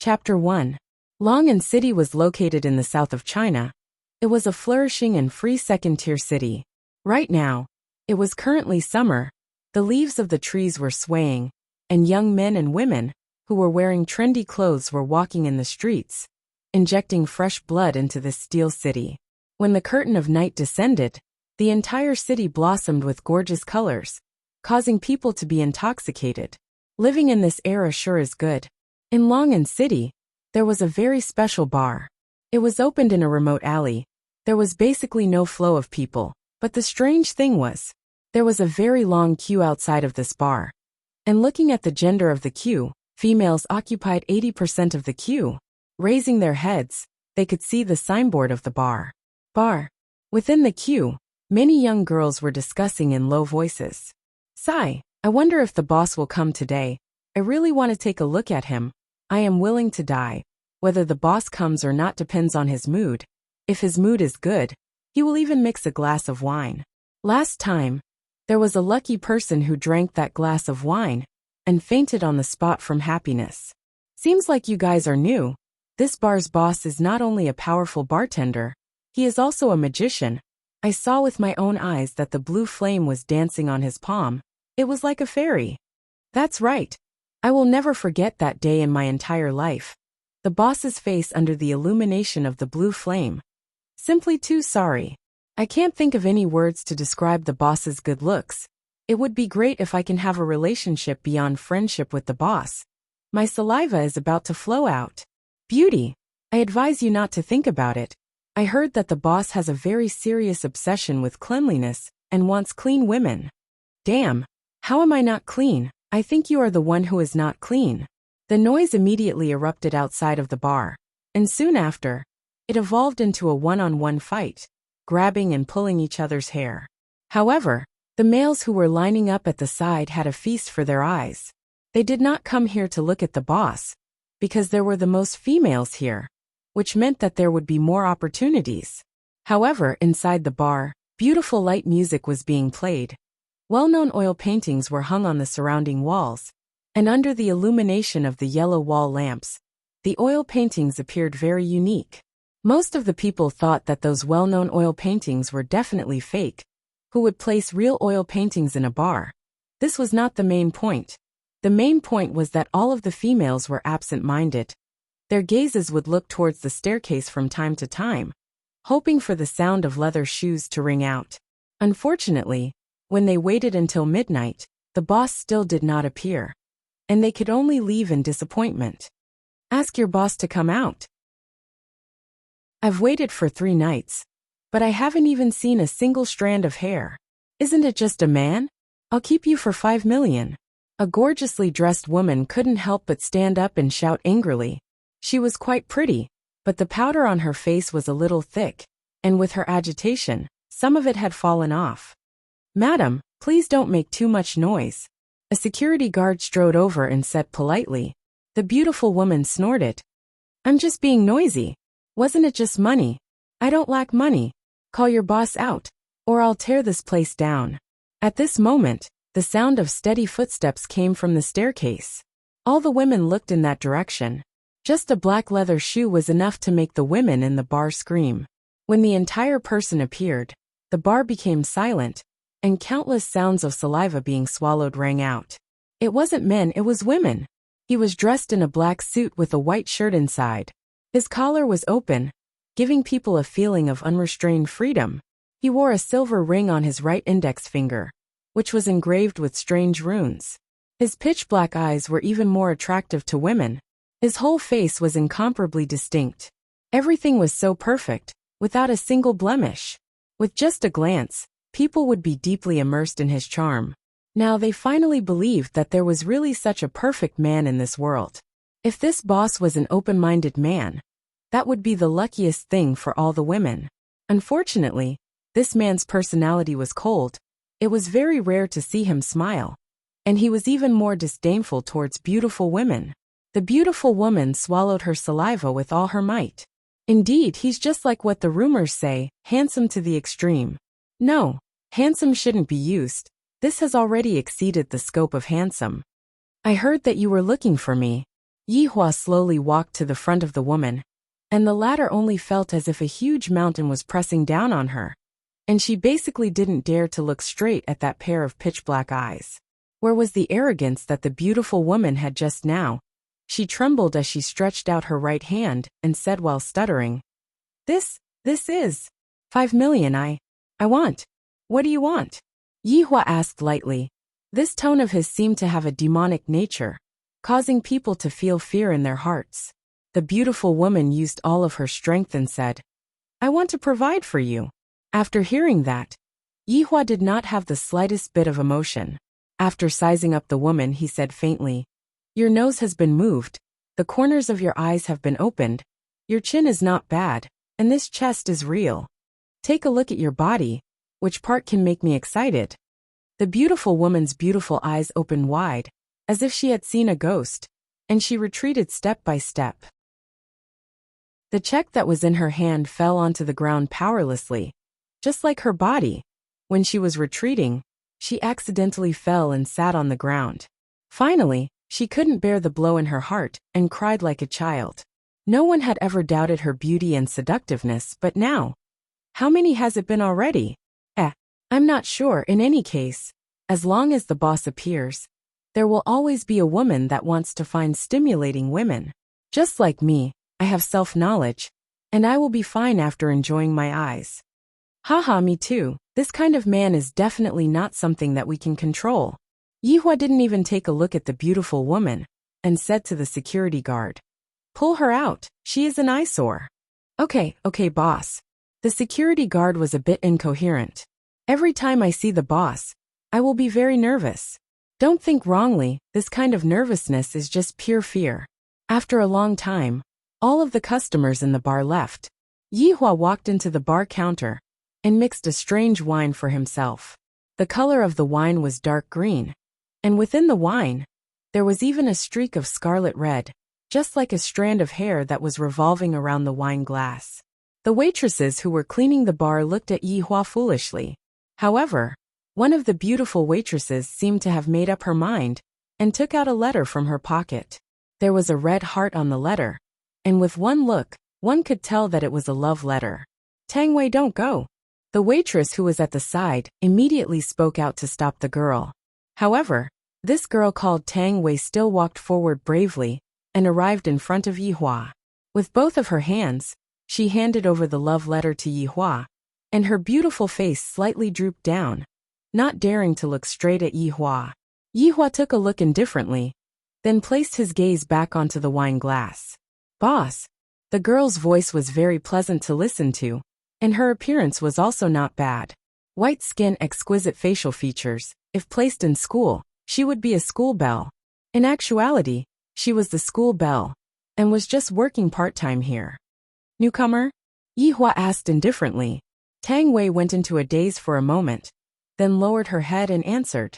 Chapter 1. Long'an City was located in the south of China. It was a flourishing and free second-tier city. Right now, it was currently summer. The leaves of the trees were swaying, and young men and women, who were wearing trendy clothes, were walking in the streets, injecting fresh blood into this steel city. When the curtain of night descended, the entire city blossomed with gorgeous colors, causing people to be intoxicated. Living in this era sure is good. In Long'an City, there was a very special bar. It was opened in a remote alley. There was basically no flow of people, but the strange thing was, there was a very long queue outside of this bar. And looking at the gender of the queue, females occupied 80% of the queue. Raising their heads, they could see the signboard of the bar. Within the queue, many young girls were discussing in low voices. Sigh, I wonder if the boss will come today. I really want to take a look at him. I am willing to die. Whether the boss comes or not depends on his mood. If his mood is good, he will even mix a glass of wine. Last time, there was a lucky person who drank that glass of wine and fainted on the spot from happiness. Seems like you guys are new. This bar's boss is not only a powerful bartender, he is also a magician. I saw with my own eyes that the blue flame was dancing on his palm. It was like a fairy. That's right. I will never forget that day in my entire life. The boss's face under the illumination of the blue flame. Simply too sorry. I can't think of any words to describe the boss's good looks. It would be great if I can have a relationship beyond friendship with the boss. My saliva is about to flow out. Beauty, I advise you not to think about it. I heard that the boss has a very serious obsession with cleanliness and wants clean women. Damn, how am I not clean? I think you are the one who is not clean. The noise immediately erupted outside of the bar, and soon after, it evolved into a one-on-one fight, grabbing and pulling each other's hair. However, the males who were lining up at the side had a feast for their eyes. They did not come here to look at the boss, because there were the most females here, which meant that there would be more opportunities. However, inside the bar, beautiful light music was being played. Well-known oil paintings were hung on the surrounding walls, and under the illumination of the yellow wall lamps, the oil paintings appeared very unique. Most of the people thought that those well-known oil paintings were definitely fake. Who would place real oil paintings in a bar? This was not the main point. The main point was that all of the females were absent-minded. Their gazes would look towards the staircase from time to time, hoping for the sound of leather shoes to ring out. Unfortunately, when they waited until midnight, the boss still did not appear, and they could only leave in disappointment. Ask your boss to come out. I've waited for 3 nights, but I haven't even seen a single strand of hair. Isn't it just a man? I'll keep you for 5 million. A gorgeously dressed woman couldn't help but stand up and shout angrily. She was quite pretty, but the powder on her face was a little thick, and with her agitation, some of it had fallen off. Madam, please don't make too much noise. A security guard strode over and said politely. The beautiful woman snorted. I'm just being noisy. Wasn't it just money? I don't lack money. Call your boss out, or I'll tear this place down. At this moment, the sound of steady footsteps came from the staircase. All the women looked in that direction. Just a black leather shoe was enough to make the women in the bar scream. When the entire person appeared, the bar became silent, and countless sounds of saliva being swallowed rang out. It wasn't men, it was women. He was dressed in a black suit with a white shirt inside. His collar was open, giving people a feeling of unrestrained freedom. He wore a silver ring on his right index finger, which was engraved with strange runes. His pitch-black eyes were even more attractive to women. His whole face was incomparably distinct. Everything was so perfect, without a single blemish. With just a glance, people would be deeply immersed in his charm. Now they finally believed that there was really such a perfect man in this world. If this boss was an open-minded man, that would be the luckiest thing for all the women. Unfortunately, this man's personality was cold. It was very rare to see him smile, and he was even more disdainful towards beautiful women. The beautiful woman swallowed her saliva with all her might. Indeed, he's just like what the rumors say, handsome to the extreme. No, handsome shouldn't be used. This has already exceeded the scope of handsome. I heard that you were looking for me. Yihua slowly walked to the front of the woman, and the latter only felt as if a huge mountain was pressing down on her, and she basically didn't dare to look straight at that pair of pitch-black eyes. Where was the arrogance that the beautiful woman had just now? She trembled as she stretched out her right hand and said while stuttering, This is 5 million I want. What do you want? Yihua asked lightly. This tone of his seemed to have a demonic nature, causing people to feel fear in their hearts. The beautiful woman used all of her strength and said, I want to provide for you. After hearing that, Yihua did not have the slightest bit of emotion. After sizing up the woman, he said faintly, Your nose has been moved, the corners of your eyes have been opened, your chin is not bad, and this chest is real. Take a look at your body, which part can make me excited? The beautiful woman's beautiful eyes opened wide, as if she had seen a ghost, and she retreated step by step. The check that was in her hand fell onto the ground powerlessly, just like her body. When she was retreating, she accidentally fell and sat on the ground. Finally, she couldn't bear the blow in her heart and cried like a child. No one had ever doubted her beauty and seductiveness, but now, how many has it been already? I'm not sure. In any case, as long as the boss appears, there will always be a woman that wants to find stimulating women. Just like me, I have self-knowledge, and I will be fine after enjoying my eyes. Haha, me too. This kind of man is definitely not something that we can control. Yihua didn't even take a look at the beautiful woman, and said to the security guard, Pull her out, she is an eyesore. Okay, boss. The security guard was a bit incoherent. Every time I see the boss, I will be very nervous. Don't think wrongly, this kind of nervousness is just pure fear. After a long time, all of the customers in the bar left. Yihua walked into the bar counter and mixed a strange wine for himself. The color of the wine was dark green, and within the wine, there was even a streak of scarlet red, just like a strand of hair that was revolving around the wine glass. The waitresses who were cleaning the bar looked at Yihua foolishly. However, one of the beautiful waitresses seemed to have made up her mind and took out a letter from her pocket. There was a red heart on the letter, and with one look, one could tell that it was a love letter. Tang Wei, don't go. The waitress who was at the side immediately spoke out to stop the girl. However, this girl called Tang Wei still walked forward bravely and arrived in front of Yihua. With both of her hands, she handed over the love letter to Yihua, and her beautiful face slightly drooped down, not daring to look straight at Yihua. Yihua took a look indifferently, then placed his gaze back onto the wine glass. Boss. The girl's voice was very pleasant to listen to, and her appearance was also not bad. White skin, exquisite facial features. If placed in school, she would be a school belle. In actuality, she was the school belle, and was just working part-time here. Newcomer? Yihua asked indifferently. Tang Wei went into a daze for a moment, then lowered her head and answered.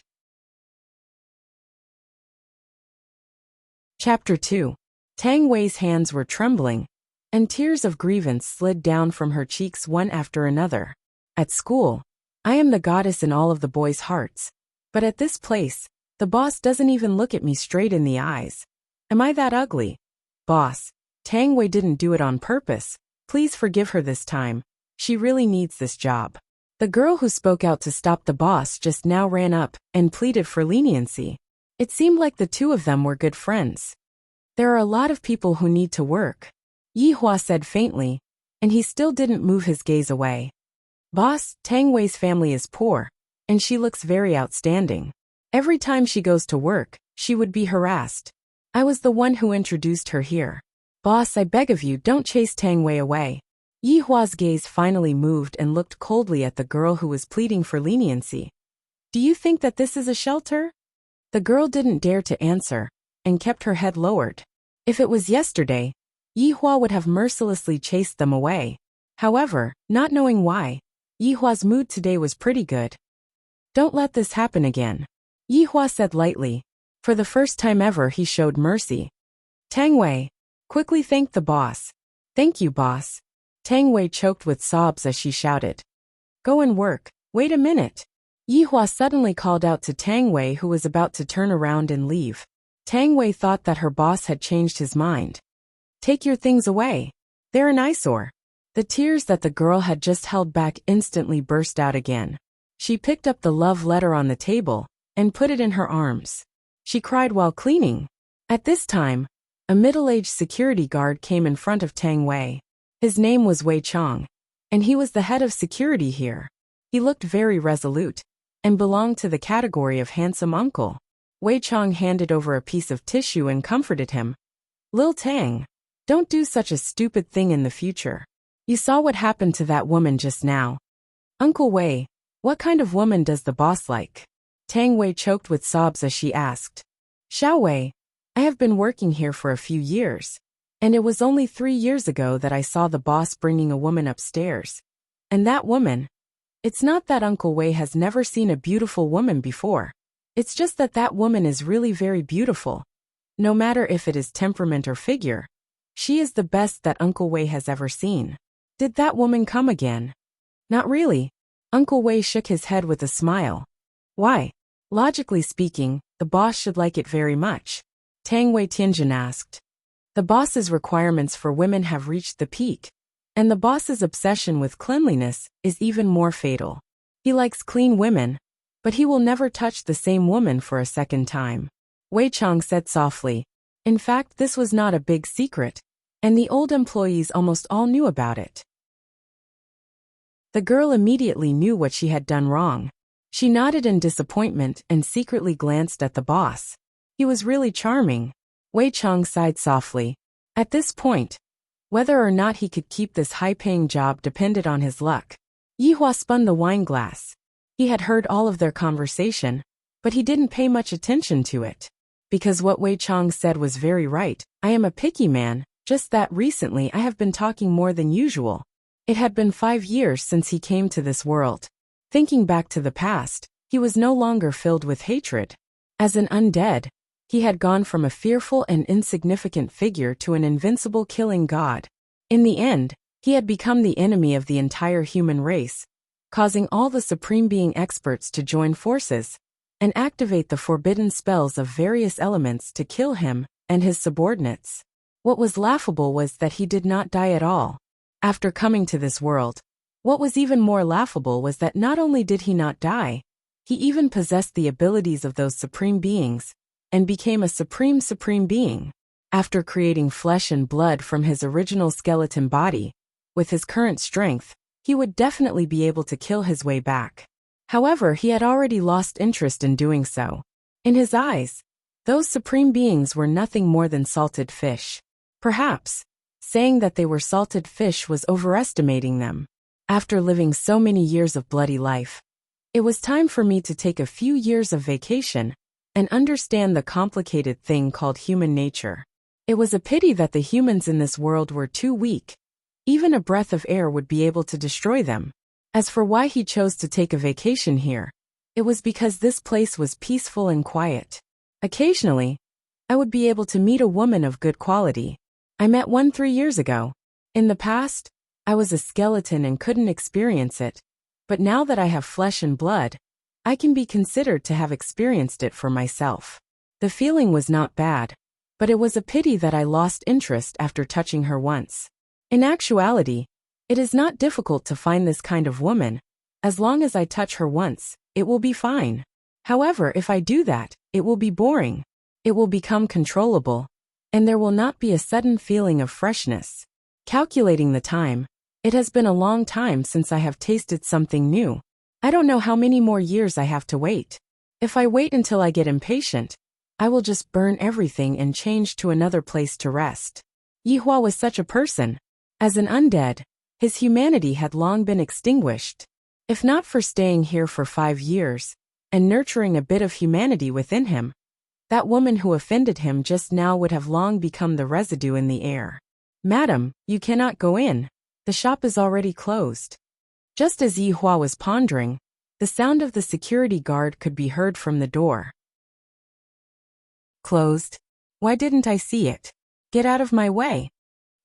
Chapter 2. Tang Wei's hands were trembling, and tears of grievance slid down from her cheeks one after another. At school, I am the goddess in all of the boys' hearts, but at this place, the boss doesn't even look at me straight in the eyes. Am I that ugly? Boss, Tang Wei didn't do it on purpose. Please forgive her this time. She really needs this job. The girl who spoke out to stop the boss just now ran up and pleaded for leniency. It seemed like the two of them were good friends. There are a lot of people who need to work, Yihua said faintly, and he still didn't move his gaze away. Boss, Tang Wei's family is poor, and she looks very outstanding. Every time she goes to work, she would be harassed. I was the one who introduced her here. Boss, I beg of you, don't chase Tang Wei away. Yihua's gaze finally moved and looked coldly at the girl who was pleading for leniency. Do you think that this is a shelter? The girl didn't dare to answer, and kept her head lowered. If it was yesterday, Yihua would have mercilessly chased them away. However, not knowing why, Yihua's mood today was pretty good. Don't let this happen again, Yihua said lightly. For the first time ever he showed mercy. Tang Wei quickly thanked the boss. Thank you, boss. Tang Wei choked with sobs as she shouted. Go and work. Wait a minute. Yihua suddenly called out to Tang Wei, who was about to turn around and leave. Tang Wei thought that her boss had changed his mind. Take your things away. They're an eyesore. The tears that the girl had just held back instantly burst out again. She picked up the love letter on the table and put it in her arms. She cried while cleaning. At this time, a middle-aged security guard came in front of Tang Wei. His name was Wei Chong, and he was the head of security here. He looked very resolute and belonged to the category of handsome uncle. Wei Chong handed over a piece of tissue and comforted him. Lil Tang, don't do such a stupid thing in the future. You saw what happened to that woman just now. Uncle Wei, what kind of woman does the boss like? Tang Wei choked with sobs as she asked. Xiao Wei, I have been working here for a few years, and it was only 3 years ago that I saw the boss bringing a woman upstairs. And that woman, it's not that Uncle Wei has never seen a beautiful woman before. It's just that that woman is really very beautiful. No matter if it is temperament or figure, she is the best that Uncle Wei has ever seen. Did that woman come again? Not really. Uncle Wei shook his head with a smile. Why? Logically speaking, the boss should like it very much. Tang Wei Tianjin asked. The boss's requirements for women have reached the peak, and the boss's obsession with cleanliness is even more fatal. He likes clean women, but he will never touch the same woman for a second time. Wei Chong said softly. In fact, this was not a big secret, and the old employees almost all knew about it. The girl immediately knew what she had done wrong. She nodded in disappointment and secretly glanced at the boss. He was really charming. Wei Chong sighed softly. At this point, whether or not he could keep this high-paying job depended on his luck. Yihua spun the wine glass. He had heard all of their conversation, but he didn't pay much attention to it. Because what Wei Chong said was very right. I am a picky man, just that recently I have been talking more than usual. It had been 5 years since he came to this world. Thinking back to the past, he was no longer filled with hatred. As an undead, he had gone from a fearful and insignificant figure to an invincible killing god. In the end, he had become the enemy of the entire human race, causing all the Supreme Being experts to join forces and activate the forbidden spells of various elements to kill him and his subordinates. What was laughable was that he did not die at all. After coming to this world, what was even more laughable was that not only did he not die, he even possessed the abilities of those Supreme Beings and became a Supreme Being. After creating flesh and blood from his original skeleton body, with his current strength, he would definitely be able to kill his way back. However, he had already lost interest in doing so. In his eyes, those Supreme Beings were nothing more than salted fish. Perhaps, saying that they were salted fish was overestimating them. After living so many years of bloody life, it was time for me to take a few years of vacation and understand the complicated thing called human nature. It was a pity that the humans in this world were too weak. Even a breath of air would be able to destroy them. As for why he chose to take a vacation here, it was because this place was peaceful and quiet. Occasionally, I would be able to meet a woman of good quality. I met one 3 years ago. In the past, I was a skeleton and couldn't experience it, but now that I have flesh and blood, I can be considered to have experienced it for myself. The feeling was not bad, but it was a pity that I lost interest after touching her once. In actuality, it is not difficult to find this kind of woman. As long as I touch her once, it will be fine. However, if I do that, it will be boring. It will become controllable, and there will not be a sudden feeling of freshness. Calculating the time, it has been a long time since I have tasted something new. I don't know how many more years I have to wait. If I wait until I get impatient, I will just burn everything and change to another place to rest. Yihua was such a person. As an undead, his humanity had long been extinguished. If not for staying here for 5 years and nurturing a bit of humanity within him, that woman who offended him just now would have long become the residue in the air. Madam, you cannot go in. The shop is already closed. Just as Yihua was pondering, the sound of the security guard could be heard from the door. Closed? Why didn't I see it? Get out of my way.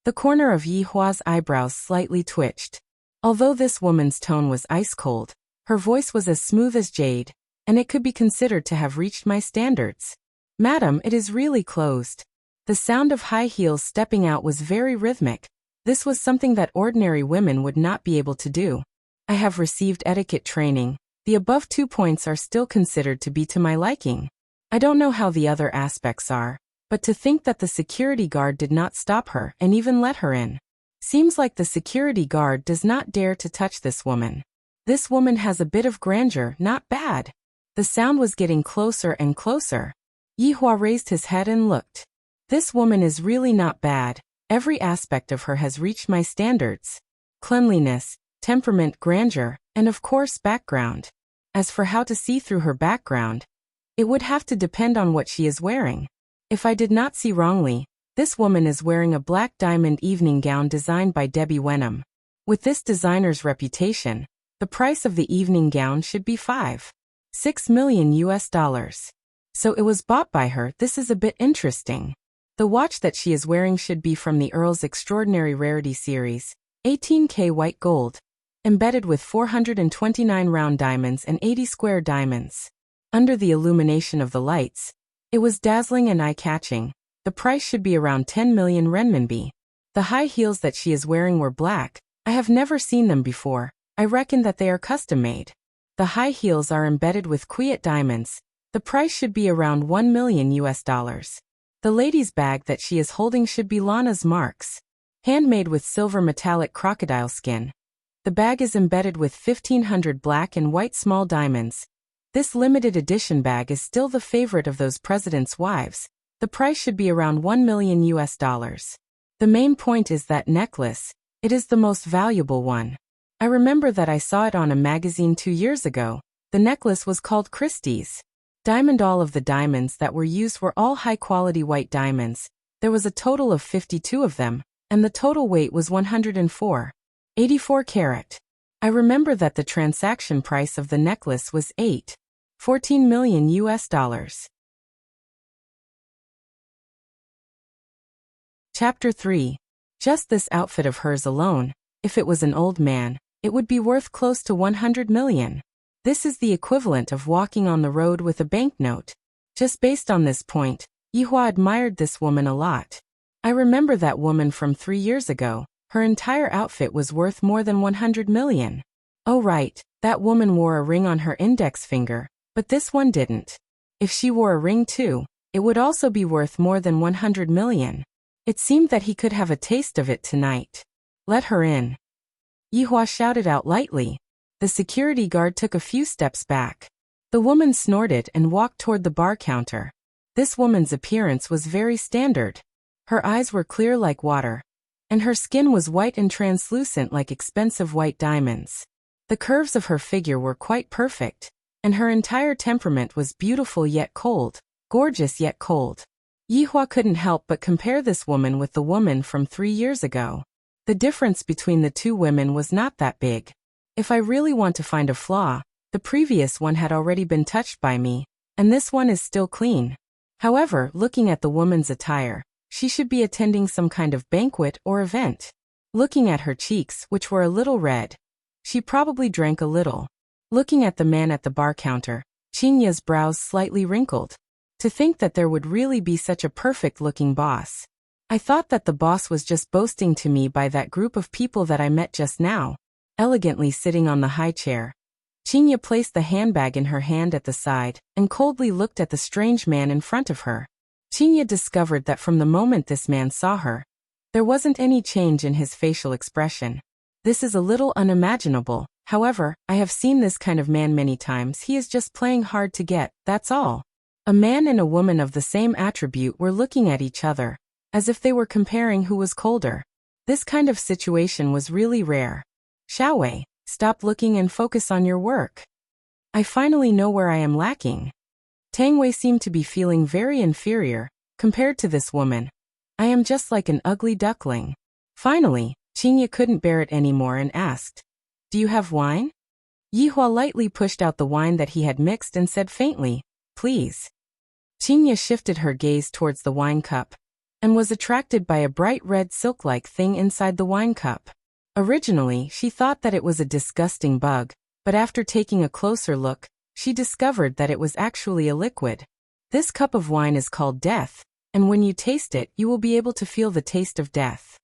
The corner of Yihua's eyebrows slightly twitched. Although this woman's tone was ice-cold, her voice was as smooth as jade, and it could be considered to have reached my standards. Madam, it is really closed. The sound of high heels stepping out was very rhythmic. This was something that ordinary women would not be able to do. I have received etiquette training. The above 2 points are still considered to be to my liking. I don't know how the other aspects are, but to think that the security guard did not stop her and even let her in. Seems like the security guard does not dare to touch this woman. This woman has a bit of grandeur, not bad. The sound was getting closer and closer. Yihua raised his head and looked. This woman is really not bad. Every aspect of her has reached my standards. Cleanliness, temperament, grandeur, and of course background. As for how to see through her background, it would have to depend on what she is wearing. If I did not see wrongly, this woman is wearing a black diamond evening gown designed by Debbie Wenham. With this designer's reputation, the price of the evening gown should be $5.6 million US. So it was bought by her. This is a bit interesting. The watch that she is wearing should be from the Earl's Extraordinary Rarity series, 18K white gold, embedded with 429 round diamonds and 80 square diamonds. Under the illumination of the lights, it was dazzling and eye-catching. The price should be around 10 million renminbi. The high heels that she is wearing were black. I have never seen them before. I reckon that they are custom-made. The high heels are embedded with quiet diamonds. The price should be around 1 million US. The lady's bag that she is holding should be Lana's marks. Handmade with silver metallic crocodile skin. The bag is embedded with 1,500 black and white small diamonds. This limited edition bag is still the favorite of those presidents' wives. The price should be around 1 million US. The main point is that necklace. It is the most valuable one. I remember that I saw it on a magazine 2 years ago. The necklace was called Christie's Diamond. All of the diamonds that were used were all high-quality white diamonds. There was a total of 52 of them, and the total weight was 104.84 carat. I remember that the transaction price of the necklace was $8.14 million US. Chapter 3. Just this outfit of hers alone, if it was an old man, it would be worth close to 100 million. This is the equivalent of walking on the road with a banknote. Just based on this point, Yihua admired this woman a lot. I remember that woman from 3 years ago. Her entire outfit was worth more than 100 million. Oh right, that woman wore a ring on her index finger, but this one didn't. If she wore a ring too, it would also be worth more than 100 million. It seemed that he could have a taste of it tonight. Let her in. Yihua shouted out lightly. The security guard took a few steps back. The woman snorted and walked toward the bar counter. This woman's appearance was very standard. Her eyes were clear like water, and her skin was white and translucent like expensive white diamonds. The curves of her figure were quite perfect, and her entire temperament was beautiful yet cold, gorgeous yet cold. Yihua couldn't help but compare this woman with the woman from 3 years ago. The difference between the two women was not that big. If I really want to find a flaw, the previous one had already been touched by me, and this one is still clean. However, looking at the woman's attire, she should be attending some kind of banquet or event. Looking at her cheeks, which were a little red, she probably drank a little. Looking at the man at the bar counter, Qingya's brows slightly wrinkled. To think that there would really be such a perfect-looking boss. I thought that the boss was just boasting to me by that group of people that I met just now. Elegantly sitting on the high chair, Qingya placed the handbag in her hand at the side and coldly looked at the strange man in front of her. Qingya discovered that from the moment this man saw her, there wasn't any change in his facial expression. This is a little unimaginable. However, I have seen this kind of man many times. He is just playing hard to get, that's all. A man and a woman of the same attribute were looking at each other, as if they were comparing who was colder. This kind of situation was really rare. Xiaowei, stop looking and focus on your work. I finally know where I am lacking. Tang Wei seemed to be feeling very inferior, compared to this woman. I am just like an ugly duckling. Finally, Qingya couldn't bear it anymore and asked, "Do you have wine?" Yihua lightly pushed out the wine that he had mixed and said faintly, "Please." Qingya shifted her gaze towards the wine cup, and was attracted by a bright red silk-like thing inside the wine cup. Originally, she thought that it was a disgusting bug, but after taking a closer look, she discovered that it was actually a liquid. This cup of wine is called death, and when you taste it, you will be able to feel the taste of death.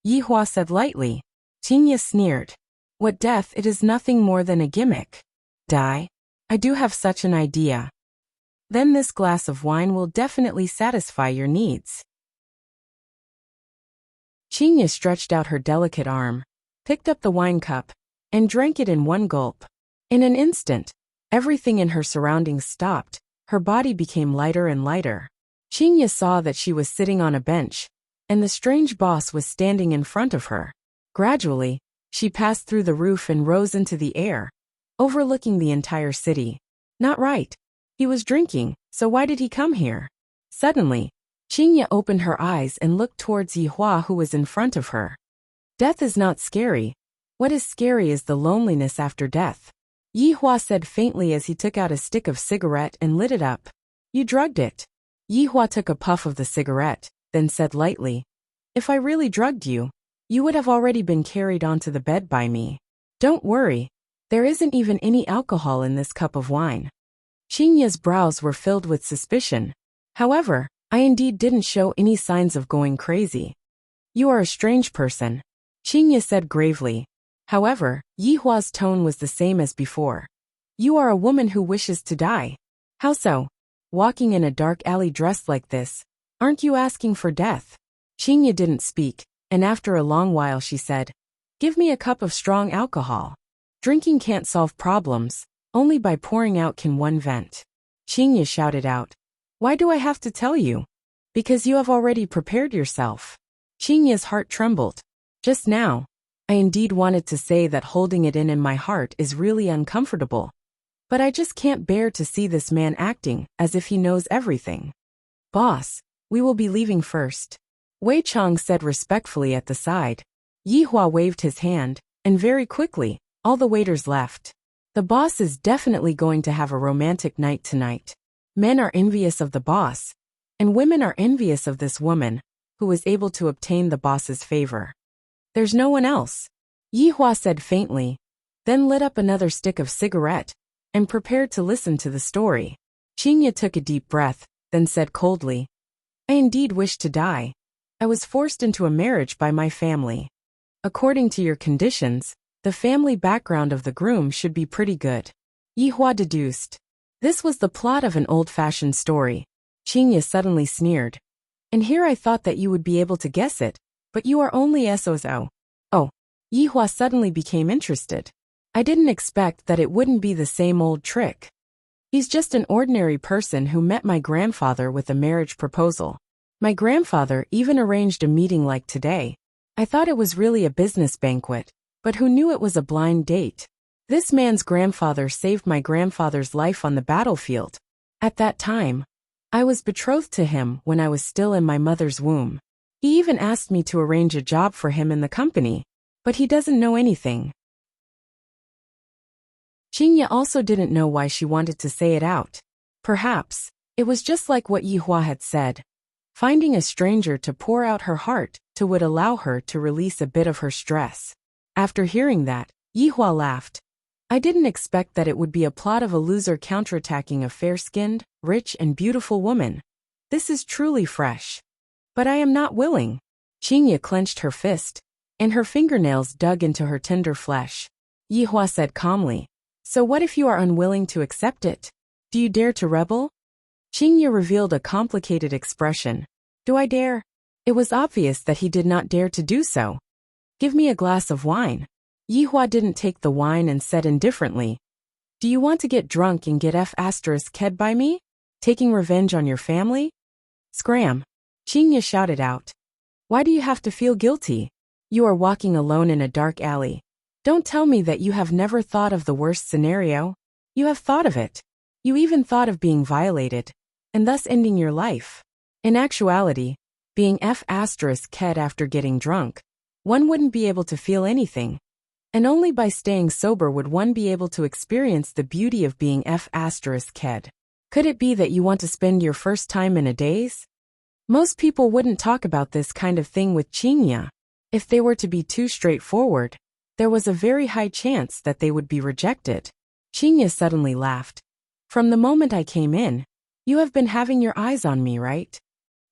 Yihua said lightly. Qingye sneered. What death? It is nothing more than a gimmick. Die? I do have such an idea. Then this glass of wine will definitely satisfy your needs. Qingye stretched out her delicate arm, picked up the wine cup, and drank it in one gulp. In an instant, everything in her surroundings stopped, her body became lighter and lighter. Qingye saw that she was sitting on a bench, and the strange boss was standing in front of her. Gradually, she passed through the roof and rose into the air, overlooking the entire city. Not right. He was drinking, so why did he come here? Suddenly, Qingye opened her eyes and looked towards Yihua, who was in front of her. Death is not scary. What is scary is the loneliness after death. Yihua said faintly as he took out a stick of cigarette and lit it up. You drugged it. Yihua took a puff of the cigarette, then said lightly, If I really drugged you, you would have already been carried onto the bed by me. Don't worry. There isn't even any alcohol in this cup of wine. Qingye's brows were filled with suspicion. However, I indeed didn't show any signs of going crazy. You are a strange person, Qingye said gravely. However, Yihua's tone was the same as before. You are a woman who wishes to die. How so? Walking in a dark alley dressed like this, aren't you asking for death? Qingye didn't speak, and after a long while she said, Give me a cup of strong alcohol. Drinking can't solve problems, only by pouring out can one vent. Qingye shouted out, Why do I have to tell you? Because you have already prepared yourself. Qingye's heart trembled. Just now, I indeed wanted to say that holding it in my heart is really uncomfortable. But I just can't bear to see this man acting as if he knows everything. Boss, we will be leaving first. Wei Chang said respectfully at the side. Yihua waved his hand, and very quickly, all the waiters left. The boss is definitely going to have a romantic night tonight. Men are envious of the boss, and women are envious of this woman, who was able to obtain the boss's favor. There's no one else, Yihua said faintly, then lit up another stick of cigarette, and prepared to listen to the story. Qingye took a deep breath, then said coldly, I indeed wish to die. I was forced into a marriage by my family. According to your conditions, the family background of the groom should be pretty good. Yihua deduced. This was the plot of an old-fashioned story. Qingye suddenly sneered. And here I thought that you would be able to guess it, but you are only SOZO. Oh, Yihua suddenly became interested. I didn't expect that it wouldn't be the same old trick. He's just an ordinary person who met my grandfather with a marriage proposal. My grandfather even arranged a meeting like today. I thought it was really a business banquet, but who knew it was a blind date? This man's grandfather saved my grandfather's life on the battlefield. At that time, I was betrothed to him when I was still in my mother's womb. He even asked me to arrange a job for him in the company, but he doesn't know anything. Qingye also didn't know why she wanted to say it out. Perhaps, it was just like what Yihua had said. Finding a stranger to pour out her heart to would allow her to release a bit of her stress. After hearing that, Yihua laughed. I didn't expect that it would be a plot of a loser counterattacking a fair-skinned, rich and beautiful woman. This is truly fresh. But I am not willing. Qingye clenched her fist, and her fingernails dug into her tender flesh. Yihua said calmly, So what if you are unwilling to accept it? Do you dare to rebel? Qingye revealed a complicated expression. Do I dare? It was obvious that he did not dare to do so. Give me a glass of wine. Yihua didn't take the wine and said indifferently, Do you want to get drunk and get F***ed by me? Taking revenge on your family? Scram! Qingye shouted out. Why do you have to feel guilty? You are walking alone in a dark alley. Don't tell me that you have never thought of the worst scenario. You have thought of it. You even thought of being violated, and thus ending your life. In actuality, being F***ed after getting drunk, one wouldn't be able to feel anything. And only by staying sober would one be able to experience the beauty of being F***ed. Could it be that you want to spend your first time in a daze? Most people wouldn't talk about this kind of thing with Qingye. If they were to be too straightforward, there was a very high chance that they would be rejected. Qingye suddenly laughed. From the moment I came in, You have been having your eyes on me, right?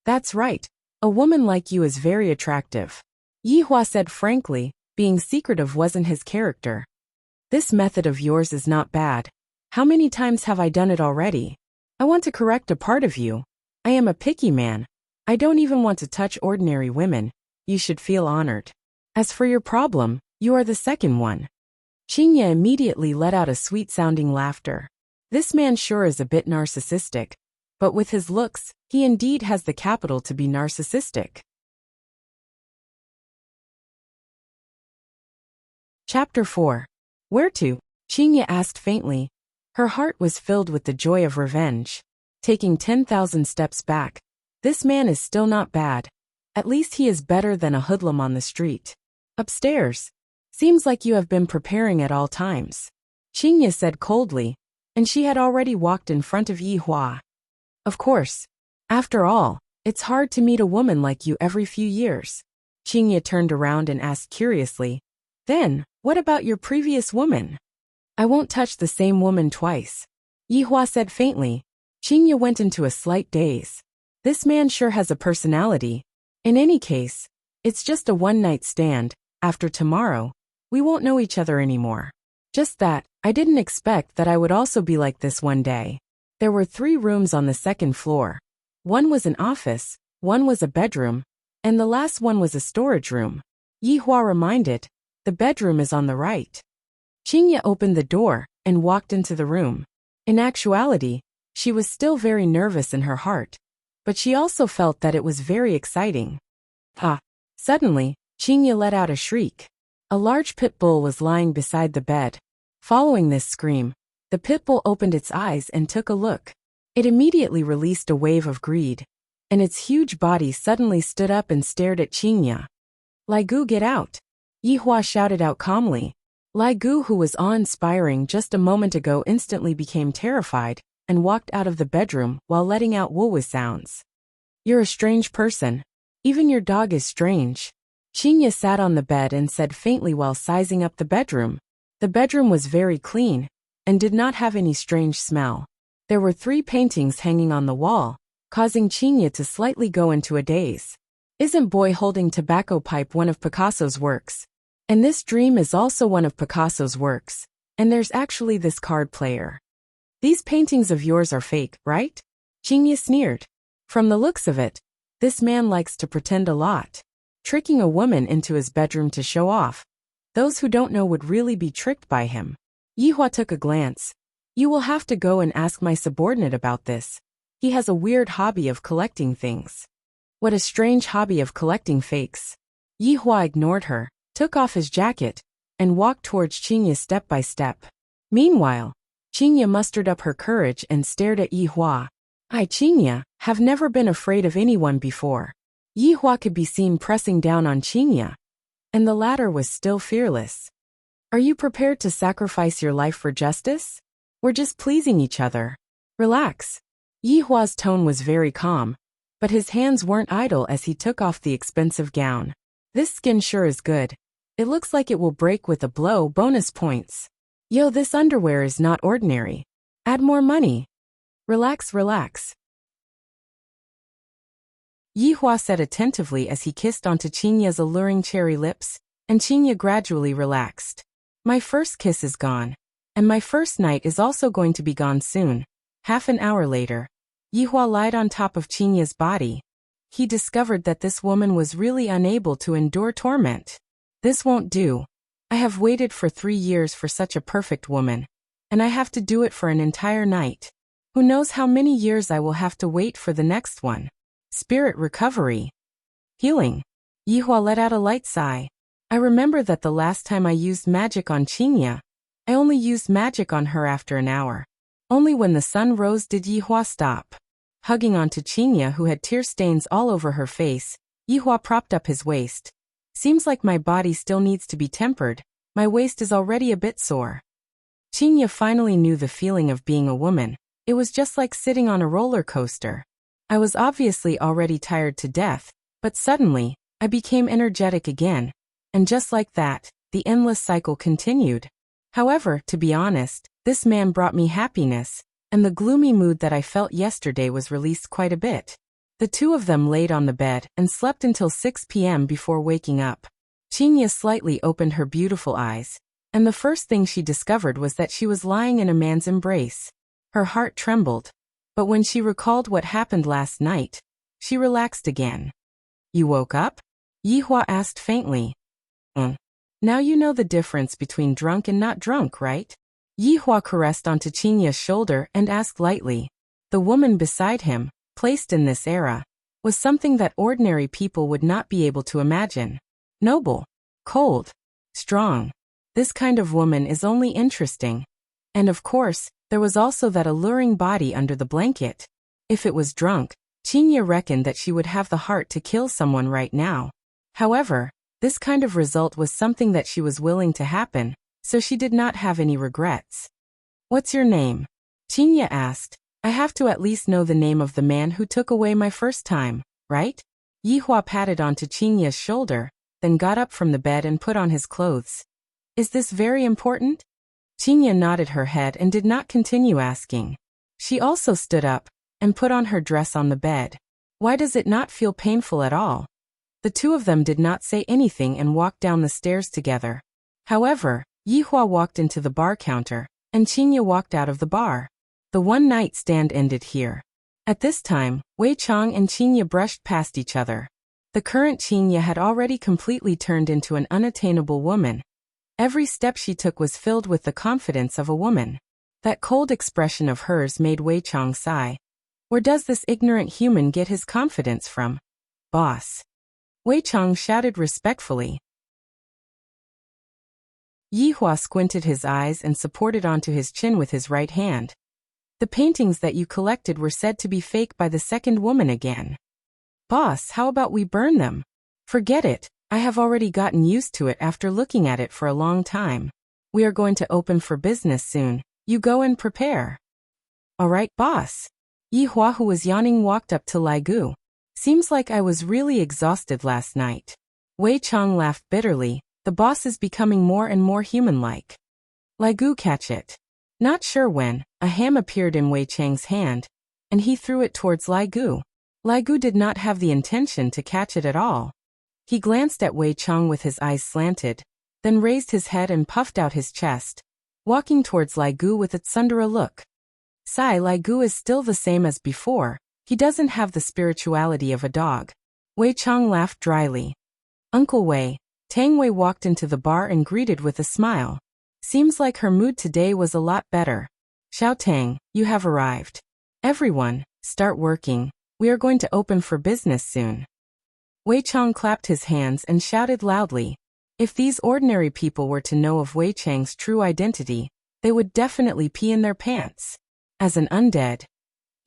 That's right. A woman like you is very attractive. Yihua said frankly, being secretive wasn't his character. This method of yours is not bad. How many times have I done it already? I want to correct a part of you. I am a picky man. I don't even want to touch ordinary women. You should feel honored. As for your problem, you are the second one. Qingye immediately let out a sweet-sounding laughter. This man sure is a bit narcissistic, but with his looks, he indeed has the capital to be narcissistic. Chapter 4. Where to? Qingye asked faintly. Her heart was filled with the joy of revenge. Taking 10,000 steps back, this man is still not bad. At least he is better than a hoodlum on the street. Upstairs. Seems like you have been preparing at all times. Qingye said coldly, and she had already walked in front of Yihua. Of course. After all, it's hard to meet a woman like you every few years. Qingye turned around and asked curiously, Then, what about your previous woman? I won't touch the same woman twice. Yihua said faintly. Qingye went into a slight daze. This man sure has a personality. In any case, it's just a one-night stand. After tomorrow, we won't know each other anymore. Just that, I didn't expect that I would also be like this one day. There were 3 rooms on the second floor. One was an office, one was a bedroom, and the last one was a storage room. Yihua reminded, the bedroom is on the right. Qingye opened the door and walked into the room. In actuality, she was still very nervous in her heart, but she also felt that it was very exciting. Ah! Suddenly, Qingye let out a shriek. A large pit bull was lying beside the bed. Following this scream, the pit bull opened its eyes and took a look. It immediately released a wave of greed, and its huge body suddenly stood up and stared at Qingye. Lai Gu, get out! Yihua shouted out calmly. Lai Gu, who was awe-inspiring just a moment ago, instantly became terrified and walked out of the bedroom while letting out woo-woo sounds. You're a strange person. Even your dog is strange. Qingye sat on the bed and said faintly while sizing up the bedroom. The bedroom was very clean and did not have any strange smell. There were 3 paintings hanging on the wall, causing Qingye to slightly go into a daze. Isn't boy holding tobacco pipe one of Picasso's works? And this dream is also one of Picasso's works, and there's actually this card player. These paintings of yours are fake, right? Qingye sneered. From the looks of it, this man likes to pretend a lot. Tricking a woman into his bedroom to show off. Those who don't know would really be tricked by him. Yihua took a glance. You will have to go and ask my subordinate about this. He has a weird hobby of collecting things. What a strange hobby of collecting fakes. Yihua ignored her, took off his jacket, and walked towards Qingye step by step. Meanwhile, Qingye mustered up her courage and stared at Yihua. I, Qingye, have never been afraid of anyone before. Yihua could be seen pressing down on Qingye, and the latter was still fearless. Are you prepared to sacrifice your life for justice? We're just pleasing each other. Relax. Yihua's tone was very calm, but his hands weren't idle as he took off the expensive gown. This skin sure is good. It looks like it will break with a blow. Bonus points. Yo, this underwear is not ordinary. Add more money. Relax, relax. Yihua said attentively as he kissed onto Qingye's alluring cherry lips, and Qingye gradually relaxed. My first kiss is gone. And my first night is also going to be gone soon. Half an hour later, Yihua lied on top of Qingye's body. He discovered that this woman was really unable to endure torment. This won't do. I have waited for 3 years for such a perfect woman, and I have to do it for an entire night. Who knows how many years I will have to wait for the next one. Spirit recovery. Healing. Yihua let out a light sigh. I remember that the last time I used magic on Qingye, I only used magic on her after an hour. Only when the sun rose did Yihua stop. Hugging onto Qingye, who had tear stains all over her face, Yihua propped up his waist. Seems like my body still needs to be tempered. My waist is already a bit sore. Qingye finally knew the feeling of being a woman. It was just like sitting on a roller coaster. I was obviously already tired to death, but suddenly, I became energetic again. And just like that, the endless cycle continued. However, to be honest, this man brought me happiness. and the gloomy mood that I felt yesterday was released quite a bit. The two of them laid on the bed and slept until 6 p.m. before waking up. Qinya slightly opened her beautiful eyes, and the first thing she discovered was that she was lying in a man's embrace. Her heart trembled, but when she recalled what happened last night, she relaxed again. "You woke up?" Yihua asked faintly. Now you know the difference between drunk and not drunk, right?" Yihua caressed onto Qinya's shoulder and asked lightly. The woman beside him, placed in this era, was something that ordinary people would not be able to imagine. Noble, cold, strong. This kind of woman is only interesting. And of course, there was also that alluring body under the blanket. If it was drunk, Qinya reckoned that she would have the heart to kill someone right now. However, this kind of result was something that she was willing to happen, so she did not have any regrets. "What's your name?" Qinya asked. "I have to at least know the name of the man who took away my first time, right?" Yihua patted onto Qinya's shoulder, then got up from the bed and put on his clothes. "Is this very important?" Qinya nodded her head and did not continue asking. She also stood up and put on her dress on the bed. "Why does it not feel painful at all?" The two of them did not say anything and walked down the stairs together. However, Yihua walked into the bar counter, and Qinya walked out of the bar. The one-night stand ended here. At this time, Wei Chang and Qinya brushed past each other. The current Qinya had already completely turned into an unattainable woman. Every step she took was filled with the confidence of a woman. That cold expression of hers made Wei Chang sigh. Where does this ignorant human get his confidence from? "Boss." Wei Chang shouted respectfully. Yihua squinted his eyes and supported onto his chin with his right hand. "The paintings that you collected were said to be fake by the second woman again." "Boss, how about we burn them?" "Forget it, I have already gotten used to it after looking at it for a long time. We are going to open for business soon, you go and prepare." "All right, boss." Yihua, who was yawning, walked up to Lai Gu. "Seems like I was really exhausted last night." Wei Chang laughed bitterly. The boss is becoming more and more human-like. Lai Gu, catch it. Not sure when, a ham appeared in Wei Chang's hand, and he threw it towards Lai Gu. Lai Gu did not have the intention to catch it at all. He glanced at Wei Chang with his eyes slanted, then raised his head and puffed out his chest, walking towards Lai Gu with a tsundere look. Lai Gu is still the same as before. He doesn't have the spirituality of a dog. Wei Chang laughed dryly. "Uncle Wei." Tang Wei walked into the bar and greeted with a smile. Seems like her mood today was a lot better. "Xiao Tang, you have arrived. Everyone, start working. We are going to open for business soon." Wei Chang clapped his hands and shouted loudly. If these ordinary people were to know of Wei Chang's true identity, they would definitely pee in their pants. As an undead,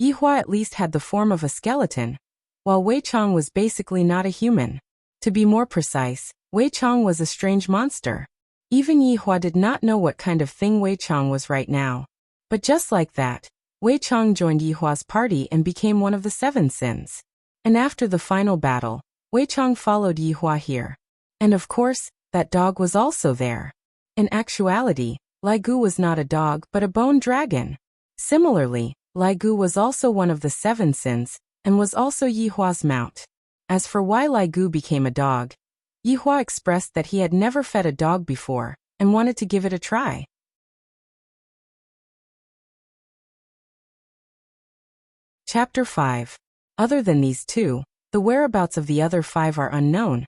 Yihua at least had the form of a skeleton, while Wei Chang was basically not a human. To be more precise, Wei Chang was a strange monster. Even Yihua did not know what kind of thing Wei Chang was right now. But just like that, Wei Chang joined Yihua's party and became one of the 7 sins. And after the final battle, Wei Chang followed Yihua here. And of course, that dog was also there. In actuality, Lai Gu was not a dog but a bone dragon. Similarly, Lai Gu was also one of the 7 sins, and was also Yihua's mount. As for why Lai Gu became a dog, Yihua expressed that he had never fed a dog before, and wanted to give it a try. Chapter 5. Other than these two, the whereabouts of the other 5 are unknown.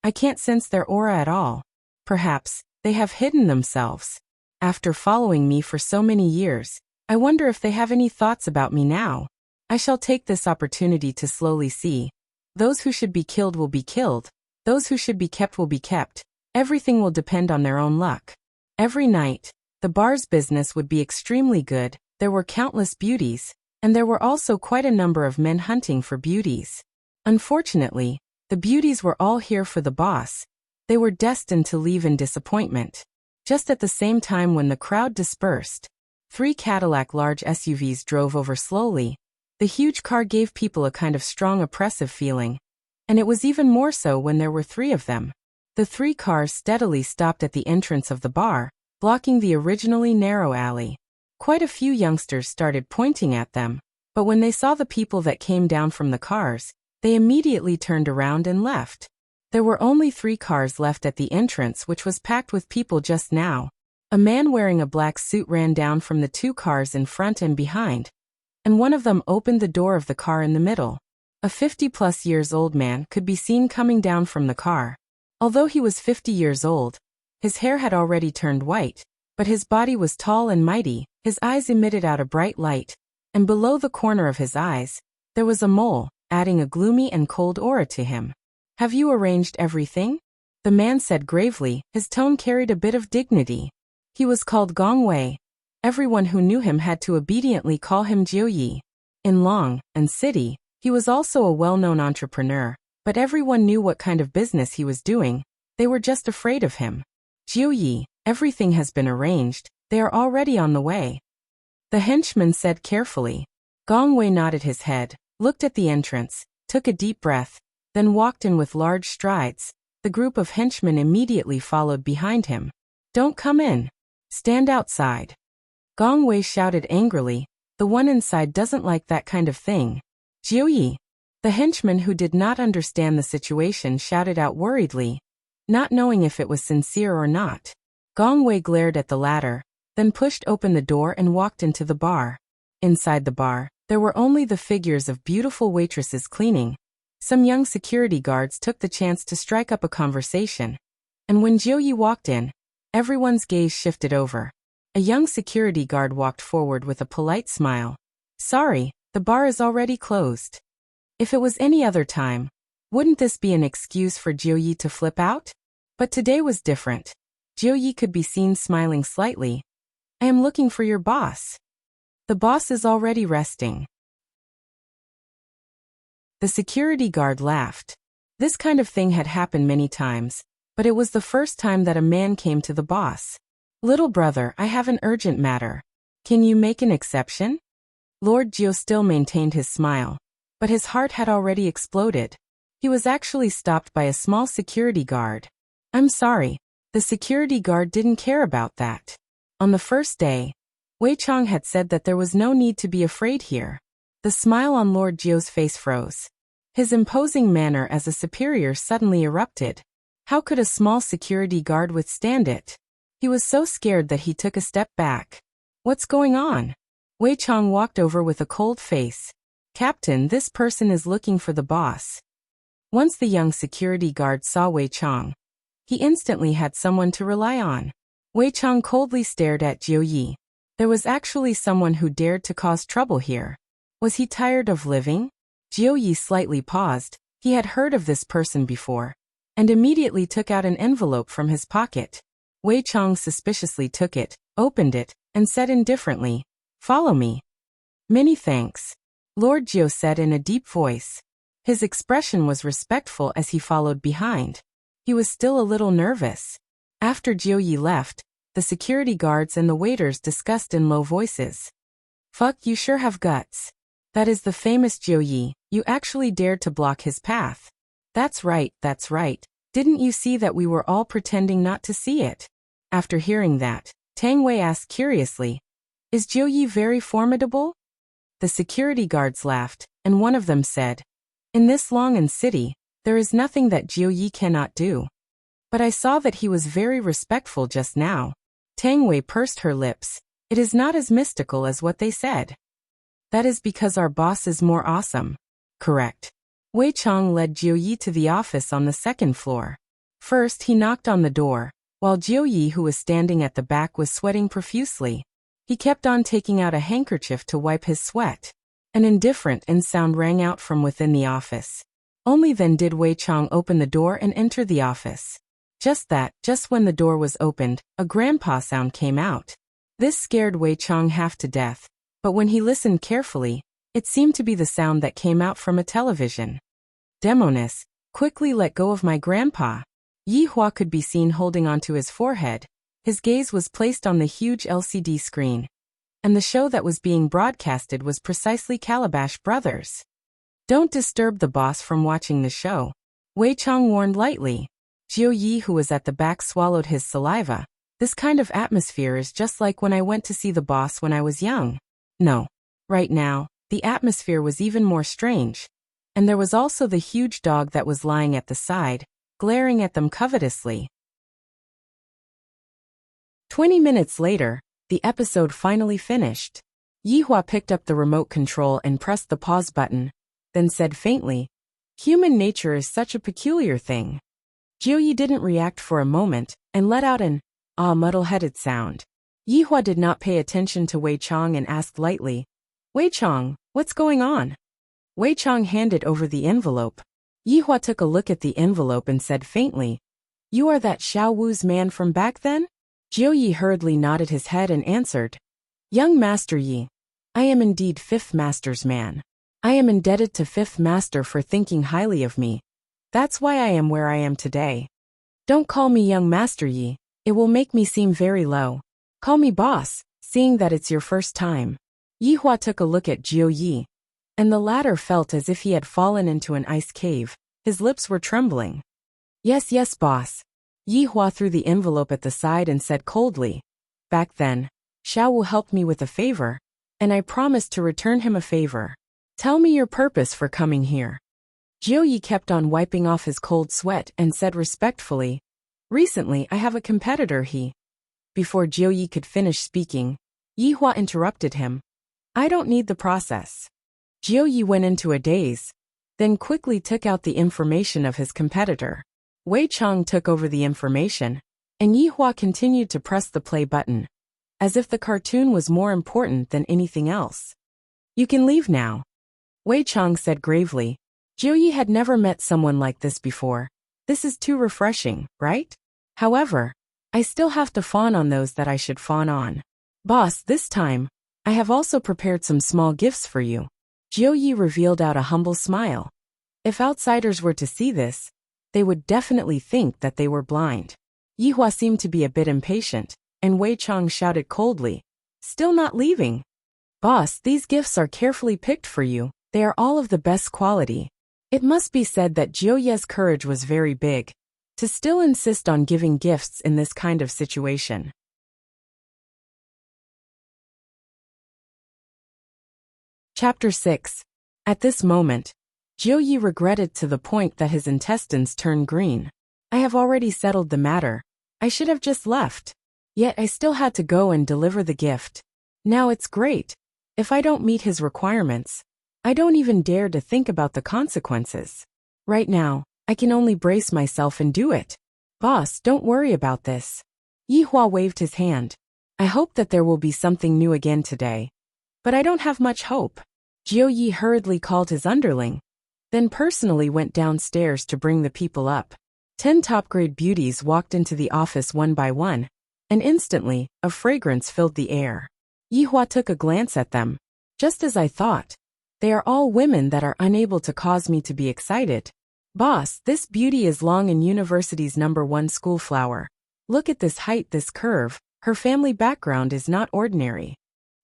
I can't sense their aura at all. Perhaps, they have hidden themselves. After following me for so many years, I wonder if they have any thoughts about me now. I shall take this opportunity to slowly see. Those who should be killed will be killed. Those who should be kept will be kept. Everything will depend on their own luck. Every night, the bar's business would be extremely good. There were countless beauties, and there were also quite a number of men hunting for beauties. Unfortunately, the beauties were all here for the boss. They were destined to leave in disappointment. Just at the same time when the crowd dispersed, 3 Cadillac large SUVs drove over slowly. The huge car gave people a kind of strong oppressive feeling. And it was even more so when there were 3 of them. The 3 cars steadily stopped at the entrance of the bar, blocking the originally narrow alley. Quite a few youngsters started pointing at them, but when they saw the people that came down from the cars, they immediately turned around and left. There were only 3 cars left at the entrance, which was packed with people just now. A man wearing a black suit ran down from the 2 cars in front and behind, and one of them opened the door of the car in the middle. A 50-plus years old man could be seen coming down from the car. Although he was 50 years old, his hair had already turned white, but his body was tall and mighty, his eyes emitted out a bright light, and below the corner of his eyes, there was a mole, adding a gloomy and cold aura to him. "Have you arranged everything?" the man said gravely, his tone carried a bit of dignity. He was called Gong Wei. Everyone who knew him had to obediently call him Jiu Yi. In Long and City, he was also a well-known entrepreneur, but everyone knew what kind of business he was doing. They were just afraid of him. "Jiu Yi, everything has been arranged, they are already on the way," the henchman said carefully. Gong Wei nodded his head, looked at the entrance, took a deep breath, then walked in with large strides. The group of henchmen immediately followed behind him. "Don't come in. Stand outside," Gong Wei shouted angrily. "The one inside doesn't like that kind of thing." "Jiu Yi," the henchman who did not understand the situation shouted out worriedly, not knowing if it was sincere or not. Gong Wei glared at the latter, then pushed open the door and walked into the bar. Inside the bar, there were only the figures of beautiful waitresses cleaning. Some young security guards took the chance to strike up a conversation, and when Jiu Yi walked in, everyone's gaze shifted over. A young security guard walked forward with a polite smile. "Sorry, the bar is already closed." If it was any other time, wouldn't this be an excuse for Jiu Yi to flip out? But today was different. Jiu Yi could be seen smiling slightly. "I am looking for your boss." "The boss is already resting." The security guard laughed. This kind of thing had happened many times, but it was the first time that a man came to the boss. "Little brother, I have an urgent matter. Can you make an exception?" Lord Jiu still maintained his smile, but his heart had already exploded. He was actually stopped by a small security guard. "I'm sorry." The security guard didn't care about that. On the first day, Wei Chong had said that there was no need to be afraid here. The smile on Lord Jiu's face froze. His imposing manner as a superior suddenly erupted. How could a small security guard withstand it? He was so scared that he took a step back. "What's going on?" Wei Chong walked over with a cold face. "Captain, this person is looking for the boss." Once the young security guard saw Wei Chong, he instantly had someone to rely on. Wei Chong coldly stared at Jiu Yi. There was actually someone who dared to cause trouble here. Was he tired of living? Jiu Yi slightly paused. He had heard of this person before, and immediately took out an envelope from his pocket. Wei Chong suspiciously took it, opened it, and said indifferently, "Follow me." "Many thanks," Lord Jiu said in a deep voice. His expression was respectful as he followed behind. He was still a little nervous. After Jiu Yi left, the security guards and the waiters discussed in low voices. "Fuck, you sure have guts. That is the famous Jiu Yi. You actually dared to block his path." That's right, that's right. Didn't you see that we were all pretending not to see it?" After hearing that, Tang Wei asked curiously, "Is Jiu Yi very formidable?" The security guards laughed, and one of them said, "In this Long city, there is nothing that Jiu Yi cannot do. But I saw that he was very respectful just now." Tang Wei pursed her lips. "It is not as mystical as what they said." "That is because our boss is more awesome." "Correct." Wei Chong led Jiu Yi to the office on the second floor. First he knocked on the door, while Jiu Yi, who was standing at the back, was sweating profusely. He kept on taking out a handkerchief to wipe his sweat. An indifferent sound rang out from within the office. Only then did Wei Chong open the door and enter the office. Just when the door was opened, a grandpa sound came out. This scared Wei Chong half to death, but when he listened carefully, it seemed to be the sound that came out from a television. "Demoness, quickly let go of my grandpa." Yi Hua could be seen holding onto his forehead. His gaze was placed on the huge LCD screen, and the show that was being broadcasted was precisely Calabash Brothers. "Don't disturb the boss from watching the show," Wei Chong warned lightly. Jiu Yi, who was at the back, swallowed his saliva. This kind of atmosphere is just like when I went to see the boss when I was young. No. Right now, the atmosphere was even more strange. And there was also the huge dog that was lying at the side, glaring at them covetously. 20 minutes later, the episode finally finished. Yihua picked up the remote control and pressed the pause button, then said faintly, "Human nature is such a peculiar thing." Jiuyi didn't react for a moment and let out an muddle-headed sound. Yihua did not pay attention to Wei Chong and asked lightly, "Wei Chong, what's going on?" Wei Chong handed over the envelope. Yihua took a look at the envelope and said faintly, "You are that Xiao Wu's man from back then?" Jiuyi hurriedly nodded his head and answered, "Young Master Yi, I am indeed Fifth Master's man. I am indebted to Fifth Master for thinking highly of me. That's why I am where I am today. Don't call me Young Master Yi, it will make me seem very low. Call me boss, seeing that it's your first time." Yihua took a look at Jiuyi, and the latter felt as if he had fallen into an ice cave. His lips were trembling. Yes, boss." Yihua threw the envelope at the side and said coldly, "Back then, Xiao Wu helped me with a favor, and I promised to return him a favor. Tell me your purpose for coming here." Jiuyi kept on wiping off his cold sweat and said respectfully, "Recently I have a competitor Before Jiuyi could finish speaking, Yihua interrupted him. "I don't need the process." Jiuyi went into a daze, then quickly took out the information of his competitor. Wei Chong took over the information, and Yihua continued to press the play button, as if the cartoon was more important than anything else. "You can leave now," Wei Chong said gravely. Jiuyi had never met someone like this before. This is too refreshing, right? However, I still have to fawn on those that I should fawn on. Boss, this time, I have also prepared some small gifts for you. Jiuyi revealed out a humble smile. If outsiders were to see this, they would definitely think that they were blind. Yihua seemed to be a bit impatient, and Wei Chong shouted coldly, "Still not leaving?" "Boss, these gifts are carefully picked for you. They are all of the best quality." It must be said that Jiuyi's courage was very big, to still insist on giving gifts in this kind of situation. Chapter 6. At this moment, Jiuyi regretted to the point that his intestines turned green. "I have already settled the matter. I should have just left. Yet I still had to go and deliver the gift. Now it's great. If I don't meet his requirements, I don't even dare to think about the consequences. Right now, I can only brace myself and do it. Boss, don't worry about this." Yihua waved his hand. "I hope that there will be something new again today. But I don't have much hope." Jiuyi hurriedly called his underling, then personally went downstairs to bring the people up. 10 top-grade beauties walked into the office one by one, and instantly, a fragrance filled the air. Yihua took a glance at them. "Just as I thought. They are all women that are unable to cause me to be excited. Boss, this beauty is Long in University's #1 school flower. Look at this height, this curve. Her family background is not ordinary.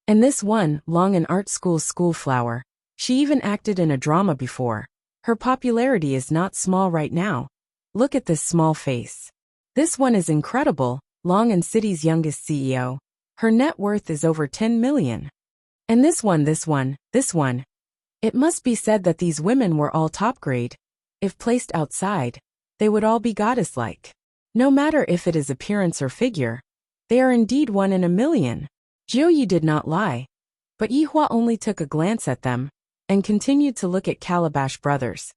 And this one, Long in Art School's school flower. She even acted in a drama before. Her popularity is not small right now. Look at this small face. This one is incredible, Long in City's youngest CEO. Her net worth is over 10 million. And this one. It must be said that these women were all top grade. If placed outside, they would all be goddess-like. No matter if it is appearance or figure, they are indeed 1 in a million." Jiuyi did not lie, but Yihua only took a glance at them, and continued to look at Calabash Brothers,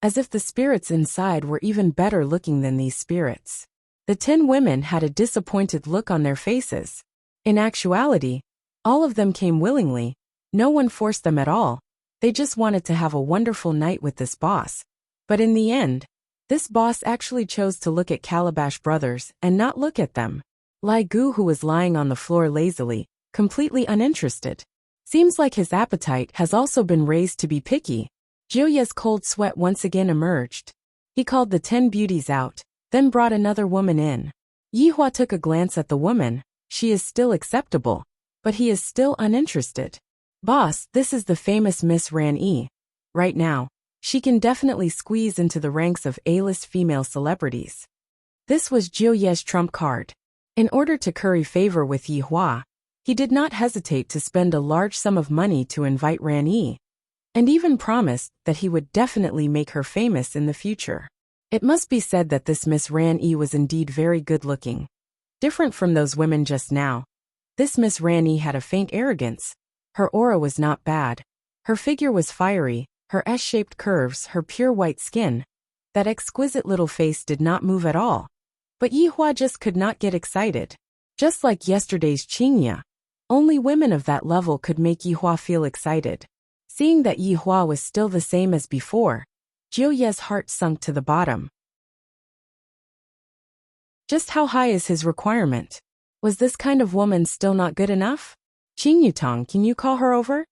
as if the spirits inside were even better looking than these spirits. The 10 women had a disappointed look on their faces. In actuality, all of them came willingly. No one forced them at all. They just wanted to have a wonderful night with this boss. But in the end, this boss actually chose to look at Calabash Brothers and not look at them. Lai Gu, who was lying on the floor lazily, completely uninterested. Seems like his appetite has also been raised to be picky. Jiuyi's cold sweat once again emerged. He called the 10 beauties out, then brought another woman in. Yihua took a glance at the woman. She is still acceptable, but he is still uninterested. "Boss, this is the famous Miss Ran Yi. Right now, she can definitely squeeze into the ranks of A-list female celebrities." This was Jiuyi's trump card. In order to curry favor with Yi Hua, he did not hesitate to spend a large sum of money to invite Ran Yi, and even promised that he would definitely make her famous in the future. It must be said that this Miss Ran Yi was indeed very good-looking. Different from those women just now, this Miss Ran Yi had a faint arrogance. Her aura was not bad. Her figure was fiery, her S-shaped curves, her pure white skin. That exquisite little face did not move at all. But Yi Hua just could not get excited. Just like yesterday's Qingya, only women of that level could make Yi Hua feel excited. Seeing that Yi Hua was still the same as before, Jiu Ye's heart sunk to the bottom. Just how high is his requirement? Was this kind of woman still not good enough? Qing Yutong, can you call her over?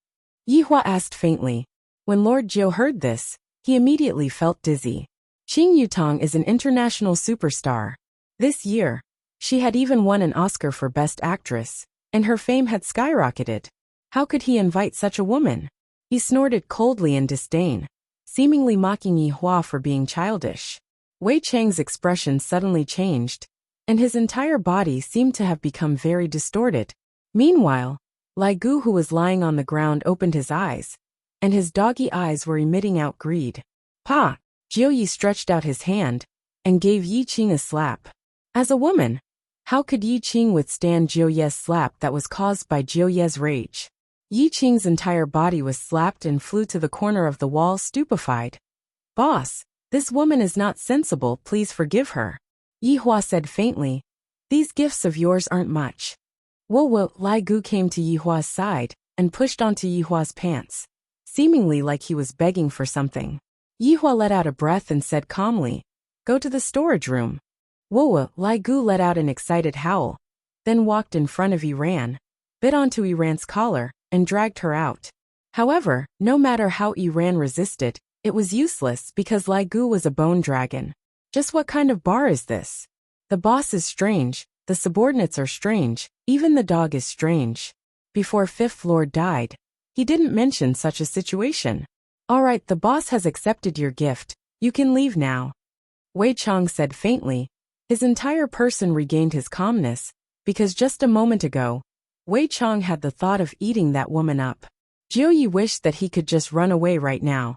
Yi Hua asked faintly. When Lord Jiu heard this, he immediately felt dizzy. Qing Yutong is an international superstar. This year, she had even won an Oscar for Best Actress, and her fame had skyrocketed. How could he invite such a woman? He snorted coldly in disdain, seemingly mocking Yi Hua for being childish. Wei Chang's expression suddenly changed, and his entire body seemed to have become very distorted. Meanwhile, Lai Gu, who was lying on the ground, opened his eyes, and his doggy eyes were emitting out greed. Pa! Jiu Yi stretched out his hand and gave Yi Qing a slap. As a woman, how could Yi Qing withstand Jiu Ye's slap that was caused by Jiu Ye's rage? Yi Qing's entire body was slapped and flew to the corner of the wall stupefied. Boss, this woman is not sensible, please forgive her. Yi Hua said faintly. These gifts of yours aren't much. Whoa, Lai Gu came to Yi Hua's side and pushed onto Yi Hua's pants, seemingly like he was begging for something. Yi Hua let out a breath and said calmly, go to the storage room. Whoa, Lai Gu let out an excited howl, then walked in front of Iran, bit onto Iran's collar, and dragged her out. However, no matter how Iran resisted, it was useless because Lai Gu was a bone dragon. Just what kind of bar is this? The boss is strange, the subordinates are strange, even the dog is strange. Before Fifth Lord died, he didn't mention such a situation. Alright, the boss has accepted your gift, you can leave now. Wei Chang said faintly. His entire person regained his calmness, because just a moment ago, Wei Chang had the thought of eating that woman up. Jiu Yi wished that he could just run away right now.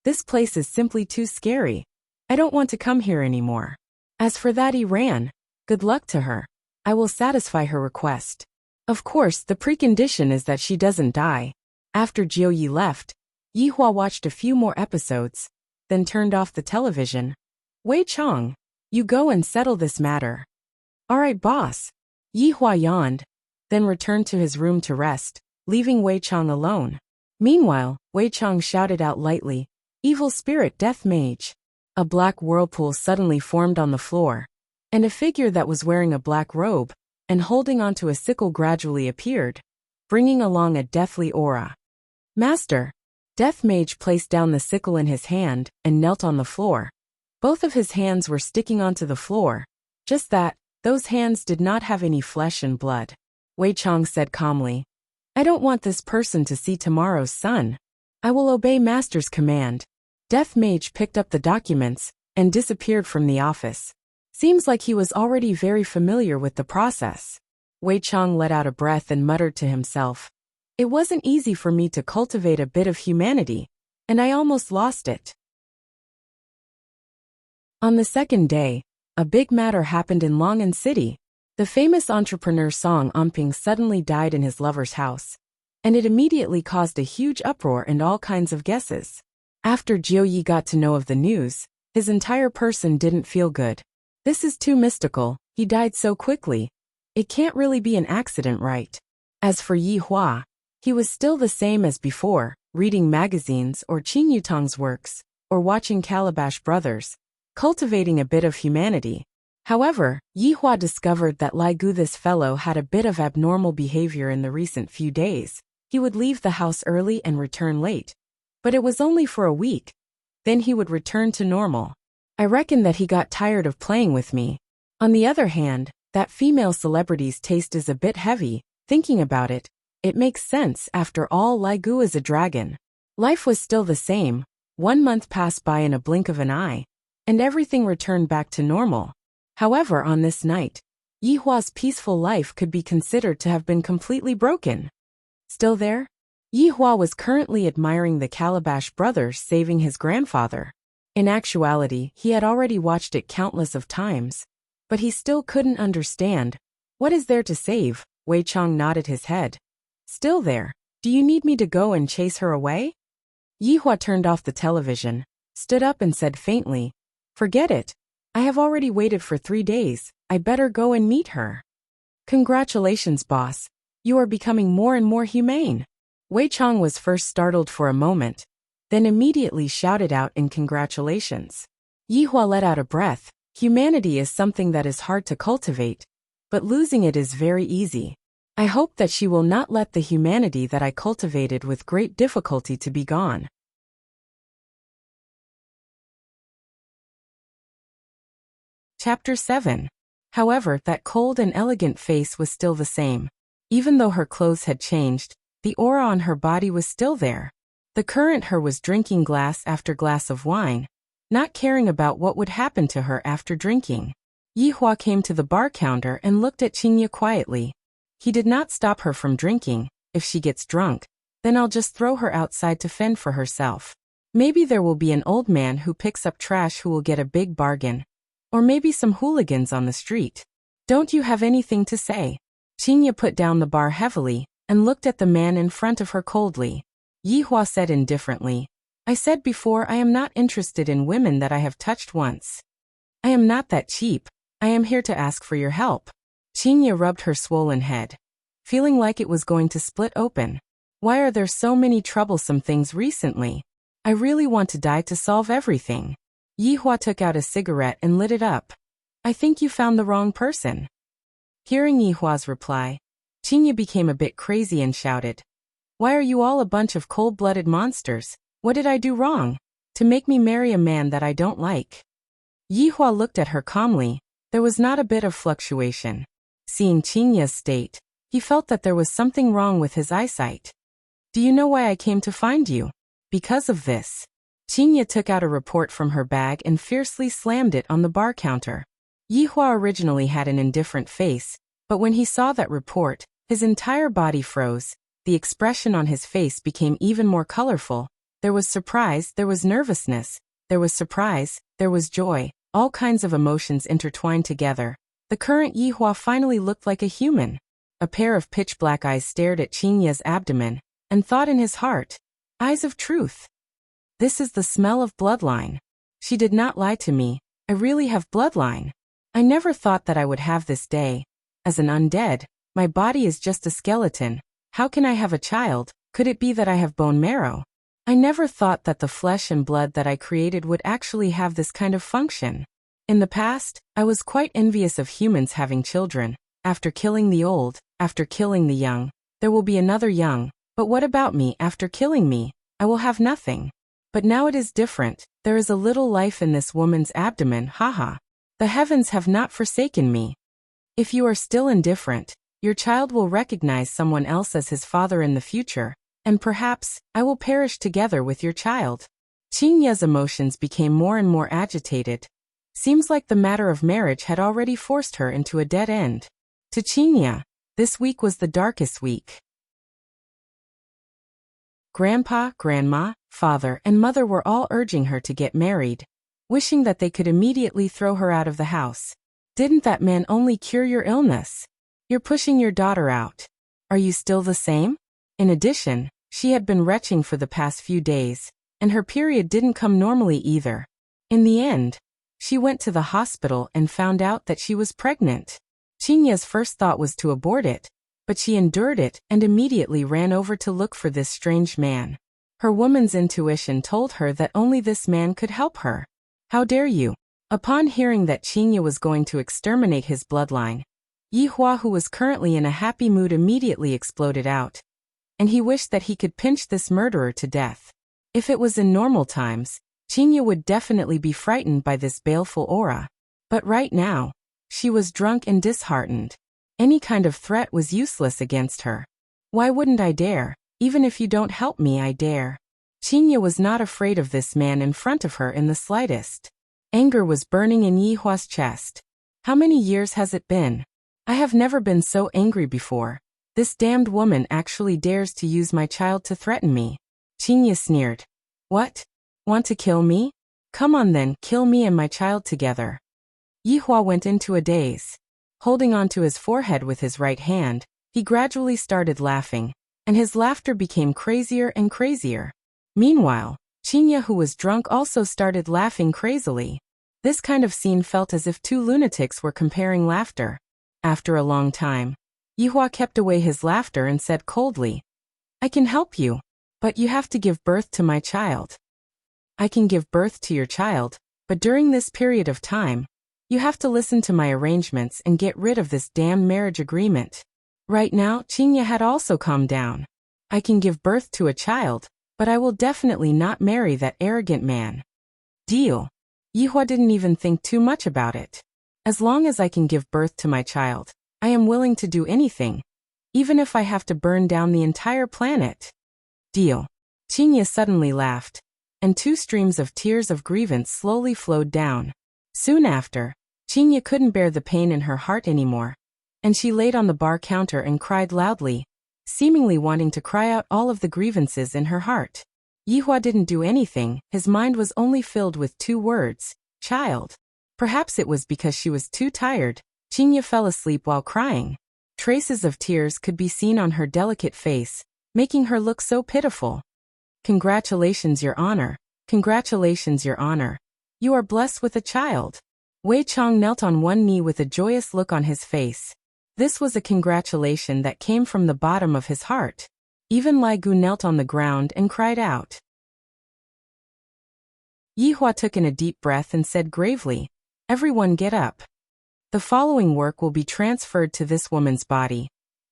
This place is simply too scary. I don't want to come here anymore. As for that Iran, good luck to her. I will satisfy her request. Of course, the precondition is that she doesn't die. After Jiu Yi left, Yi Hua watched a few more episodes, then turned off the television. Wei Chang, you go and settle this matter. Alright, boss. Yi Hua yawned, then returned to his room to rest, leaving Wei Chang alone. Meanwhile, Wei Chang shouted out lightly, Evil spirit, death mage. A black whirlpool suddenly formed on the floor, and a figure that was wearing a black robe and holding onto a sickle gradually appeared, bringing along a deathly aura. Master! Death mage placed down the sickle in his hand and knelt on the floor. Both of his hands were sticking onto the floor. Just that, those hands did not have any flesh and blood. Wei Chang said calmly, I don't want this person to see tomorrow's sun. I will obey Master's command. Death Mage picked up the documents and disappeared from the office. Seems like he was already very familiar with the process. Wei Chang let out a breath and muttered to himself. It wasn't easy for me to cultivate a bit of humanity, and I almost lost it. On the second day, a big matter happened in Long'an City. The famous entrepreneur Song Amping suddenly died in his lover's house, and it immediately caused a huge uproar and all kinds of guesses. After Jiu Yi got to know of the news, his entire person didn't feel good. This is too mystical, he died so quickly. It can't really be an accident, right? As for Yi Hua, he was still the same as before, reading magazines or Qing Yutong's works, or watching Calabash Brothers, cultivating a bit of humanity. However, Yi Hua discovered that Lai Gu, this fellow, had a bit of abnormal behavior in the recent few days. He would leave the house early and return late. But it was only for a week. Then he would return to normal. I reckon that he got tired of playing with me. On the other hand, that female celebrity's taste is a bit heavy. Thinking about it, it makes sense. After all, Lai Gu is a dragon. Life was still the same. 1 month passed by in a blink of an eye, and everything returned back to normal. However, on this night, Yihua's peaceful life could be considered to have been completely broken. Still there? Yihua was currently admiring the Calabash brothers saving his grandfather. In actuality, he had already watched it countless of times, but he still couldn't understand. What is there to save? Wei Chang nodded his head. Still there. Do you need me to go and chase her away? Yihua turned off the television, stood up and said faintly, Forget it. I have already waited for 3 days. I better go and meet her. Congratulations, boss. You are becoming more and more humane. Wei Chang was first startled for a moment, then immediately shouted out in congratulations. Yihua let out a breath. Humanity is something that is hard to cultivate, but losing it is very easy. I hope that she will not let the humanity that I cultivated with great difficulty to be gone. Chapter 7. However, that cold and elegant face was still the same. Even though her clothes had changed, the aura on her body was still there. The current her was drinking glass after glass of wine, not caring about what would happen to her after drinking. Yihua came to the bar counter and looked at Qingye quietly. He did not stop her from drinking. If she gets drunk, then I'll just throw her outside to fend for herself. Maybe there will be an old man who picks up trash who will get a big bargain. Or maybe some hooligans on the street. Don't you have anything to say? Qingye put down the bar heavily and looked at the man in front of her coldly. Yihua said indifferently, I said before I am not interested in women that I have touched once. I am not that cheap. I am here to ask for your help. Qingye rubbed her swollen head, feeling like it was going to split open. Why are there so many troublesome things recently? I really want to die to solve everything. Yihua took out a cigarette and lit it up. I think you found the wrong person. Hearing Yihua's reply, Qingye became a bit crazy and shouted, Why are you all a bunch of cold-blooded monsters? What did I do wrong to make me marry a man that I don't like? Yihua looked at her calmly. There was not a bit of fluctuation. Seeing Qingye's state, he felt that there was something wrong with his eyesight. Do you know why I came to find you? Because of this. Qingye took out a report from her bag and fiercely slammed it on the bar counter. Yihua originally had an indifferent face, but when he saw that report, his entire body froze. The expression on his face became even more colorful. There was surprise, there was nervousness, there was surprise, there was joy, all kinds of emotions intertwined together. The current Yihua finally looked like a human. A pair of pitch-black eyes stared at Qingye's abdomen, and thought in his heart, Eyes of truth. This is the smell of bloodline. She did not lie to me. I really have bloodline. I never thought that I would have this day. As an undead, my body is just a skeleton. How can I have a child? Could it be that I have bone marrow? I never thought that the flesh and blood that I created would actually have this kind of function. In the past, I was quite envious of humans having children. After killing the old, after killing the young, there will be another young. But what about me? After killing me, I will have nothing. But now it is different. There is a little life in this woman's abdomen, haha. The heavens have not forsaken me. If you are still indifferent, your child will recognize someone else as his father in the future, and perhaps, I will perish together with your child. Qingye's emotions became more and more agitated. Seems like the matter of marriage had already forced her into a dead end. To Qingye, this week was the darkest week. Grandpa, grandma, father, and mother were all urging her to get married, wishing that they could immediately throw her out of the house. Didn't that man only cure your illness? You're pushing your daughter out. Are you still the same? In addition, she had been retching for the past few days, and her period didn't come normally either. In the end, she went to the hospital and found out that she was pregnant. Qingye's first thought was to abort it, but she endured it and immediately ran over to look for this strange man. Her woman's intuition told her that only this man could help her. How dare you? Upon hearing that Qingye was going to exterminate his bloodline, Yihua, who was currently in a happy mood, immediately exploded out. And he wished that he could pinch this murderer to death. If it was in normal times, Qingye would definitely be frightened by this baleful aura. But right now, she was drunk and disheartened. Any kind of threat was useless against her. Why wouldn't I dare? Even if you don't help me, I dare. Qingye was not afraid of this man in front of her in the slightest. Anger was burning in Yihua's chest. How many years has it been? I have never been so angry before. This damned woman actually dares to use my child to threaten me. Qingye sneered. What? Want to kill me? Come on then, kill me and my child together. Yihua went into a daze. Holding onto his forehead with his right hand, he gradually started laughing, and his laughter became crazier and crazier. Meanwhile, Qingye, who was drunk, also started laughing crazily. This kind of scene felt as if two lunatics were comparing laughter. After a long time, Yihua kept away his laughter and said coldly, I can help you, but you have to give birth to my child. I can give birth to your child, but during this period of time, you have to listen to my arrangements and get rid of this damn marriage agreement. Right now, Qingye had also calmed down. I can give birth to a child, but I will definitely not marry that arrogant man. Deal. Yihua didn't even think too much about it. As long as I can give birth to my child, I am willing to do anything, even if I have to burn down the entire planet. Deal. Qingye suddenly laughed, and two streams of tears of grievance slowly flowed down. Soon after, Qingye couldn't bear the pain in her heart anymore, and she laid on the bar counter and cried loudly, seemingly wanting to cry out all of the grievances in her heart. Yihua didn't do anything, his mind was only filled with two words, child. Perhaps it was because she was too tired, Qingye fell asleep while crying. Traces of tears could be seen on her delicate face, making her look so pitiful. Congratulations, Your Honor. Congratulations, Your Honor. You are blessed with a child. Wei Chong knelt on one knee with a joyous look on his face. This was a congratulation that came from the bottom of his heart. Even Lai Gu knelt on the ground and cried out. Yihua took in a deep breath and said gravely, Everyone get up. The following work will be transferred to this woman's body.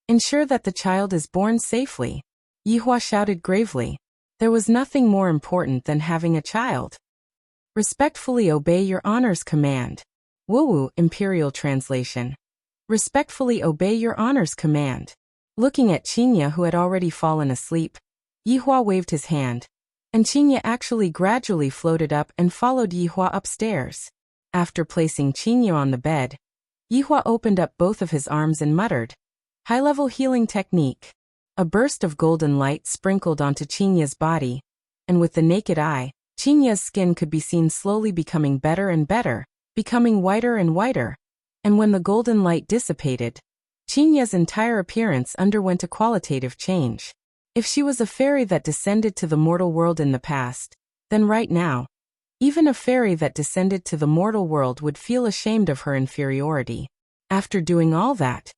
Ensure that the child is born safely. Yihua shouted gravely. There was nothing more important than having a child. Respectfully obey Your Honor's command. Wu Imperial Translation. Respectfully obey Your Honor's command. Looking at Qingye, who had already fallen asleep, Yihua waved his hand, and Qingye actually gradually floated up and followed Yihua upstairs. After placing Qingye on the bed, Yihua opened up both of his arms and muttered, High-level healing technique. A burst of golden light sprinkled onto Qingye's body, and with the naked eye, Qingye's skin could be seen slowly becoming better and better, becoming whiter and whiter, and when the golden light dissipated, Qingye's entire appearance underwent a qualitative change. If she was a fairy that descended to the mortal world in the past, then right now, even a fairy that descended to the mortal world would feel ashamed of her inferiority. After doing all that,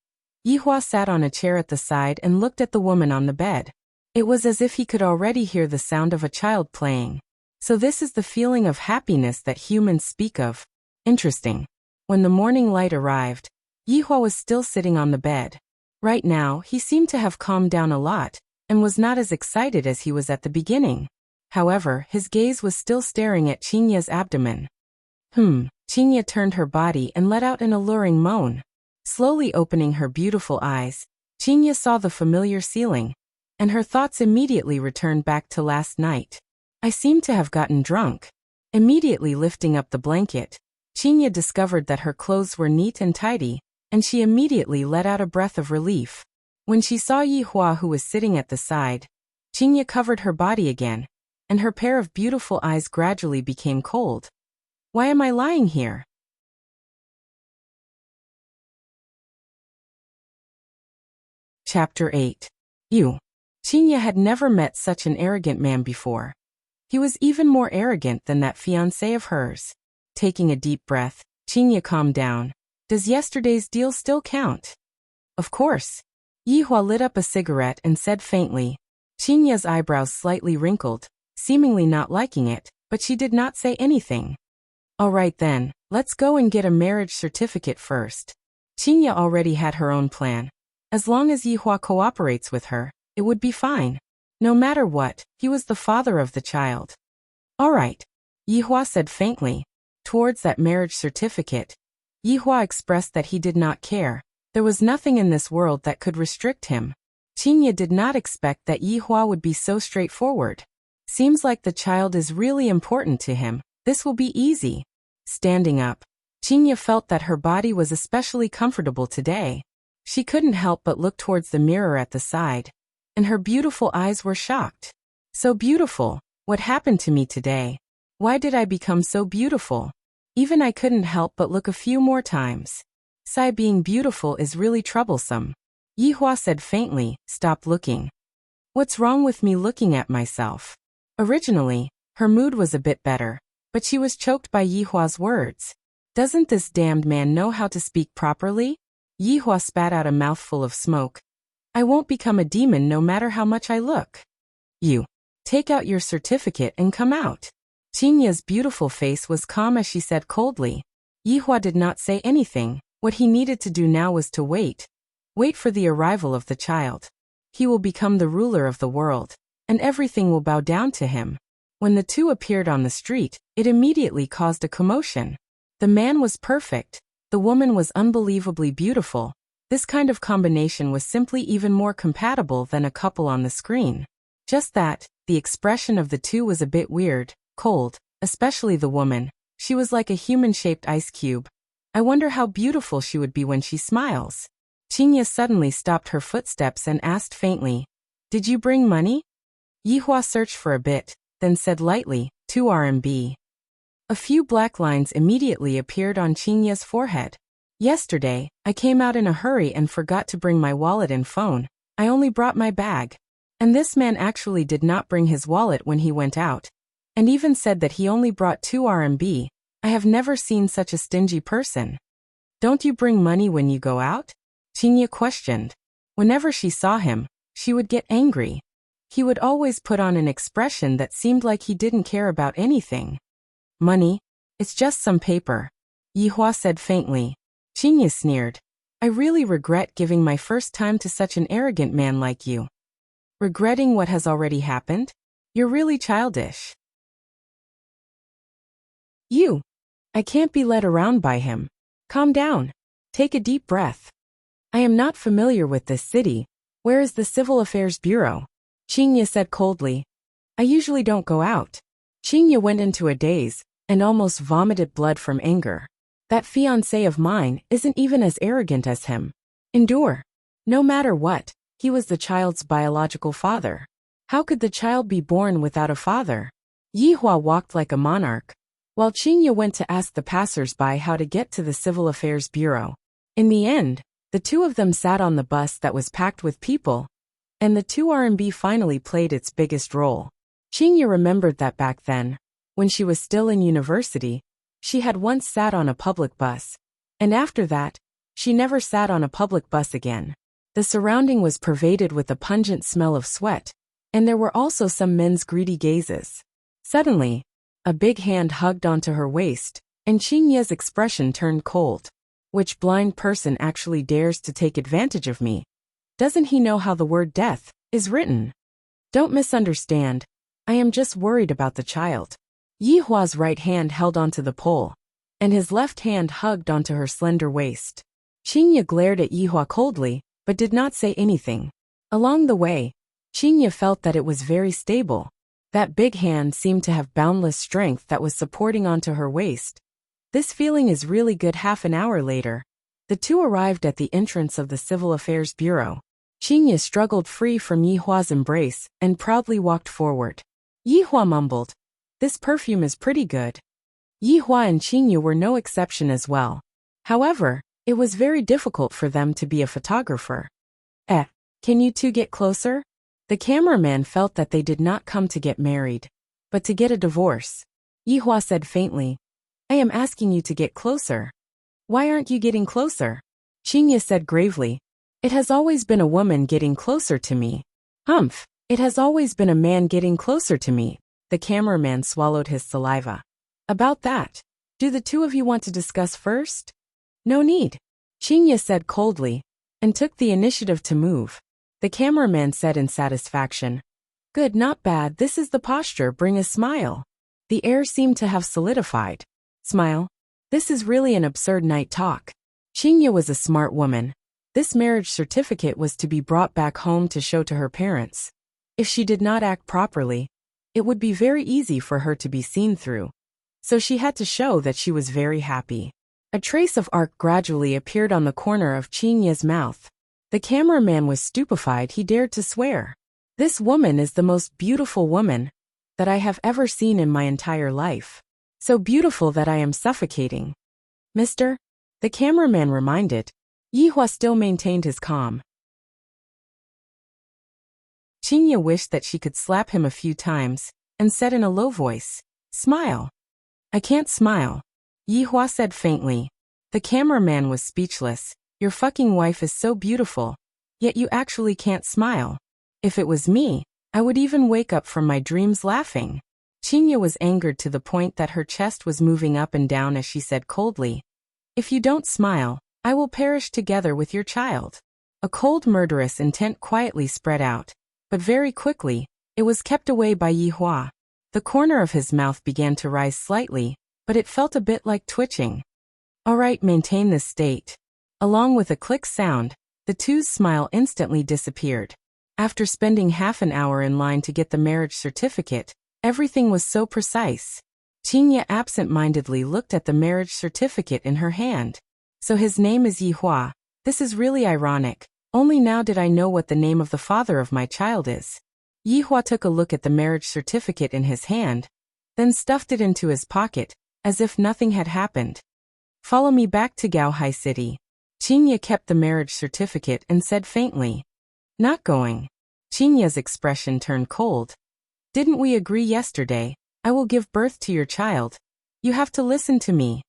Yihua sat on a chair at the side and looked at the woman on the bed. It was as if he could already hear the sound of a child playing. So this is the feeling of happiness that humans speak of. Interesting. When the morning light arrived, Yihua was still sitting on the bed. Right now, he seemed to have calmed down a lot, and was not as excited as he was at the beginning. However, his gaze was still staring at Qingye's abdomen. Qingye turned her body and let out an alluring moan. Slowly opening her beautiful eyes, Qingye saw the familiar ceiling, and her thoughts immediately returned back to last night. I seem to have gotten drunk. Immediately lifting up the blanket, Qingye discovered that her clothes were neat and tidy, and she immediately let out a breath of relief. When she saw Yihua, who was sitting at the side, Qingye covered her body again, and her pair of beautiful eyes gradually became cold. Why am I lying here? Chapter 8. Qingye had never met such an arrogant man before. He was even more arrogant than that fiancé of hers. Taking a deep breath, Qingye calmed down. Does yesterday's deal still count? Of course. Yihua lit up a cigarette and said faintly. Qingye's eyebrows slightly wrinkled, seemingly not liking it, but she did not say anything. All right then, let's go and get a marriage certificate first. Qingye already had her own plan. As long as Yihua cooperates with her, it would be fine. No matter what, he was the father of the child. All right, Yihua said faintly. Towards that marriage certificate, Yihua expressed that he did not care. There was nothing in this world that could restrict him. Qingye did not expect that Yihua would be so straightforward. Seems like the child is really important to him. This will be easy. Standing up, Qingye felt that her body was especially comfortable today. She couldn't help but look towards the mirror at the side, and her beautiful eyes were shocked. So beautiful, what happened to me today? Why did I become so beautiful? Even I couldn't help but look a few more times. Sai, being beautiful is really troublesome. Yihua said faintly, stop looking. What's wrong with me looking at myself? Originally, her mood was a bit better, but she was choked by Yihua's words. Doesn't this damned man know how to speak properly? Yihua spat out a mouthful of smoke. I won't become a demon no matter how much I look. You. Take out your certificate and come out. Qingya's beautiful face was calm as she said coldly. Yihua did not say anything. What he needed to do now was to wait. Wait for the arrival of the child. He will become the ruler of the world, and everything will bow down to him. When the two appeared on the street, it immediately caused a commotion. The man was perfect. The woman was unbelievably beautiful. This kind of combination was simply even more compatible than a couple on the screen. Just that, the expression of the two was a bit weird, cold, especially the woman. She was like a human-shaped ice cube. I wonder how beautiful she would be when she smiles. Qingya suddenly stopped her footsteps and asked faintly, Did you bring money? Yihua searched for a bit, then said lightly, 2 RMB. A few black lines immediately appeared on Qingya's forehead. Yesterday, I came out in a hurry and forgot to bring my wallet and phone. I only brought my bag. And this man actually did not bring his wallet when he went out, and even said that he only brought 2 RMB. I have never seen such a stingy person. Don't you bring money when you go out? Qingya questioned. Whenever she saw him, she would get angry. He would always put on an expression that seemed like he didn't care about anything. Money? It's just some paper. Yihua said faintly. Qingya sneered. I really regret giving my first time to such an arrogant man like you. Regretting what has already happened? You're really childish. You. I can't be led around by him. Calm down. Take a deep breath. I am not familiar with this city. Where is the Civil Affairs Bureau? Qingya said coldly. I usually don't go out. Qingya went into a daze and almost vomited blood from anger. That fiancé of mine isn't even as arrogant as him. Endure. No matter what, he was the child's biological father. How could the child be born without a father? Yihua walked like a monarch, while Qingya went to ask the passers-by how to get to the Civil Affairs Bureau. In the end, the two of them sat on the bus that was packed with people, and the 2 RMB finally played its biggest role. Qingya remembered that back then, when she was still in university, she had once sat on a public bus, and after that, she never sat on a public bus again. The surrounding was pervaded with a pungent smell of sweat, and there were also some men's greedy gazes. Suddenly, a big hand hugged onto her waist, and Qingya's expression turned cold. Which blind person actually dares to take advantage of me? Doesn't he know how the word death is written? Don't misunderstand. I am just worried about the child. Yihua's right hand held onto the pole, and his left hand hugged onto her slender waist. Qingya glared at Yihua coldly, but did not say anything. Along the way, Qingya felt that it was very stable. That big hand seemed to have boundless strength that was supporting onto her waist. This feeling is really good. Half an hour later, the two arrived at the entrance of the Civil Affairs Bureau. Qingya struggled free from Yihua's embrace and proudly walked forward. Yihua mumbled, This perfume is pretty good. Yihua and Qingya were no exception as well. However, it was very difficult for them to be a photographer. Can you two get closer? The cameraman felt that they did not come to get married, but to get a divorce. Yihua said faintly, I am asking you to get closer. Why aren't you getting closer? Qingya said gravely, It has always been a woman getting closer to me. Humph, it has always been a man getting closer to me. The cameraman swallowed his saliva. About that, do the two of you want to discuss first? No need. Qingya said coldly, and took the initiative to move. The cameraman said in satisfaction, Good, not bad, this is the posture, bring a smile. The air seemed to have solidified. Smile? This is really an absurd night talk. Qingya was a smart woman. This marriage certificate was to be brought back home to show to her parents. If she did not act properly, it would be very easy for her to be seen through. So she had to show that she was very happy. A trace of arc gradually appeared on the corner of Qingya's mouth. The cameraman was stupefied. He dared to swear. This woman is the most beautiful woman that I have ever seen in my entire life. So beautiful that I am suffocating. Mister? The cameraman reminded. Yihua still maintained his calm. Qinya wished that she could slap him a few times, and said in a low voice, "Smile." "I can't smile," Yihua said faintly. The cameraman was speechless. "Your fucking wife is so beautiful, yet you actually can't smile. If it was me, I would even wake up from my dreams laughing." Qinya was angered to the point that her chest was moving up and down as she said coldly, "If you don't smile, I will perish together with your child." A cold murderous intent quietly spread out, but very quickly, it was kept away by Yihua. The corner of his mouth began to rise slightly, but it felt a bit like twitching. "All right, maintain this state." Along with a click sound, the two's smile instantly disappeared. After spending half an hour in line to get the marriage certificate, everything was so precise. Qinya absent-mindedly looked at the marriage certificate in her hand. So his name is Yihua. This is really ironic. Only now did I know what the name of the father of my child is. Yihua took a look at the marriage certificate in his hand, then stuffed it into his pocket, as if nothing had happened. "Follow me back to Gaohai City." Qinya kept the marriage certificate and said faintly, "Not going." Qinya's expression turned cold. "Didn't we agree yesterday? I will give birth to your child. You have to listen to me."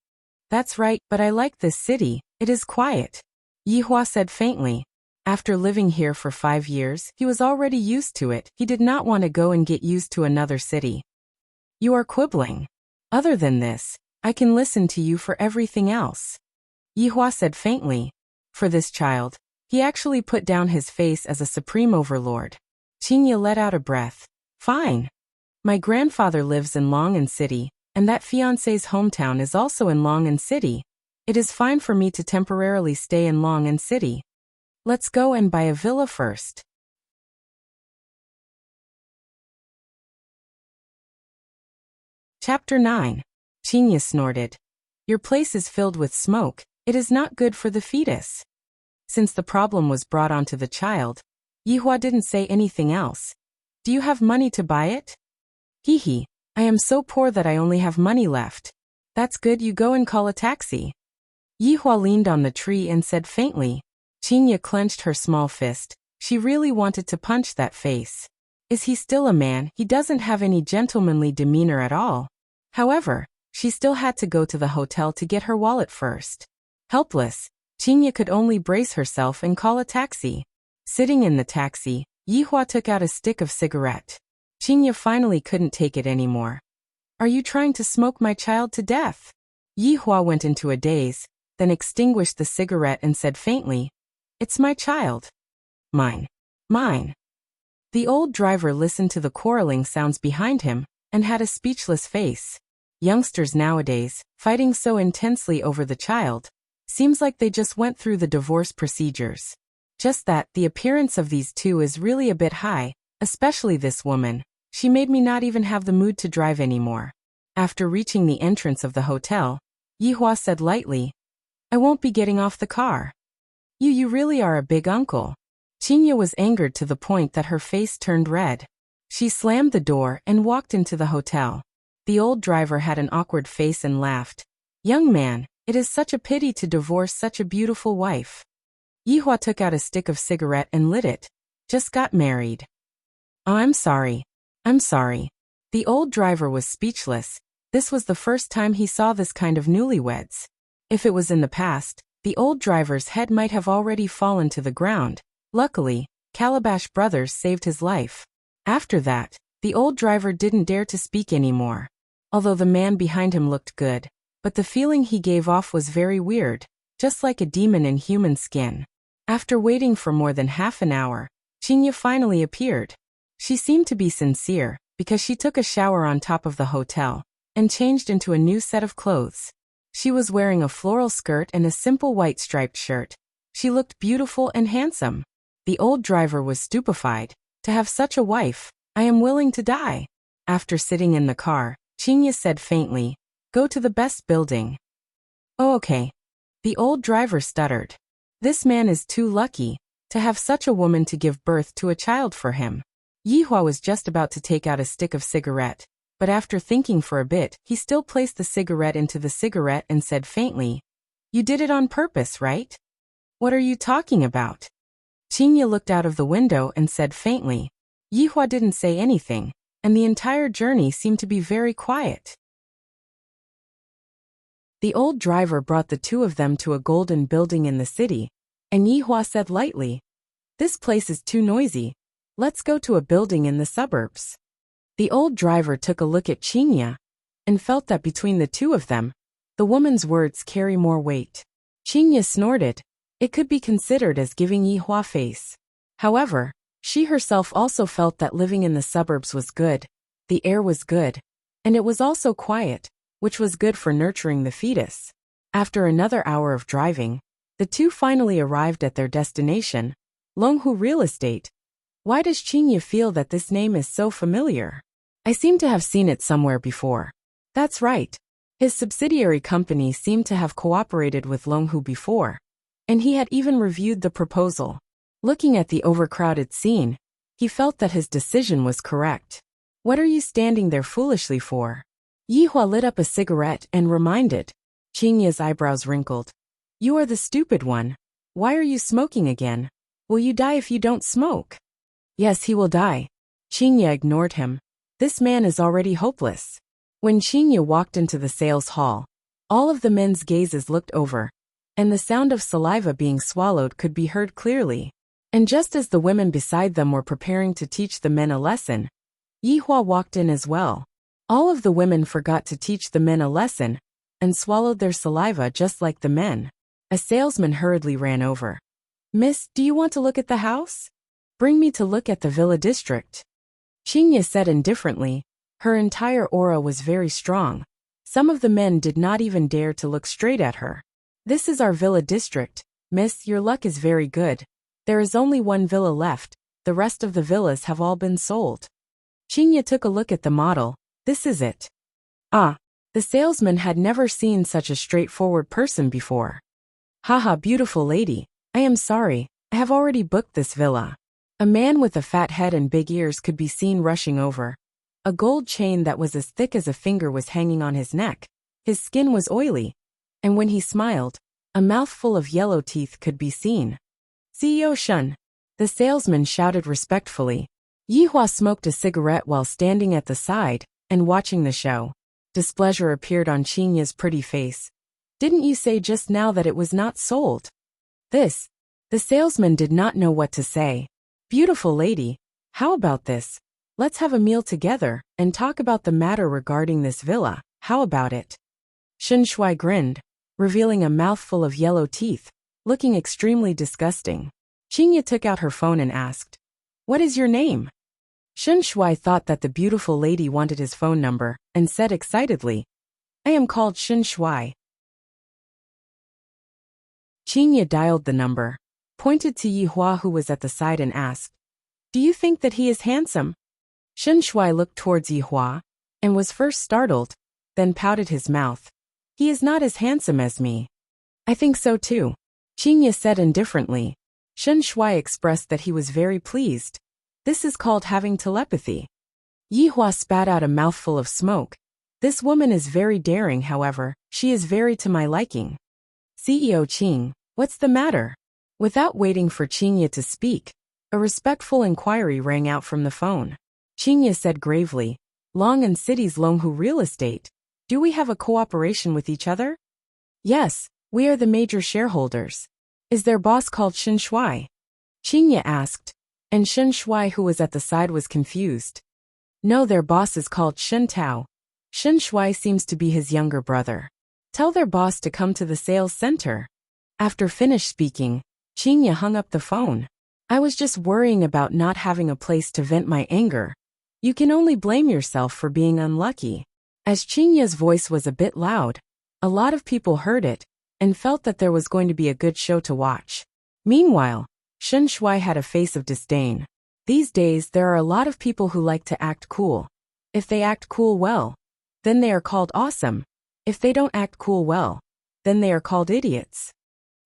"That's right, but I like this city. It is quiet," Yihua said faintly. After living here for 5 years, he was already used to it. He did not want to go and get used to another city. "You are quibbling. Other than this, I can listen to you for everything else," Yihua said faintly. For this child, he actually put down his face as a supreme overlord. Qinya let out a breath. "Fine. My grandfather lives in Long'an City, and that fiancé's hometown is also in Long'an City. It is fine for me to temporarily stay in Long'an City. Let's go and buy a villa first." Chapter 9. Qinya snorted. "Your place is filled with smoke. It is not good for the fetus." Since the problem was brought onto the child, Yihua didn't say anything else. "Do you have money to buy it?" "Hee. I am so poor that I only have money left." "That's good, you go and call a taxi." Yihua leaned on the tree and said faintly. Qinya clenched her small fist. She really wanted to punch that face. Is he still a man? He doesn't have any gentlemanly demeanor at all. However, she still had to go to the hotel to get her wallet first. Helpless, Qinya could only brace herself and call a taxi. Sitting in the taxi, Yihua took out a stick of cigarette. Qinya finally couldn't take it anymore. "Are you trying to smoke my child to death?" Yihua went into a daze, then extinguished the cigarette and said faintly, "It's my child. Mine. Mine." The old driver listened to the quarreling sounds behind him, and had a speechless face. Youngsters nowadays, fighting so intensely over the child, seems like they just went through the divorce procedures. Just that, the appearance of these two is really a bit high, especially this woman. She made me not even have the mood to drive anymore. After reaching the entrance of the hotel, Yihua said lightly, "I won't be getting off the car." You really are a big uncle." Qinya was angered to the point that her face turned red. She slammed the door and walked into the hotel. The old driver had an awkward face and laughed. "Young man, it is such a pity to divorce such a beautiful wife." Yihua took out a stick of cigarette and lit it. "Just got married." "Oh, I'm sorry. I'm sorry." The old driver was speechless. This was the first time he saw this kind of newlyweds. If it was in the past, the old driver's head might have already fallen to the ground. Luckily, Calabash Brothers saved his life. After that, the old driver didn't dare to speak anymore. Although the man behind him looked good, but the feeling he gave off was very weird, just like a demon in human skin. After waiting for more than half an hour, Qinya finally appeared. She seemed to be sincere, because she took a shower on top of the hotel, and changed into a new set of clothes. She was wearing a floral skirt and a simple white striped shirt. She looked beautiful and handsome. The old driver was stupefied. To have such a wife, I am willing to die. After sitting in the car, Qinya said faintly, "Go to the best building." "Oh, okay." The old driver stuttered. This man is too lucky. To have such a woman to give birth to a child for him. Yihua was just about to take out a stick of cigarette, but after thinking for a bit, he still placed the cigarette into the cigarette and said faintly, "You did it on purpose, right?" "What are you talking about?" Qingye looked out of the window and said faintly. Yihua didn't say anything, and the entire journey seemed to be very quiet. The old driver brought the two of them to a golden building in the city, and Yihua said lightly, "This place is too noisy. Let's go to a building in the suburbs." The old driver took a look at Qingye and felt that between the two of them, the woman's words carry more weight. Qingye snorted. It could be considered as giving Yihua face. However, she herself also felt that living in the suburbs was good, the air was good, and it was also quiet, which was good for nurturing the fetus. After another hour of driving, the two finally arrived at their destination, Longhu Real Estate. Why does Qingye feel that this name is so familiar? I seem to have seen it somewhere before. That's right. His subsidiary company seemed to have cooperated with Longhu before, and he had even reviewed the proposal. Looking at the overcrowded scene, he felt that his decision was correct. What are you standing there foolishly for? Yihua lit up a cigarette and reminded. Qingye's eyebrows wrinkled. You are the stupid one. Why are you smoking again? Will you die if you don't smoke? Yes, he will die. Qingye ignored him. This man is already hopeless. When Qingye walked into the sales hall, all of the men's gazes looked over, and the sound of saliva being swallowed could be heard clearly. And just as the women beside them were preparing to teach the men a lesson, Yihua walked in as well. All of the women forgot to teach the men a lesson and swallowed their saliva just like the men. A salesman hurriedly ran over. Miss, do you want to look at the house? Bring me to look at the villa district. Qingye said indifferently. Her entire aura was very strong. Some of the men did not even dare to look straight at her. This is our villa district. Miss, your luck is very good. There is only one villa left. The rest of the villas have all been sold. Qingye took a look at the model. This is it. Ah, the salesman had never seen such a straightforward person before. Haha, beautiful lady. I am sorry. I have already booked this villa. A man with a fat head and big ears could be seen rushing over. A gold chain that was as thick as a finger was hanging on his neck. His skin was oily, and when he smiled, a mouthful of yellow teeth could be seen. CEO Shun. The salesman shouted respectfully. Yihua smoked a cigarette while standing at the side and watching the show. Displeasure appeared on Qingye's pretty face. Didn't you say just now that it was not sold? The salesman did not know what to say. Beautiful lady, how about this? Let's have a meal together and talk about the matter regarding this villa. How about it? Shen Shui grinned, revealing a mouthful of yellow teeth, looking extremely disgusting. Qingye took out her phone and asked, What is your name? Shen Shui thought that the beautiful lady wanted his phone number and said excitedly, I am called Shen Shui. Qingye dialed the number, pointed to Yihua who was at the side and asked, Do you think that he is handsome? Shen Shui looked towards Yihua and was first startled, then pouted his mouth. He is not as handsome as me. I think so too. Qingye said indifferently. Shen Shui expressed that he was very pleased. This is called having telepathy. Yihua spat out a mouthful of smoke. This woman is very daring, however, she is very to my liking. CEO Qing, what's the matter? Without waiting for Qingye to speak, a respectful inquiry rang out from the phone. Qingye said gravely, Long & City's Longhu Real Estate. Do we have a cooperation with each other? Yes, we are the major shareholders. Is their boss called Shen Shui? Qingye asked, and Shen Shui who was at the side was confused. No, their boss is called Shen Tao. Shen Shui seems to be his younger brother. Tell their boss to come to the sales center. After finished speaking, Qingye hung up the phone. I was just worrying about not having a place to vent my anger. You can only blame yourself for being unlucky. As Qingye's voice was a bit loud, a lot of people heard it and felt that there was going to be a good show to watch. Meanwhile, Shen Shui had a face of disdain. These days there are a lot of people who like to act cool. If they act cool well, then they are called awesome. If they don't act cool well, then they are called idiots.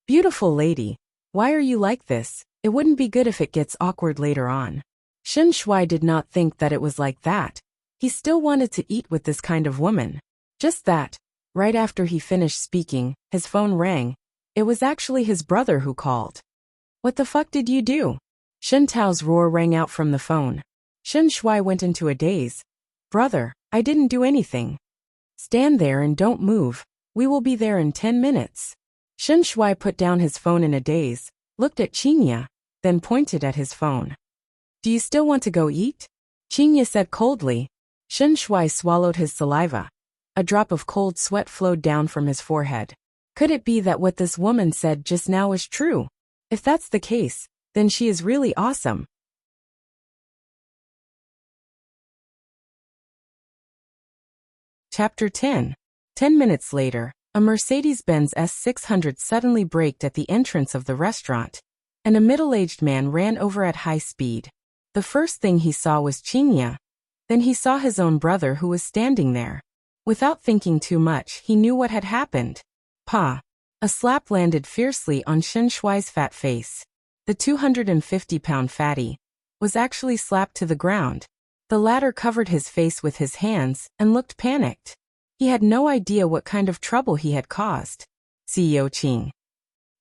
Beautiful lady, why are you like this? It wouldn't be good if it gets awkward later on. Shen Shuai did not think that it was like that. He still wanted to eat with this kind of woman. Just that, right after he finished speaking, his phone rang. It was actually his brother who called. What the fuck did you do? Shen Tao's roar rang out from the phone. Shen Shuai went into a daze. Brother, I didn't do anything. Stand there and don't move. We will be there in 10 minutes. Shen Shuai put down his phone in a daze, looked at Qingya, then pointed at his phone. Do you still want to go eat? Qingya said coldly. Shen Shuai swallowed his saliva. A drop of cold sweat flowed down from his forehead. Could it be that what this woman said just now is true? If that's the case, then she is really awesome. Chapter 10. 10 minutes later, a Mercedes-Benz S600 suddenly braked at the entrance of the restaurant, and a middle-aged man ran over at high speed. The first thing he saw was Qingya. Then he saw his own brother who was standing there. Without thinking too much, he knew what had happened. Pa! A slap landed fiercely on Shen Shuai's fat face. The 250-pound fatty was actually slapped to the ground. The latter covered his face with his hands and looked panicked. He had no idea what kind of trouble he had caused. CEO Qing.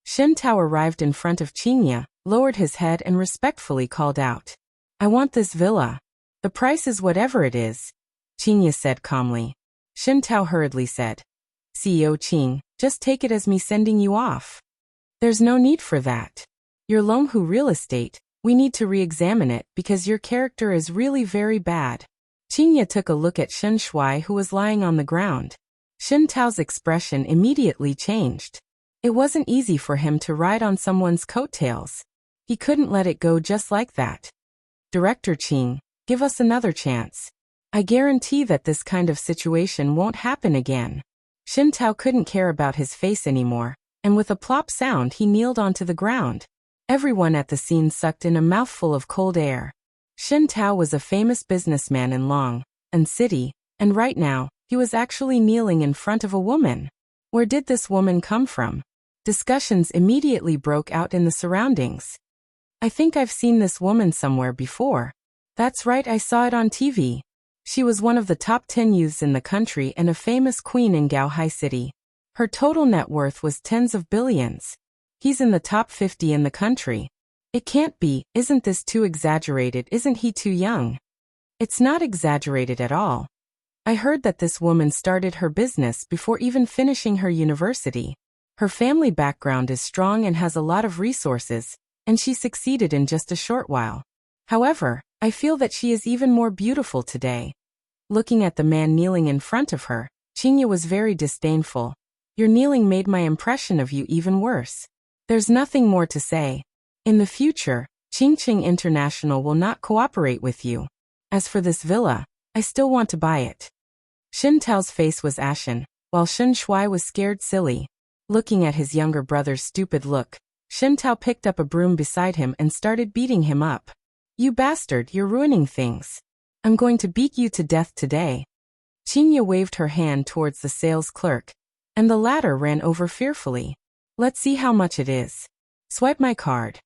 Shen Tao arrived in front of Qingya, lowered his head and respectfully called out. I want this villa. The price is whatever it is. Qingya said calmly. Shen Tao hurriedly said. CEO Qing, just take it as me sending you off. There's no need for that. Your Longhu real estate, we need to re-examine it because your character is really very bad. Qingya took a look at Shen Shuai who was lying on the ground. Shen Tao's expression immediately changed. It wasn't easy for him to ride on someone's coattails. He couldn't let it go just like that. Director Qing, give us another chance. I guarantee that this kind of situation won't happen again. Shen Tao couldn't care about his face anymore, and with a plop sound he kneeled onto the ground. Everyone at the scene sucked in a mouthful of cold air. Shen Tao was a famous businessman in Long and City, and right now, he was actually kneeling in front of a woman. Where did this woman come from? Discussions immediately broke out in the surroundings. I think I've seen this woman somewhere before. That's right, I saw it on TV. She was one of the top 10 youths in the country and a famous queen in Gaohai City. Her total net worth was tens of billions. He's in the top 50 in the country. It can't be, isn't this too exaggerated? Isn't he too young? It's not exaggerated at all. I heard that this woman started her business before even finishing her university. Her family background is strong and has a lot of resources, and she succeeded in just a short while. However, I feel that she is even more beautiful today. Looking at the man kneeling in front of her, Qingya was very disdainful. Your kneeling made my impression of you even worse. There's nothing more to say. In the future, Qingqing International will not cooperate with you. As for this villa, I still want to buy it. Shen Tao's face was ashen, while Shen Shuai was scared silly. Looking at his younger brother's stupid look, Shen Tao picked up a broom beside him and started beating him up. You bastard, you're ruining things. I'm going to beat you to death today. Qingya waved her hand towards the sales clerk, and the latter ran over fearfully. Let's see how much it is. Swipe my card.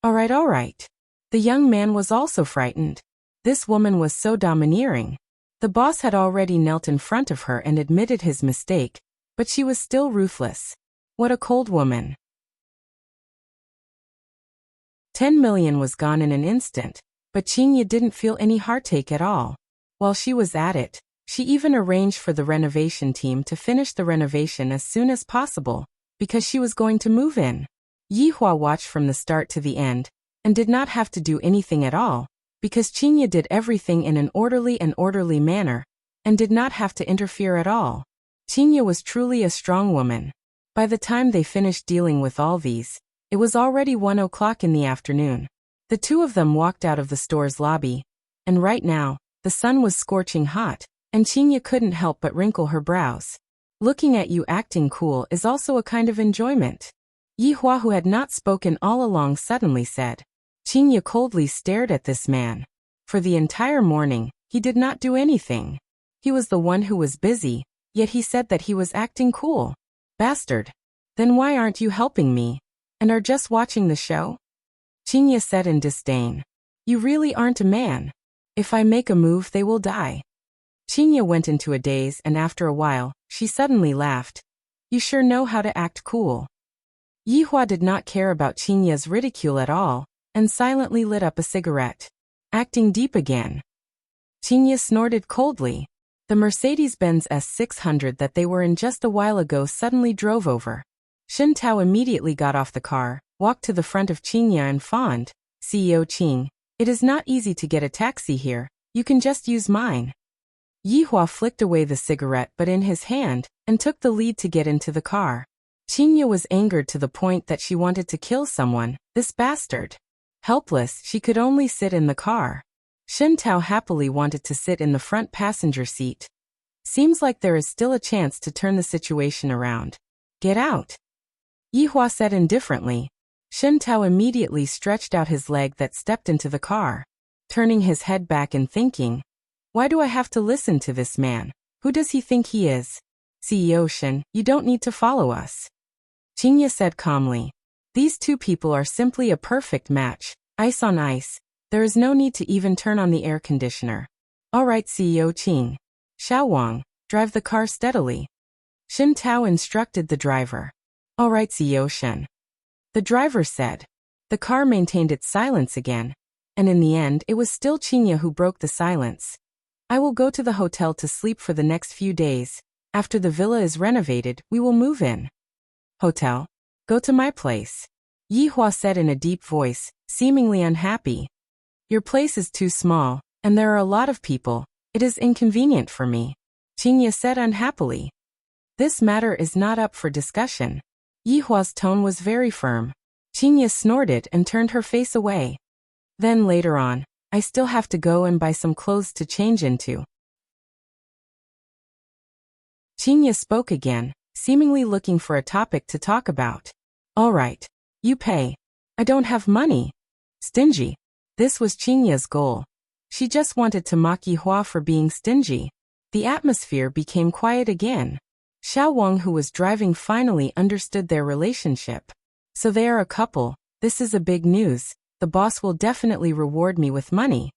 All right. The young man was also frightened. This woman was so domineering. The boss had already knelt in front of her and admitted his mistake, but she was still ruthless. What a cold woman. 10 million was gone in an instant, but Qingya didn't feel any heartache at all. While she was at it, she even arranged for the renovation team to finish the renovation as soon as possible, because she was going to move in. Yihua watched from the start to the end, and did not have to do anything at all, because Qingya did everything in an orderly manner, and did not have to interfere at all. Qingya was truly a strong woman. By the time they finished dealing with all these, it was already 1 o'clock in the afternoon. The two of them walked out of the store's lobby, and right now, the sun was scorching hot, and Qingya couldn't help but wrinkle her brows. Looking at you acting cool is also a kind of enjoyment. Yihua, who had not spoken all along, suddenly said. Qingya coldly stared at this man. For the entire morning, he did not do anything. He was the one who was busy, yet he said that he was acting cool. Bastard. Then why aren't you helping me? And are just watching the show? Qinya said in disdain. You really aren't a man. If I make a move, they will die. Qinya went into a daze, and after a while, she suddenly laughed. You sure know how to act cool. Yihua did not care about Qinya's ridicule at all, and silently lit up a cigarette. Acting deep again. Qinya snorted coldly. The Mercedes-Benz S600 that they were in just a while ago suddenly drove over. Xin Tao immediately got off the car, walked to the front of Qinya and fawned. CEO Qing, it is not easy to get a taxi here, you can just use mine. Yihua flicked away the cigarette but in his hand, and took the lead to get into the car. Qinya was angered to the point that she wanted to kill someone, this bastard. Helpless, she could only sit in the car. Xin Tao happily wanted to sit in the front passenger seat. Seems like there is still a chance to turn the situation around. Get out. Yihua said indifferently. Xin Tao immediately stretched out his leg that stepped into the car. Turning his head back and thinking, why do I have to listen to this man? Who does he think he is? CEO Xin, you don't need to follow us. Qinya said calmly. These two people are simply a perfect match, ice on ice. There is no need to even turn on the air conditioner. All right, CEO Qing. Xiao Wang, drive the car steadily. Xin Tao instructed the driver. All right, CEO Xin. The driver said. The car maintained its silence again, and in the end it was still Qinya who broke the silence. I will go to the hotel to sleep for the next few days. After the villa is renovated, we will move in. Hotel? Go to my place. Yihua said in a deep voice, seemingly unhappy. Your place is too small, and there are a lot of people. It is inconvenient for me. Qinya said unhappily. This matter is not up for discussion. Yihua's tone was very firm. Qinya snorted and turned her face away. Then later on, I still have to go and buy some clothes to change into. Qinya spoke again, seemingly looking for a topic to talk about. All right. You pay. I don't have money. Stingy. This was Qinya's goal. She just wanted to mock Yihua for being stingy. The atmosphere became quiet again. Xiao Wang, who was driving, finally understood their relationship. So they are a couple. This is a big news. The boss will definitely reward me with money.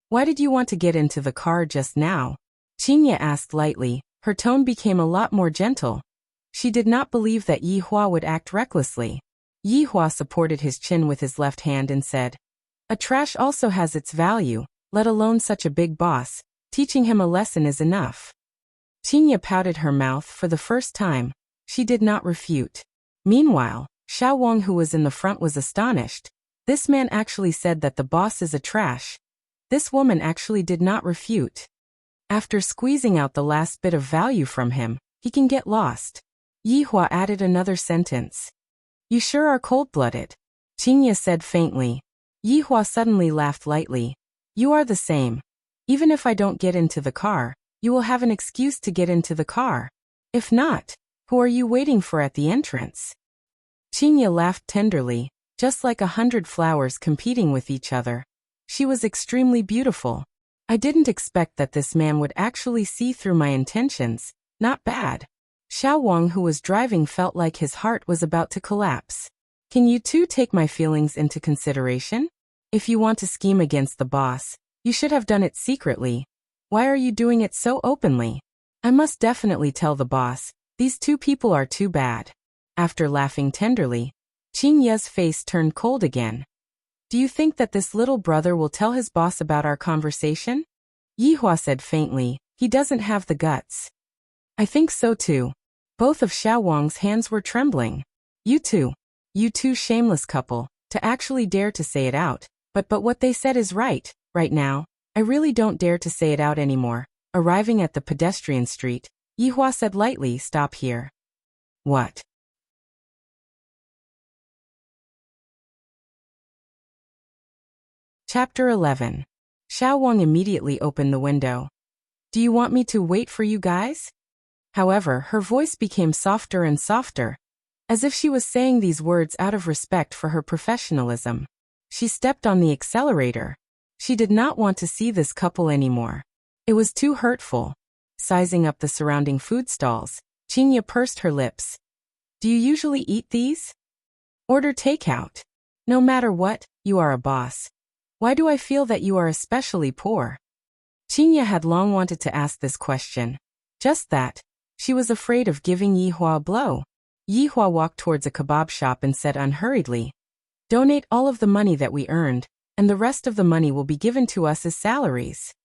Why did you want to get into the car just now? Qinya asked lightly. Her tone became a lot more gentle. She did not believe that Yihua would act recklessly. Yihua supported his chin with his left hand and said, a trash also has its value, let alone such a big boss. Teaching him a lesson is enough. Qinya pouted her mouth for the first time. She did not refute. Meanwhile, Xiao Wang, who was in the front, was astonished. This man actually said that the boss is a trash. This woman actually did not refute. After squeezing out the last bit of value from him, he can get lost. Yihua added another sentence. You sure are cold-blooded. Qinya said faintly. Yihua suddenly laughed lightly. You are the same. Even if I don't get into the car, you will have an excuse to get into the car. If not, who are you waiting for at the entrance? Qinya laughed tenderly, just like 100 flowers competing with each other. She was extremely beautiful. I didn't expect that this man would actually see through my intentions. Not bad. Xiao Wang, who was driving, felt like his heart was about to collapse. Can you two take my feelings into consideration? If you want to scheme against the boss, you should have done it secretly. Why are you doing it so openly? I must definitely tell the boss. These two people are too bad. After laughing tenderly, Qinya's face turned cold again. Do you think that this little brother will tell his boss about our conversation? Yihua said faintly. He doesn't have the guts. I think so too. Both of Xiao Wang's hands were trembling. You two shameless couple, to actually dare to say it out. But what they said is right. Right now, I really don't dare to say it out anymore. Arriving at the pedestrian street, Yihua said lightly, stop here. What? Chapter 11. Xiao Wang immediately opened the window. Do you want me to wait for you guys? However, her voice became softer and softer, as if she was saying these words out of respect for her professionalism. She stepped on the accelerator. She did not want to see this couple anymore. It was too hurtful. Sizing up the surrounding food stalls, Qinya pursed her lips. Do you usually eat these? Order takeout. No matter what, you are a boss. Why do I feel that you are especially poor? Qingye had long wanted to ask this question. Just that. She was afraid of giving Yihua a blow. Yihua walked towards a kebab shop and said unhurriedly, "Donate all of the money that we earned, and the rest of the money will be given to us as salaries."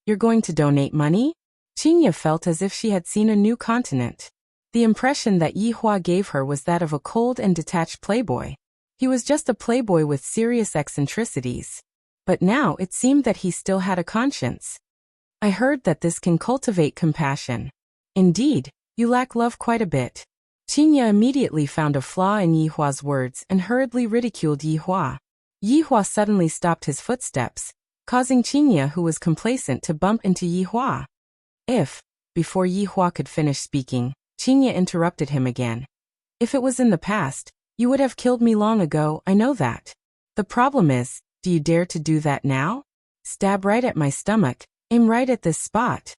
You're going to donate money? Qingye felt as if she had seen a new continent. The impression that Yihua gave her was that of a cold and detached playboy. He was just a playboy with serious eccentricities. But now it seemed that he still had a conscience. I heard that this can cultivate compassion. Indeed, you lack love quite a bit. Qingye immediately found a flaw in Yihua's words and hurriedly ridiculed Yihua. Yihua suddenly stopped his footsteps, causing Qingye, who was complacent, to bump into Yihua. Before Yihua could finish speaking, Qingye interrupted him again. If it was in the past, you would have killed me long ago, I know that. The problem is, do you dare to do that now? Stab right at my stomach, aim right at this spot.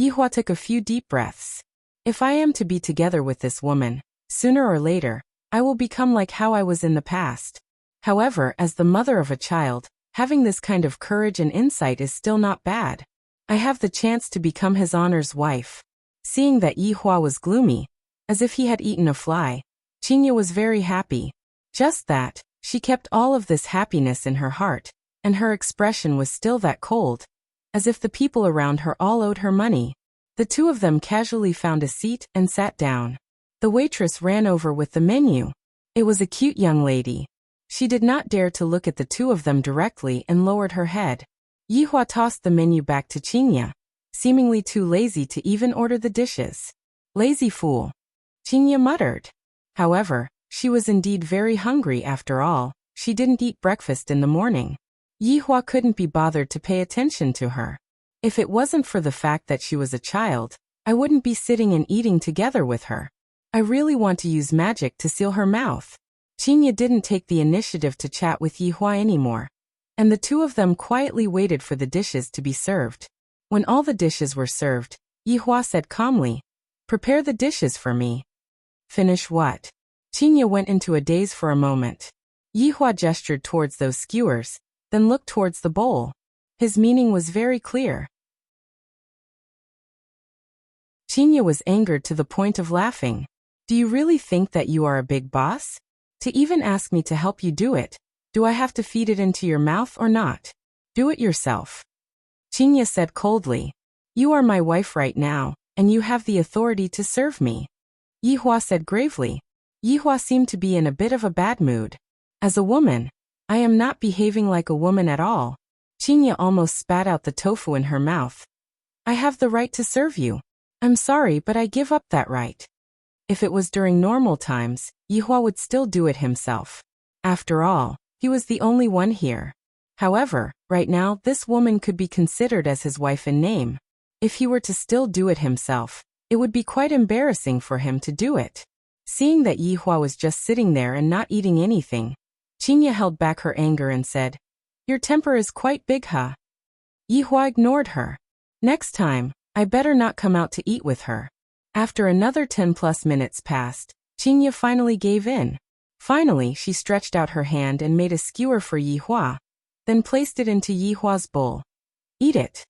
Yihua took a few deep breaths. If I am to be together with this woman, sooner or later, I will become like how I was in the past. However, as the mother of a child, having this kind of courage and insight is still not bad. I have the chance to become his honor's wife. Seeing that Yihua was gloomy, as if he had eaten a fly, Qingye was very happy. Just that, she kept all of this happiness in her heart, and her expression was still that cold, as if the people around her all owed her money. The two of them casually found a seat and sat down. The waitress ran over with the menu. It was a cute young lady. She did not dare to look at the two of them directly and lowered her head. Yihua tossed the menu back to Qingye, seemingly too lazy to even order the dishes. Lazy fool. Qingye muttered. However, she was indeed very hungry after all. She didn't eat breakfast in the morning. Yihua couldn't be bothered to pay attention to her. If it wasn't for the fact that she was a child, I wouldn't be sitting and eating together with her. I really want to use magic to seal her mouth. Qingye didn't take the initiative to chat with Yihua anymore, and the two of them quietly waited for the dishes to be served. When all the dishes were served, Yihua said calmly, "Prepare the dishes for me." Finish what? Qingye went into a daze for a moment. Yihua gestured towards those skewers, then looked towards the bowl. His meaning was very clear. Qingye was angered to the point of laughing. Do you really think that you are a big boss? To even ask me to help you do it, do I have to feed it into your mouth or not? Do it yourself. Qingye said coldly. You are my wife right now, and you have the authority to serve me. Yihua said gravely. Yihua seemed to be in a bit of a bad mood. As a woman, I am not behaving like a woman at all. Qingye almost spat out the tofu in her mouth. I have the right to serve you. I'm sorry, but I give up that right. If it was during normal times, Yihua would still do it himself. After all, he was the only one here. However, right now this woman could be considered as his wife in name. If he were to still do it himself, it would be quite embarrassing for him to do it. Seeing that Yihua was just sitting there and not eating anything, Qingye held back her anger and said, Your temper is quite big, huh? Yihua ignored her. Next time, I better not come out to eat with her. After another 10+ minutes passed, Qingye finally gave in. Finally, she stretched out her hand and made a skewer for Yihua, then placed it into Yihua's bowl. Eat it.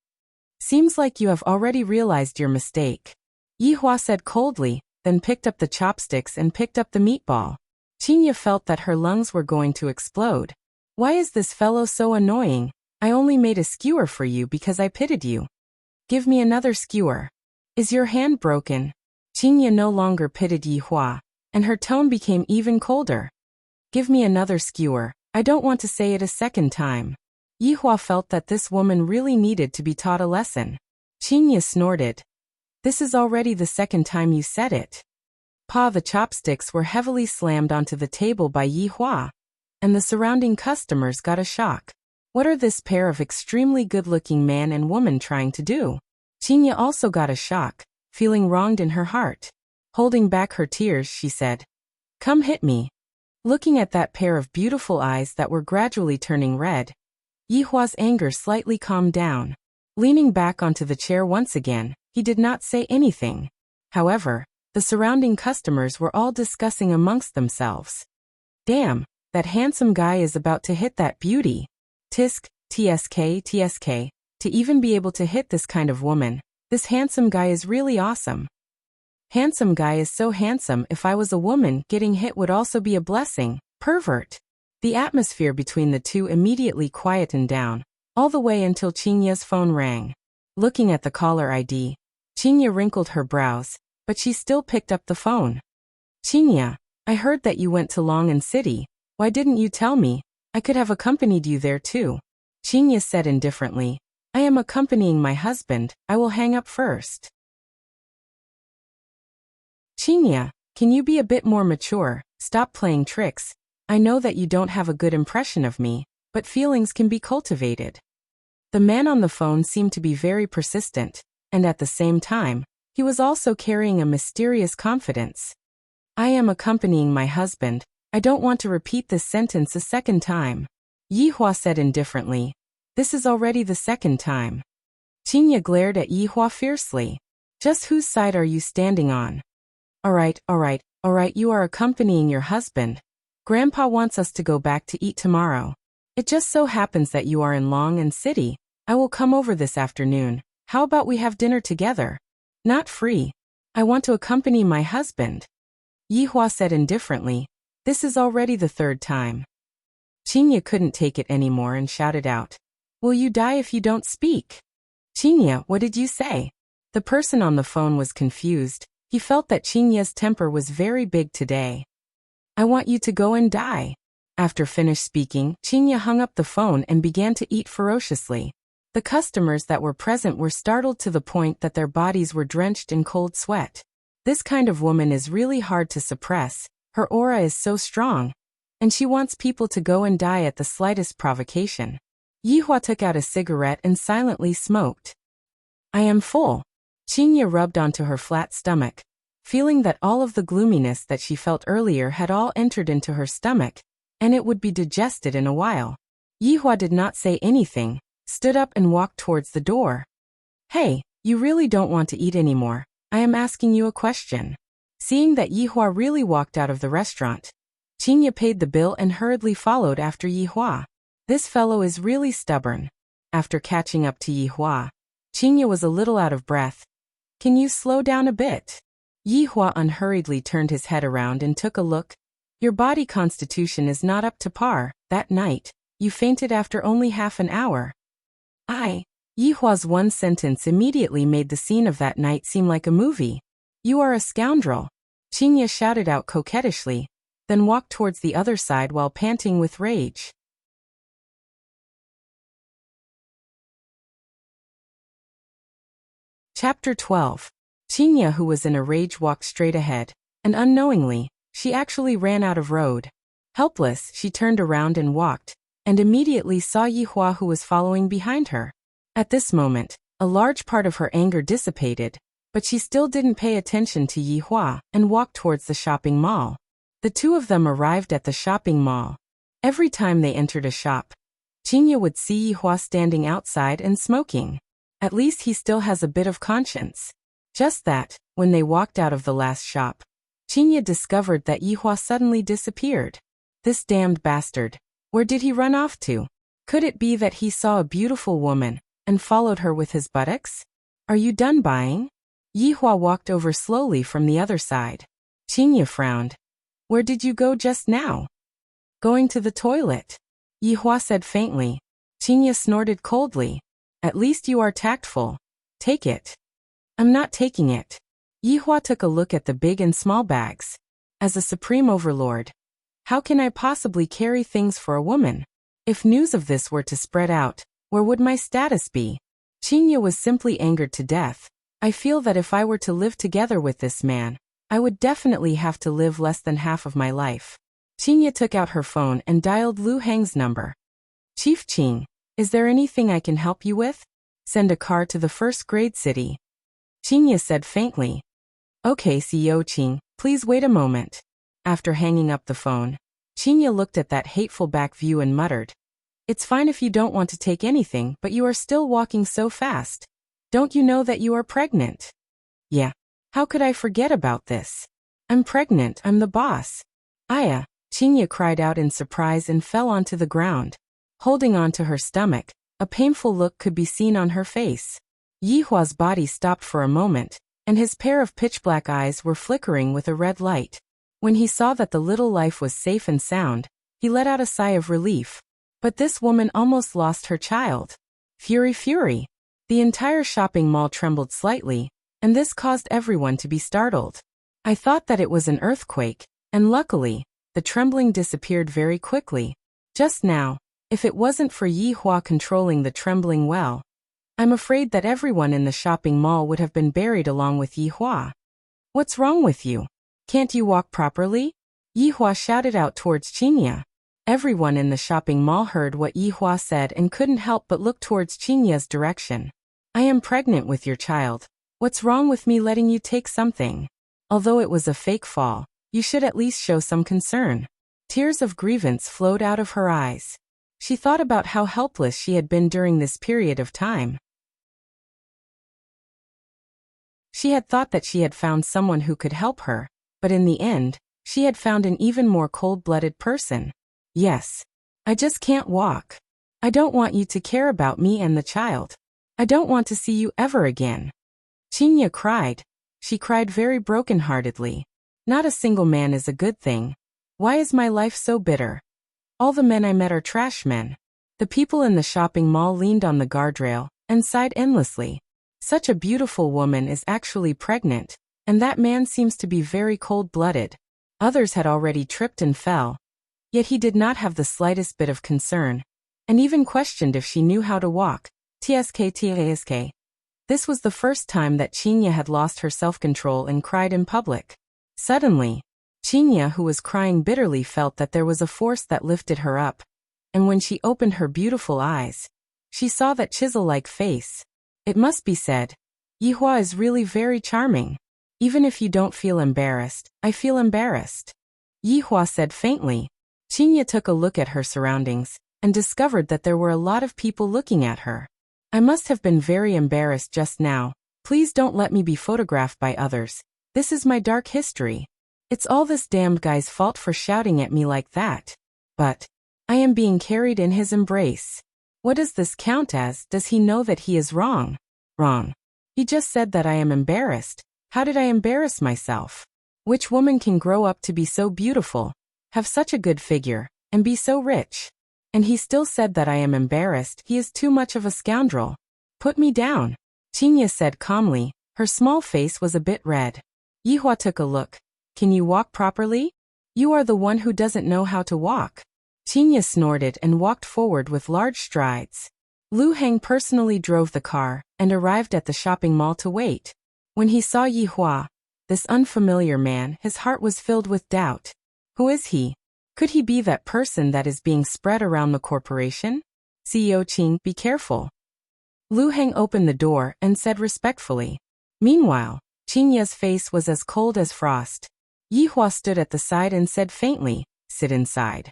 Seems like you have already realized your mistake. Yihua said coldly, then picked up the chopsticks and picked up the meatball. Qingye felt that her lungs were going to explode. Why is this fellow so annoying? I only made a skewer for you because I pitied you. Give me another skewer. Is your hand broken? Qingye no longer pitied Yihua, and her tone became even colder. Give me another skewer, I don't want to say it a second time. Yihua felt that this woman really needed to be taught a lesson. Qingye snorted. This is already the second time you said it. The chopsticks were heavily slammed onto the table by Yihua, and the surrounding customers got a shock. What are this pair of extremely good-looking man and woman trying to do? Qingye also got a shock, feeling wronged in her heart. Holding back her tears, she said, Come hit me. Looking at that pair of beautiful eyes that were gradually turning red, Yihua's anger slightly calmed down. Leaning back onto the chair once again, he did not say anything. However, the surrounding customers were all discussing amongst themselves. Damn, That handsome guy is about to hit that beauty. Tisk, tsk, tsk. To even be able to hit this kind of woman. This handsome guy is really awesome. Handsome guy is so handsome. If I was a woman, getting hit would also be a blessing. Pervert. The atmosphere between the two immediately quietened down, all the way until Qingya's phone rang. Looking at the caller ID, Qingya wrinkled her brows, but she still picked up the phone. Qingya, I heard that you went to Longan City. Why didn't you tell me? I could have accompanied you there too. Qingya said indifferently, I am accompanying my husband. I will hang up first. Qingya, can you be a bit more mature? Stop playing tricks. I know that you don't have a good impression of me, but feelings can be cultivated. The man on the phone seemed to be very persistent, and at the same time, he was also carrying a mysterious confidence. I am accompanying my husband. I don't want to repeat this sentence a second time. Yihua said indifferently. This is already the second time. Qingya glared at Yihua fiercely. Just whose side are you standing on? Alright, you are accompanying your husband. Grandpa wants us to go back to eat tomorrow. It just so happens that you are in Longan City. I will come over this afternoon. How about we have dinner together? Not free. I want to accompany my husband. Yihua said indifferently. This is already the third time. Qingya couldn't take it anymore and shouted out. Will you die if you don't speak? Qingya, what did you say? The person on the phone was confused. He felt that Qingya's temper was very big today. I want you to go and die. After finished speaking, Qingya hung up the phone and began to eat ferociously. The customers that were present were startled to the point that their bodies were drenched in cold sweat. This kind of woman is really hard to suppress. Her aura is so strong, and she wants people to go and die at the slightest provocation. Yihua took out a cigarette and silently smoked. I am full. Qingya rubbed onto her flat stomach, feeling that all of the gloominess that she felt earlier had all entered into her stomach, and it would be digested in a while. Yihua did not say anything, stood up and walked towards the door. Hey, you really don't want to eat anymore. I am asking you a question. Seeing that Yihua really walked out of the restaurant, Qingya paid the bill and hurriedly followed after Yihua. This fellow is really stubborn. After catching up to Yihua, Qingya was a little out of breath. Can you slow down a bit? Yihua unhurriedly turned his head around and took a look. Your body constitution is not up to par. That night, you fainted after only half an hour. Yihua's one sentence immediately made the scene of that night seem like a movie. You are a scoundrel. Qingya shouted out coquettishly, then walked towards the other side while panting with rage. Chapter 12. Qingya, who was in a rage, walked straight ahead, and unknowingly, she actually ran out of road. Helpless, she turned around and walked, and immediately saw Yihua, who was following behind her. At this moment, a large part of her anger dissipated, but she still didn't pay attention to Yihua and walked towards the shopping mall. The two of them arrived at the shopping mall. Every time they entered a shop, Qingya would see Yihua standing outside and smoking. At least he still has a bit of conscience. Just that, when they walked out of the last shop, Qingya discovered that Yihua suddenly disappeared. This damned bastard. Where did he run off to? Could it be that he saw a beautiful woman and followed her with his buttocks? Are you done buying? Yihua walked over slowly from the other side. Qingya frowned. Where did you go just now? Going to the toilet. Yihua said faintly. Qingya snorted coldly. At least you are tactful. Take it. I'm not taking it. Yihua took a look at the big and small bags. As a supreme overlord, how can I possibly carry things for a woman? If news of this were to spread out, where would my status be? Qingya was simply angered to death. I feel that if I were to live together with this man, I would definitely have to live less than half of my life. Qingya took out her phone and dialed Lu Heng's number. Chief Qing, is there anything I can help you with? Send a car to the first-grade city. Qingya said faintly. Okay, CEO Qing, please wait a moment. After hanging up the phone, Qingya looked at that hateful back view and muttered. It's fine if you don't want to take anything, but you are still walking so fast. Don't you know that you are pregnant? Yeah. How could I forget about this? I'm pregnant, I'm the boss. Aya, Qinya cried out in surprise and fell onto the ground. Holding onto her stomach, a painful look could be seen on her face. Yihua's body stopped for a moment, and his pair of pitch-black eyes were flickering with a red light. When he saw that the little life was safe and sound, he let out a sigh of relief. But this woman almost lost her child. Fury, fury! The entire shopping mall trembled slightly, and this caused everyone to be startled. I thought that it was an earthquake, and luckily, the trembling disappeared very quickly. Just now, if it wasn't for Yihua controlling the trembling well, I'm afraid that everyone in the shopping mall would have been buried along with Yihua. What's wrong with you? Can't you walk properly? Yihua shouted out towards Qinya. Everyone in the shopping mall heard what Yihua said and couldn't help but look towards Qinya's direction. I am pregnant with your child. What's wrong with me letting you take something? Although it was a fake fall, you should at least show some concern. Tears of grievance flowed out of her eyes. She thought about how helpless she had been during this period of time. She had thought that she had found someone who could help her, but in the end, she had found an even more cold-blooded person. Yes. I just can't walk. I don't want you to care about me and the child. I don't want to see you ever again. Qinya cried. She cried very brokenheartedly. Not a single man is a good thing. Why is my life so bitter? All the men I met are trash men. The people in the shopping mall leaned on the guardrail and sighed endlessly. Such a beautiful woman is actually pregnant, and that man seems to be very cold-blooded. Others had already tripped and fell. Yet he did not have the slightest bit of concern, and even questioned if she knew how to walk. Tsk. This was the first time that Qinya had lost her self-control and cried in public. Suddenly, Qinya, who was crying bitterly, felt that there was a force that lifted her up, and when she opened her beautiful eyes, she saw that chisel-like face. It must be said, Yihua is really very charming. Even if you don't feel embarrassed, I feel embarrassed. Yihua said faintly. Qinya took a look at her surroundings, and discovered that there were a lot of people looking at her. I must have been very embarrassed just now. Please don't let me be photographed by others. This is my dark history. It's all this damned guy's fault for shouting at me like that. But I am being carried in his embrace. What does this count as? Does he know that he is wrong? Wrong. He just said that I am embarrassed. How did I embarrass myself? Which woman can grow up to be so beautiful, have such a good figure, and be so rich? And he still said that I am embarrassed. He is too much of a scoundrel. Put me down, Qinya said calmly. Her small face was a bit red. Yihua took a look. Can you walk properly? You are the one who doesn't know how to walk. Qinya snorted and walked forward with large strides. Lu Heng personally drove the car and arrived at the shopping mall to wait. When he saw Yihua, this unfamiliar man, his heart was filled with doubt. Who is he? Could he be that person that is being spread around the corporation? CEO Qing, be careful. Lu Heng opened the door and said respectfully. Meanwhile, Qinya's face was as cold as frost. Yihua stood at the side and said faintly, sit inside.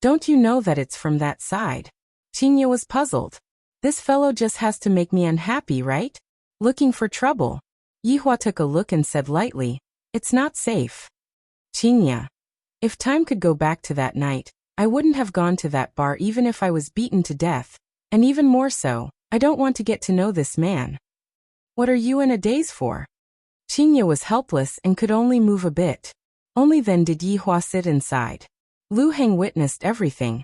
Don't you know that it's from that side? Qinya was puzzled. This fellow just has to make me unhappy, right? Looking for trouble. Yihua took a look and said lightly, it's not safe. Qinya. If time could go back to that night, I wouldn't have gone to that bar even if I was beaten to death. And even more so, I don't want to get to know this man. What are you in a daze for? Qinya was helpless and could only move a bit. Only then did Yihua sit inside. Lu Heng witnessed everything,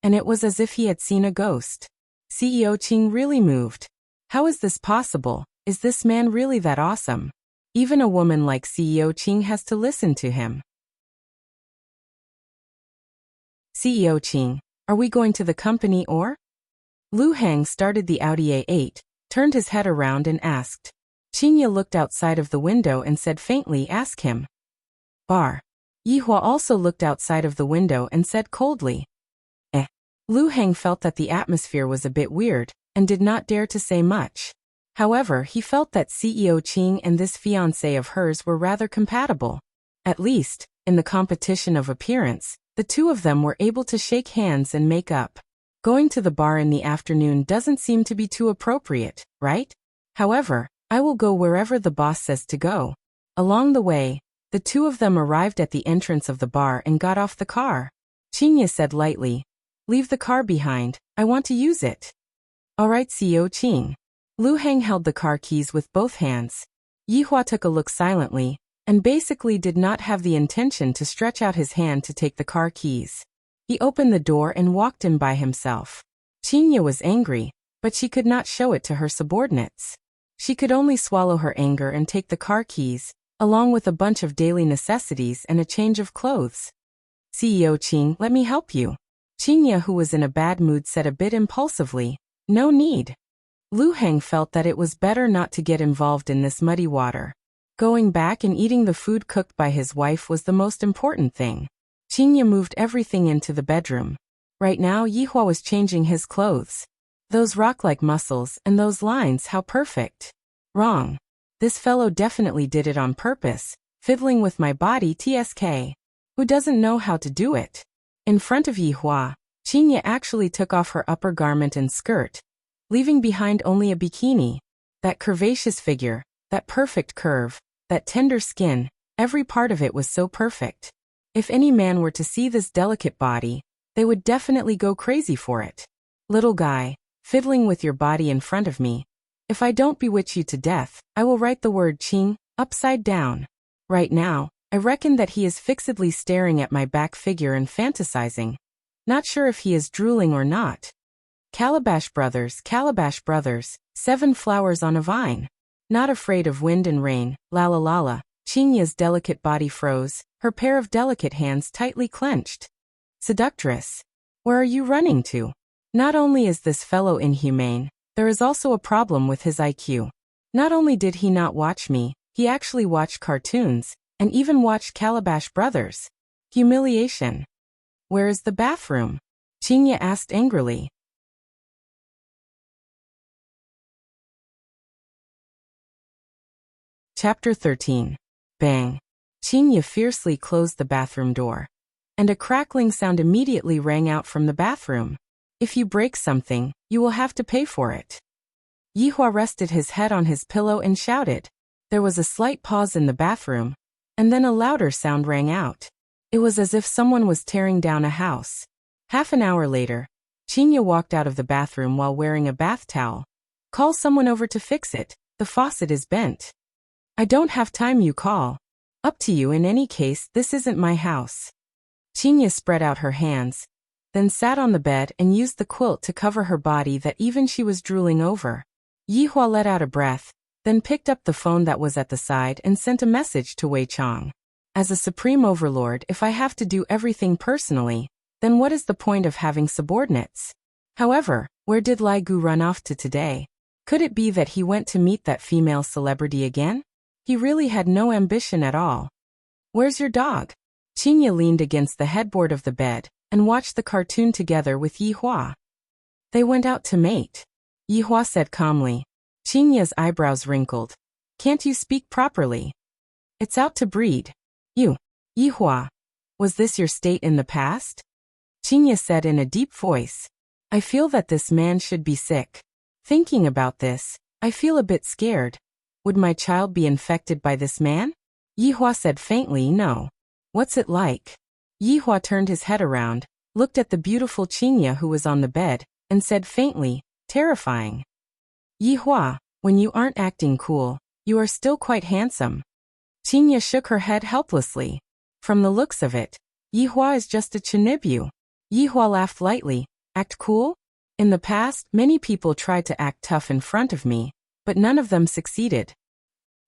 and it was as if he had seen a ghost. CEO Qing really moved. How is this possible? Is this man really that awesome? Even a woman like CEO Qing has to listen to him. CEO Qing, are we going to the company or? Lu Heng started the Audi A8, turned his head around and asked. Qinya looked outside of the window and said faintly, ask him. Bar. Yihua also looked outside of the window and said coldly. Lu Heng felt that the atmosphere was a bit weird, and did not dare to say much. However, he felt that CEO Qing and this fiancé of hers were rather compatible. At least, in the competition of appearance, the two of them were able to shake hands and make up. Going to the bar in the afternoon doesn't seem to be too appropriate, right? However, I will go wherever the boss says to go. Along the way, The two of them arrived at the entrance of the bar and got off the car. Qingye said lightly, "Leave the car behind, I want to use it." "Alright, CEO Qing." Lu Heng held the car keys with both hands. Yihua took a look silently, and basically did not have the intention to stretch out his hand to take the car keys. He opened the door and walked in by himself. Qingye was angry, but she could not show it to her subordinates. She could only swallow her anger and take the car keys, along with a bunch of daily necessities and a change of clothes. "CEO Qing, let me help you." Qingye, who was in a bad mood, said a bit impulsively, "No need." Lu Heng felt that it was better not to get involved in this muddy water. Going back and eating the food cooked by his wife was the most important thing. Qingye moved everything into the bedroom. Right now Yihua was changing his clothes. Those rock-like muscles and those lines, how perfect. Wrong. This fellow definitely did it on purpose, fiddling with my body TSK. Who doesn't know how to do it? In front of Yihua, Qingye actually took off her upper garment and skirt, leaving behind only a bikini. That curvaceous figure, that perfect curve, that tender skin, every part of it was so perfect. If any man were to see this delicate body, they would definitely go crazy for it. "Little guy, fiddling with your body in front of me. If I don't bewitch you to death, I will write the word Qing upside down." Right now, I reckon that he is fixedly staring at my back figure and fantasizing. Not sure if he is drooling or not. Calabash brothers, 7 flowers on a vine. Not afraid of wind and rain, la la la la. Qingye's delicate body froze, her pair of delicate hands tightly clenched. "Seductress, where are you running to?" Not only is this fellow inhumane, there is also a problem with his IQ. Not only did he not watch me, he actually watched cartoons, and even watched Calabash Brothers. Humiliation. "Where is the bathroom?" Qingye asked angrily. Chapter 13. Bang. Qingye fiercely closed the bathroom door, and a crackling sound immediately rang out from the bathroom. "If you break something, you will have to pay for it." Yihua rested his head on his pillow and shouted. There was a slight pause in the bathroom, and then a louder sound rang out. It was as if someone was tearing down a house. Half an hour later, Qingye walked out of the bathroom while wearing a bath towel. "Call someone over to fix it, the faucet is bent." "I don't have time, you call." "Up to you, in any case, this isn't my house." Qingye spread out her hands, then sat on the bed and used the quilt to cover her body that even she was drooling over. Yihua let out a breath, then picked up the phone that was at the side and sent a message to Wei Chang. "As a supreme overlord, if I have to do everything personally, then what is the point of having subordinates?" However, where did Lai Gu run off to today? Could it be that he went to meet that female celebrity again? He really had no ambition at all. "Where's your dog?" Qingye leaned against the headboard of the bed and watched the cartoon together with Yihua. "They went out to mate," Yihua said calmly. Qingye's eyebrows wrinkled. "Can't you speak properly?" "It's out to breed." "You, Yihua, was this your state in the past?" Qingye said in a deep voice. "I feel that this man should be sick. Thinking about this, I feel a bit scared. Would my child be infected by this man?" Yihua said faintly, "No." "What's it like?" Yihua turned his head around, looked at the beautiful Qingye who was on the bed, and said faintly, "Terrifying." "Yihua, when you aren't acting cool, you are still quite handsome." Qingye shook her head helplessly. "From the looks of it, Yihua is just a chinibyu." Yihua laughed lightly. "Act cool?" "In the past, many people tried to act tough in front of me, but none of them succeeded."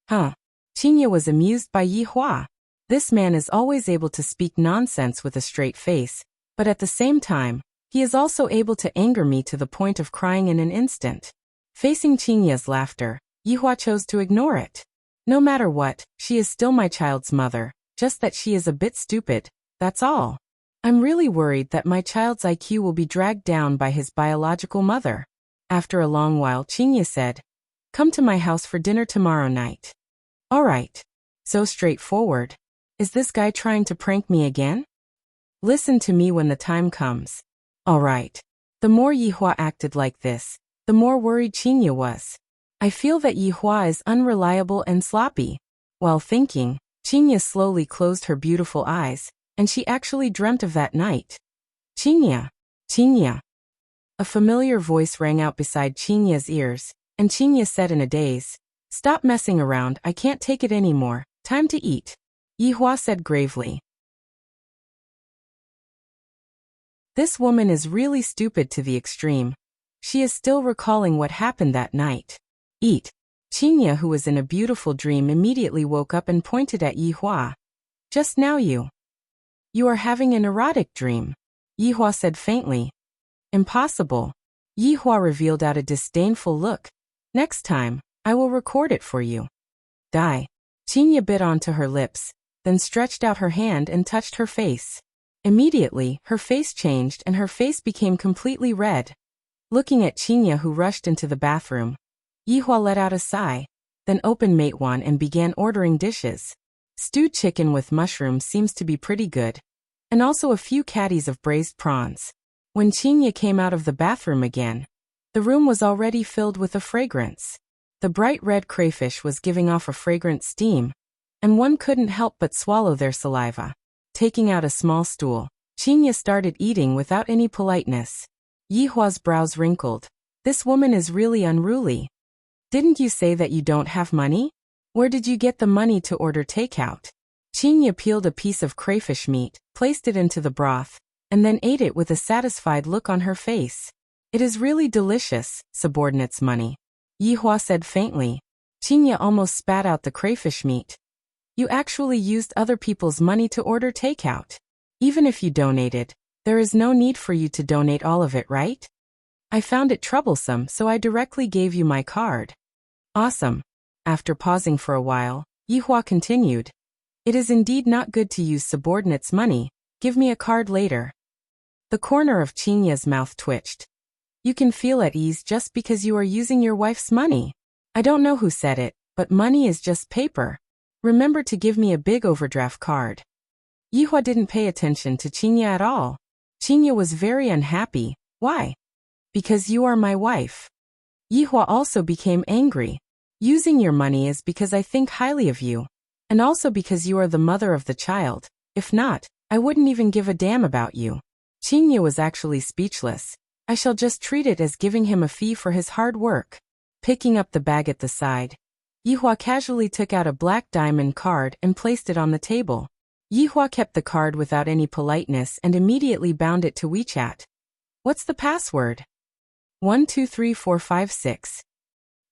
"Huh." Qingye was amused by Yihua. This man is always able to speak nonsense with a straight face, but at the same time, he is also able to anger me to the point of crying in an instant. Facing Qingye's laughter, Yihua chose to ignore it. "No matter what, she is still my child's mother, just that she is a bit stupid, that's all. I'm really worried that my child's IQ will be dragged down by his biological mother." After a long while, Qingye said, "Come to my house for dinner tomorrow night." "All right." So straightforward. Is this guy trying to prank me again? "Listen to me when the time comes." "All right." The more Yihua acted like this, the more worried Qingye was. "I feel that Yihua is unreliable and sloppy." While thinking, Qinya slowly closed her beautiful eyes, and she actually dreamt of that night. Qinya! Qinya! A familiar voice rang out beside Qinya's ears, and Qinya said in a daze, "Stop messing around, I can't take it anymore, time to eat," Yihua said gravely. This woman is really stupid to the extreme. She is still recalling what happened that night. Eat. Qinya, who was in a beautiful dream, immediately woke up and pointed at Yihua. Just now you are having an erotic dream, Yihua said faintly. Impossible. Yihua revealed out a disdainful look. Next time, I will record it for you. Die. Qinya bit onto her lips, then stretched out her hand and touched her face. Immediately, her face changed and her face became completely red. Looking at Qinya, who rushed into the bathroom, Yihua let out a sigh, then opened Matewan and began ordering dishes. Stewed chicken with mushrooms seems to be pretty good, and also a few caddies of braised prawns. When Qinya came out of the bathroom again, the room was already filled with a fragrance. The bright red crayfish was giving off a fragrant steam, and one couldn't help but swallow their saliva. Taking out a small stool, Qinya started eating without any politeness. Yihua's brows wrinkled. This woman is really unruly. Didn't you say that you don't have money? Where did you get the money to order takeout? Qinya peeled a piece of crayfish meat, placed it into the broth, and then ate it with a satisfied look on her face. It is really delicious, subordinate's money, Yihua said faintly. Qinya almost spat out the crayfish meat. You actually used other people's money to order takeout. Even if you donated, there is no need for you to donate all of it, right? I found it troublesome, so I directly gave you my card. Awesome. After pausing for a while, Yihua continued. It is indeed not good to use subordinates' money. Give me a card later. The corner of Qinya's mouth twitched. You can feel at ease just because you are using your wife's money. I don't know who said it, but money is just paper. Remember to give me a big overdraft card. Yihua didn't pay attention to Qinya at all. Qinya was very unhappy. Why? Because you are my wife. Yihua also became angry. Using your money is because I think highly of you, and also because you are the mother of the child. If not, I wouldn't even give a damn about you. Qinya was actually speechless. I shall just treat it as giving him a fee for his hard work. Picking up the bag at the side, Yihua casually took out a black diamond card and placed it on the table. Yihua kept the card without any politeness and immediately bound it to WeChat. What's the password? 123456.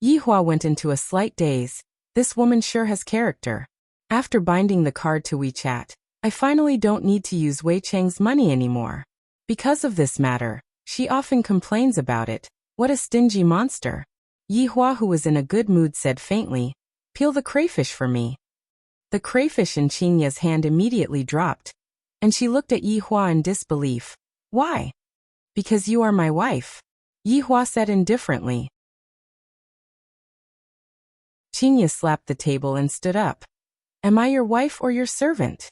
Yihua went into a slight daze. This woman sure has character. After binding the card to WeChat, I finally don't need to use Wei Cheng's money anymore. Because of this matter, she often complains about it. What a stingy monster. Yihua, who was in a good mood, said faintly, Peel the crayfish for me. The crayfish in Qinya's hand immediately dropped, and she looked at Yihua in disbelief. Why? Because you are my wife, Yihua said indifferently. Qinya slapped the table and stood up. Am I your wife or your servant?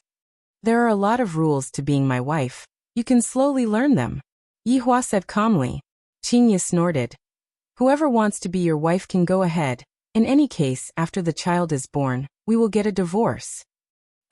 There are a lot of rules to being my wife. You can slowly learn them, Yihua said calmly. Qinya snorted. Whoever wants to be your wife can go ahead. In any case, after the child is born, we will get a divorce.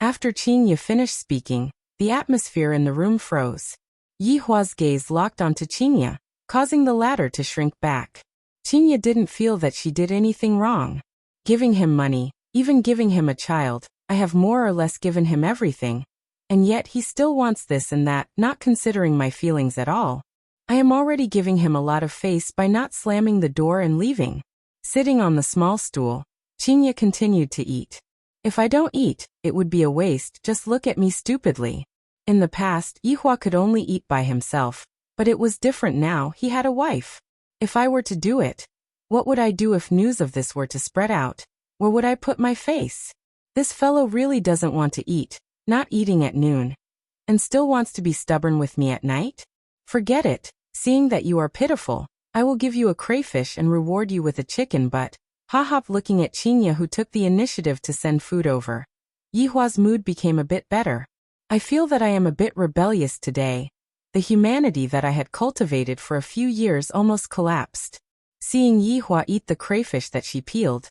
After Qinya finished speaking, the atmosphere in the room froze. Yihua's gaze locked onto Qinya, causing the latter to shrink back. Qinya didn't feel that she did anything wrong. Giving him money, even giving him a child, I have more or less given him everything. And yet he still wants this and that, not considering my feelings at all. I am already giving him a lot of face by not slamming the door and leaving. Sitting on the small stool, Qinya continued to eat. If I don't eat, it would be a waste, just look at me stupidly. In the past, Yihua could only eat by himself, but it was different now, he had a wife. If I were to do it, what would I do if news of this were to spread out? Where would I put my face? This fellow really doesn't want to eat, not eating at noon, and still wants to be stubborn with me at night? Forget it. Seeing that you are pitiful, I will give you a crayfish and reward you with a chicken butt. Haha. Looking at Qinya, who took the initiative to send food over, Yihua's mood became a bit better. I feel that I am a bit rebellious today. The humanity that I had cultivated for a few years almost collapsed. Seeing Yihua eat the crayfish that she peeled,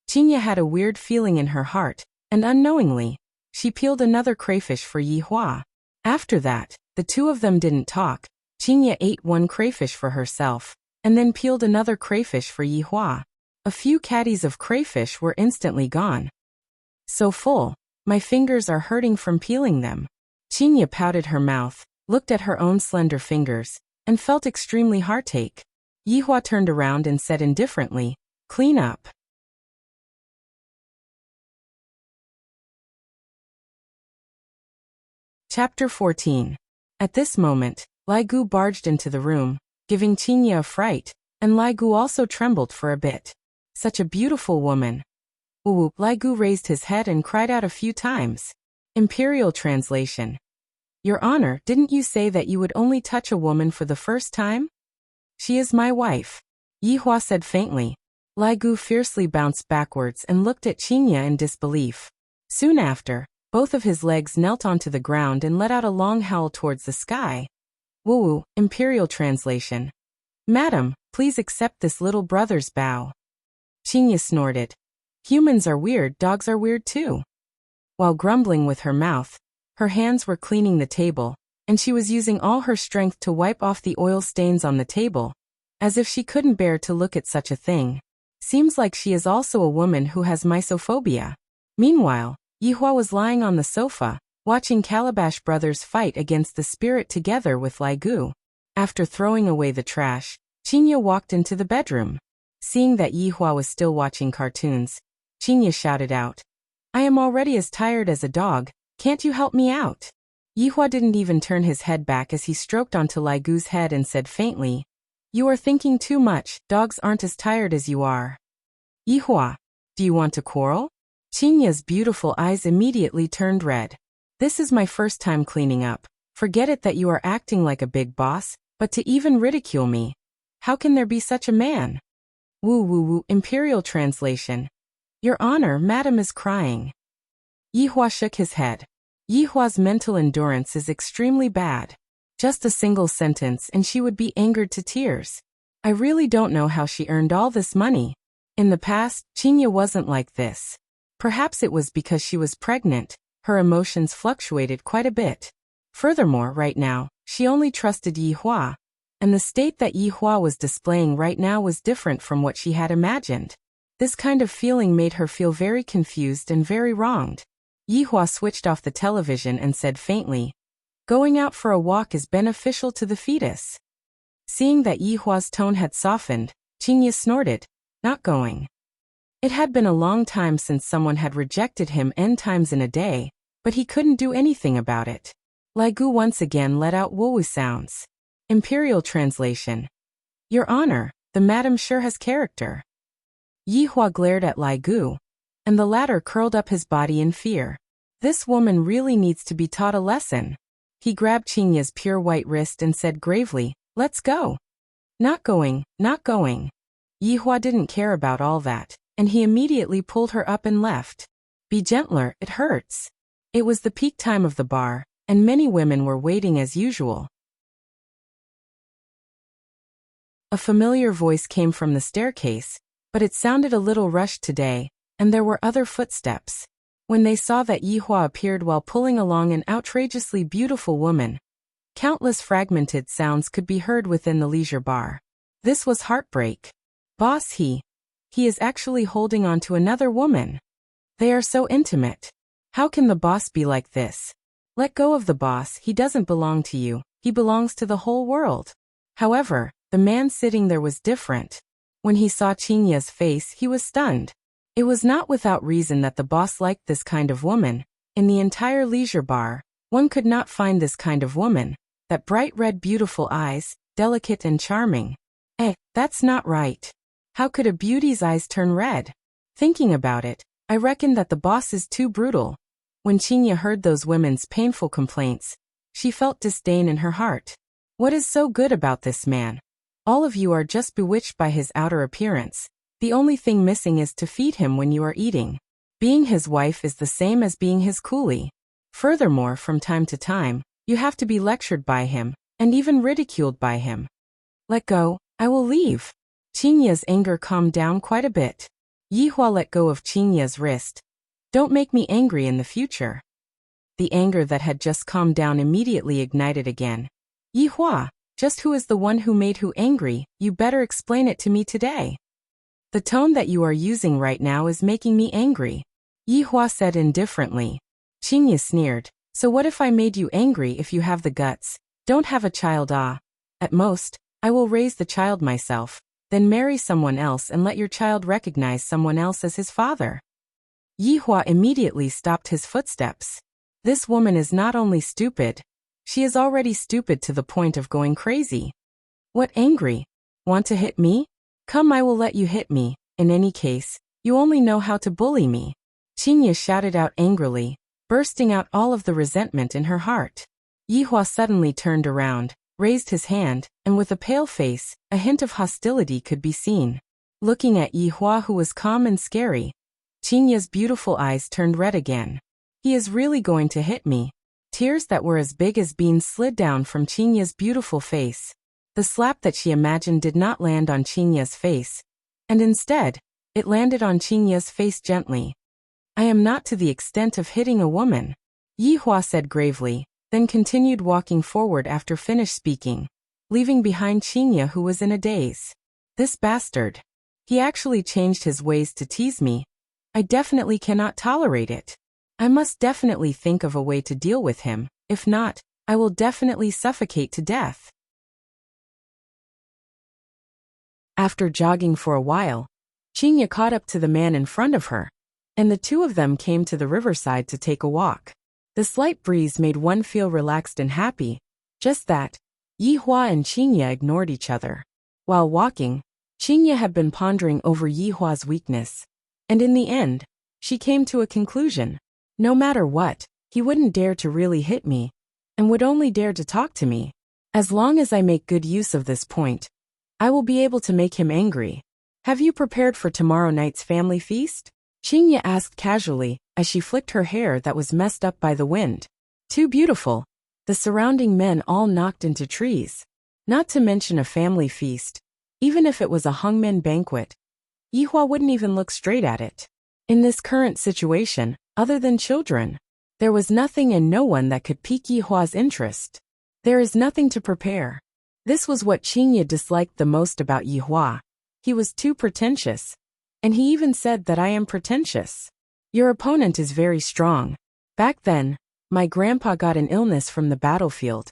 Qinya had a weird feeling in her heart, and unknowingly, She peeled another crayfish for Yi Hua. After that, the two of them didn't talk. Qingye ate one crayfish for herself, and then peeled another crayfish for Yi Hua. A few caddies of crayfish were instantly gone. So full, my fingers are hurting from peeling them. Qingye pouted her mouth, looked at her own slender fingers, and felt extremely heartache. Yi Hua turned around and said indifferently, "Clean up." Chapter 14. At this moment, Lai Gu barged into the room, giving Qingye a fright, and Lai Gu also trembled for a bit. Such a beautiful woman. Woo! Lai Gu raised his head and cried out a few times. Imperial translation. Your Honor, didn't you say that you would only touch a woman for the first time? She is my wife. Yi Hua said faintly. Lai Gu fiercely bounced backwards and looked at Qingye in disbelief. Soon after, both of his legs knelt onto the ground and let out a long howl towards the sky. Woo! Imperial translation. Madam, please accept this little brother's bow. Qingye snorted. Humans are weird, dogs are weird too. While grumbling with her mouth, her hands were cleaning the table, and she was using all her strength to wipe off the oil stains on the table, as if she couldn't bear to look at such a thing. Seems like she is also a woman who has misophobia. Meanwhile, Yi Hua was lying on the sofa, watching Calabash brothers fight against the spirit together with Lai Gu. After throwing away the trash, Qingye walked into the bedroom. Seeing that Yi Hua was still watching cartoons, Qingye shouted out, I am already as tired as a dog, can't you help me out? Yi Hua didn't even turn his head back as he stroked onto Lai Gu's head and said faintly, You are thinking too much, dogs aren't as tired as you are. Yi Hua, do you want to quarrel? Qingye's beautiful eyes immediately turned red. This is my first time cleaning up. Forget it that you are acting like a big boss, but to even ridicule me. How can there be such a man? Woo! Imperial translation. Your Honor, Madam is crying. Yi Hua shook his head. Yi Hua's mental endurance is extremely bad. Just a single sentence and she would be angered to tears. I really don't know how she earned all this money. In the past, Qingye wasn't like this. Perhaps it was because she was pregnant, her emotions fluctuated quite a bit. Furthermore, right now, she only trusted Yi Hua, and the state that Yi Hua was displaying right now was different from what she had imagined. This kind of feeling made her feel very confused and very wronged. Yi Hua switched off the television and said faintly, Going out for a walk is beneficial to the fetus. Seeing that Yi Hua's tone had softened, Qingye snorted, Not going. It had been a long time since someone had rejected him n times in a day, but he couldn't do anything about it. Lai Gu once again let out woo sounds. Imperial translation. Your Honor, the madam sure has character. Yi Hua glared at Lai Gu, and the latter curled up his body in fear. This woman really needs to be taught a lesson. He grabbed Qingye's pure white wrist and said gravely, Let's go. Not going, not going. Yi Hua didn't care about all that, and he immediately pulled her up and left. Be gentler, it hurts. It was the peak time of the bar, and many women were waiting as usual. A familiar voice came from the staircase, but it sounded a little rushed today, and there were other footsteps. When they saw that Yi Hua appeared while pulling along an outrageously beautiful woman, countless fragmented sounds could be heard within the leisure bar. This was heartbreak. Boss, he is actually holding on to another woman. They are so intimate. How can the boss be like this? Let go of the boss, he doesn't belong to you, he belongs to the whole world. However, the man sitting there was different. When he saw Qingye's face, he was stunned. It was not without reason that the boss liked this kind of woman. In the entire leisure bar, one could not find this kind of woman, that bright red beautiful eyes, delicate and charming. That's not right. How could a beauty's eyes turn red? Thinking about it, I reckon that the boss is too brutal. When Qingye heard those women's painful complaints, she felt disdain in her heart. What is so good about this man? All of you are just bewitched by his outer appearance. The only thing missing is to feed him when you are eating. Being his wife is the same as being his coolie. Furthermore, from time to time, you have to be lectured by him, and even ridiculed by him. Let go, I will leave. Qingye's anger calmed down quite a bit. Yi Hua let go of Qingye's wrist. Don't make me angry in the future. the anger that had just calmed down immediately ignited again. Yi Hua, just who is the one who made who angry? You better explain it to me today. The tone that you are using right now is making me angry, Yi Hua said indifferently. Qingye sneered. So what if I made you angry? If you have the guts, don't have a child. At most, I will raise the child myself, then marry someone else and let your child recognize someone else as his father. Yi Hua immediately stopped his footsteps. This woman is not only stupid, she is already stupid to the point of going crazy. What, angry? Want to hit me? Come, I will let you hit me. In any case, you only know how to bully me. Qingye shouted out angrily, bursting out all of the resentment in her heart. Yi Hua suddenly turned around, raised his hand, and with a pale face, a hint of hostility could be seen. Looking at Yi Hua, who was calm and scary, Qingye's beautiful eyes turned red again. He is really going to hit me. Tears that were as big as beans slid down from Qingye's beautiful face. The slap that she imagined did not land on Qingye's face, and instead, it landed on Qingye's face gently. I am not to the extent of hitting a woman, Yi Hua said gravely, then continued walking forward after finished speaking, leaving behind Qingye, who was in a daze. This bastard. He actually changed his ways to tease me. I definitely cannot tolerate it. I must definitely think of a way to deal with him. If not, I will definitely suffocate to death. After jogging for a while, Qingye caught up to the man in front of her, and the two of them came to the riverside to take a walk. The slight breeze made one feel relaxed and happy. Just that, Yi Hua and Qingye ignored each other. While walking, Qingye had been pondering over Yi Hua's weakness, and in the end, she came to a conclusion. No matter what, he wouldn't dare to really hit me, and would only dare to talk to me. As long as I make good use of this point, I will be able to make him angry. Have you prepared for tomorrow night's family feast? Qingye asked casually, as she flicked her hair that was messed up by the wind. Too beautiful. The surrounding men all knocked into trees. Not to mention a family feast. Even if it was a hangmen banquet, Yi Hua wouldn't even look straight at it. In this current situation, other than children, there was nothing and no one that could pique Yi Hua's interest. There is nothing to prepare. This was what Qingye disliked the most about Yi Hua. He was too pretentious. And he even said that I am pretentious. Your opponent is very strong. Back then, my grandpa got an illness from the battlefield,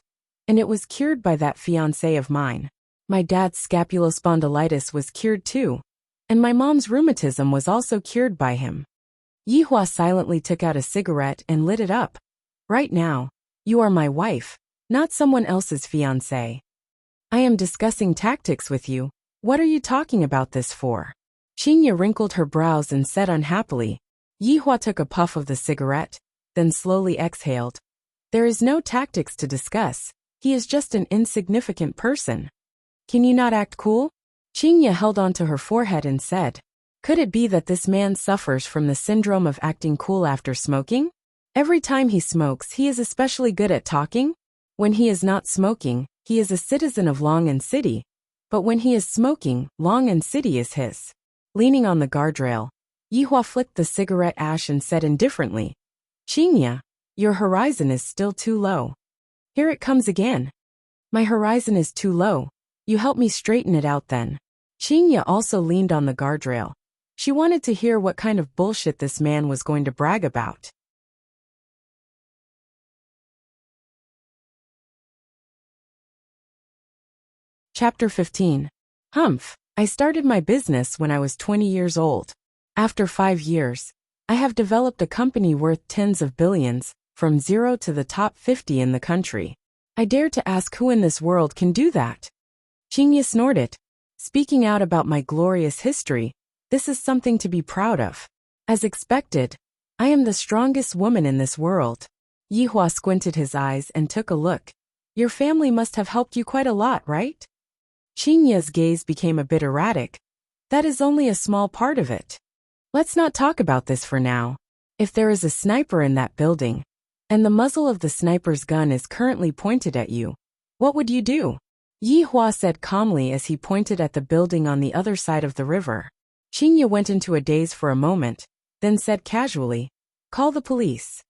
and it was cured by that fiancé of mine. My dad's scapulospondylitis was cured too, and my mom's rheumatism was also cured by him. Yi Hua silently took out a cigarette and lit it up. Right now, you are my wife, not someone else's fiancé. I am discussing tactics with you. What are you talking about this for? Qingye wrinkled her brows and said unhappily. Yi Hua took a puff of the cigarette, then slowly exhaled. There is no tactics to discuss. He is just an insignificant person. Can you not act cool? Qingye held onto her forehead and said, could it be that this man suffers from the syndrome of acting cool after smoking? Every time he smokes, he is especially good at talking. When he is not smoking, he is a citizen of Long City. But when he is smoking, Long City is his. Leaning on the guardrail, Yi Hua flicked the cigarette ash and said indifferently, Qingye, your horizon is still too low. Here it comes again. My horizon is too low. You help me straighten it out then. Qingye also leaned on the guardrail. She wanted to hear what kind of bullshit this man was going to brag about. Chapter 15. Humph. I started my business when I was 20 years old. After 5 years, I have developed a company worth tens of billions, from zero to the top 50 in the country. I dare to ask who in this world can do that? Qingye snorted. Speaking out about my glorious history, this is something to be proud of. As expected, I am the strongest woman in this world. Yi Hua squinted his eyes and took a look. Your family must have helped you quite a lot, right? Qingye's gaze became a bit erratic. That is only a small part of it. Let's not talk about this for now. If there is a sniper in that building, and the muzzle of the sniper's gun is currently pointed at you, what would you do? Yi Hua said calmly as he pointed at the building on the other side of the river. Qingye went into a daze for a moment, then said casually, call the police.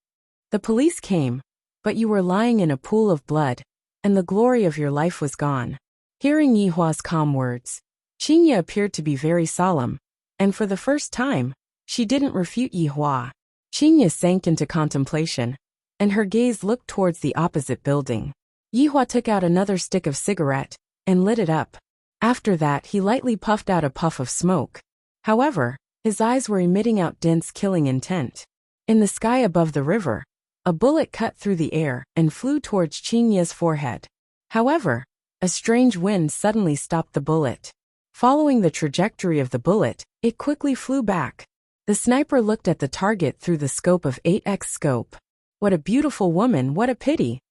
The police came, but you were lying in a pool of blood, and the glory of your life was gone. Hearing Yihua's calm words, Qingye appeared to be very solemn, and for the first time, she didn't refute Yihua. Qingye sank into contemplation, and her gaze looked towards the opposite building. Yihua took out another stick of cigarette and lit it up. After that, he lightly puffed out a puff of smoke. However, his eyes were emitting out dense killing intent. In the sky above the river, a bullet cut through the air and flew towards Qingye's forehead. However, a strange wind suddenly stopped the bullet. Following the trajectory of the bullet, it quickly flew back. The sniper looked at the target through the scope of 8x scope. What a beautiful woman, what a pity.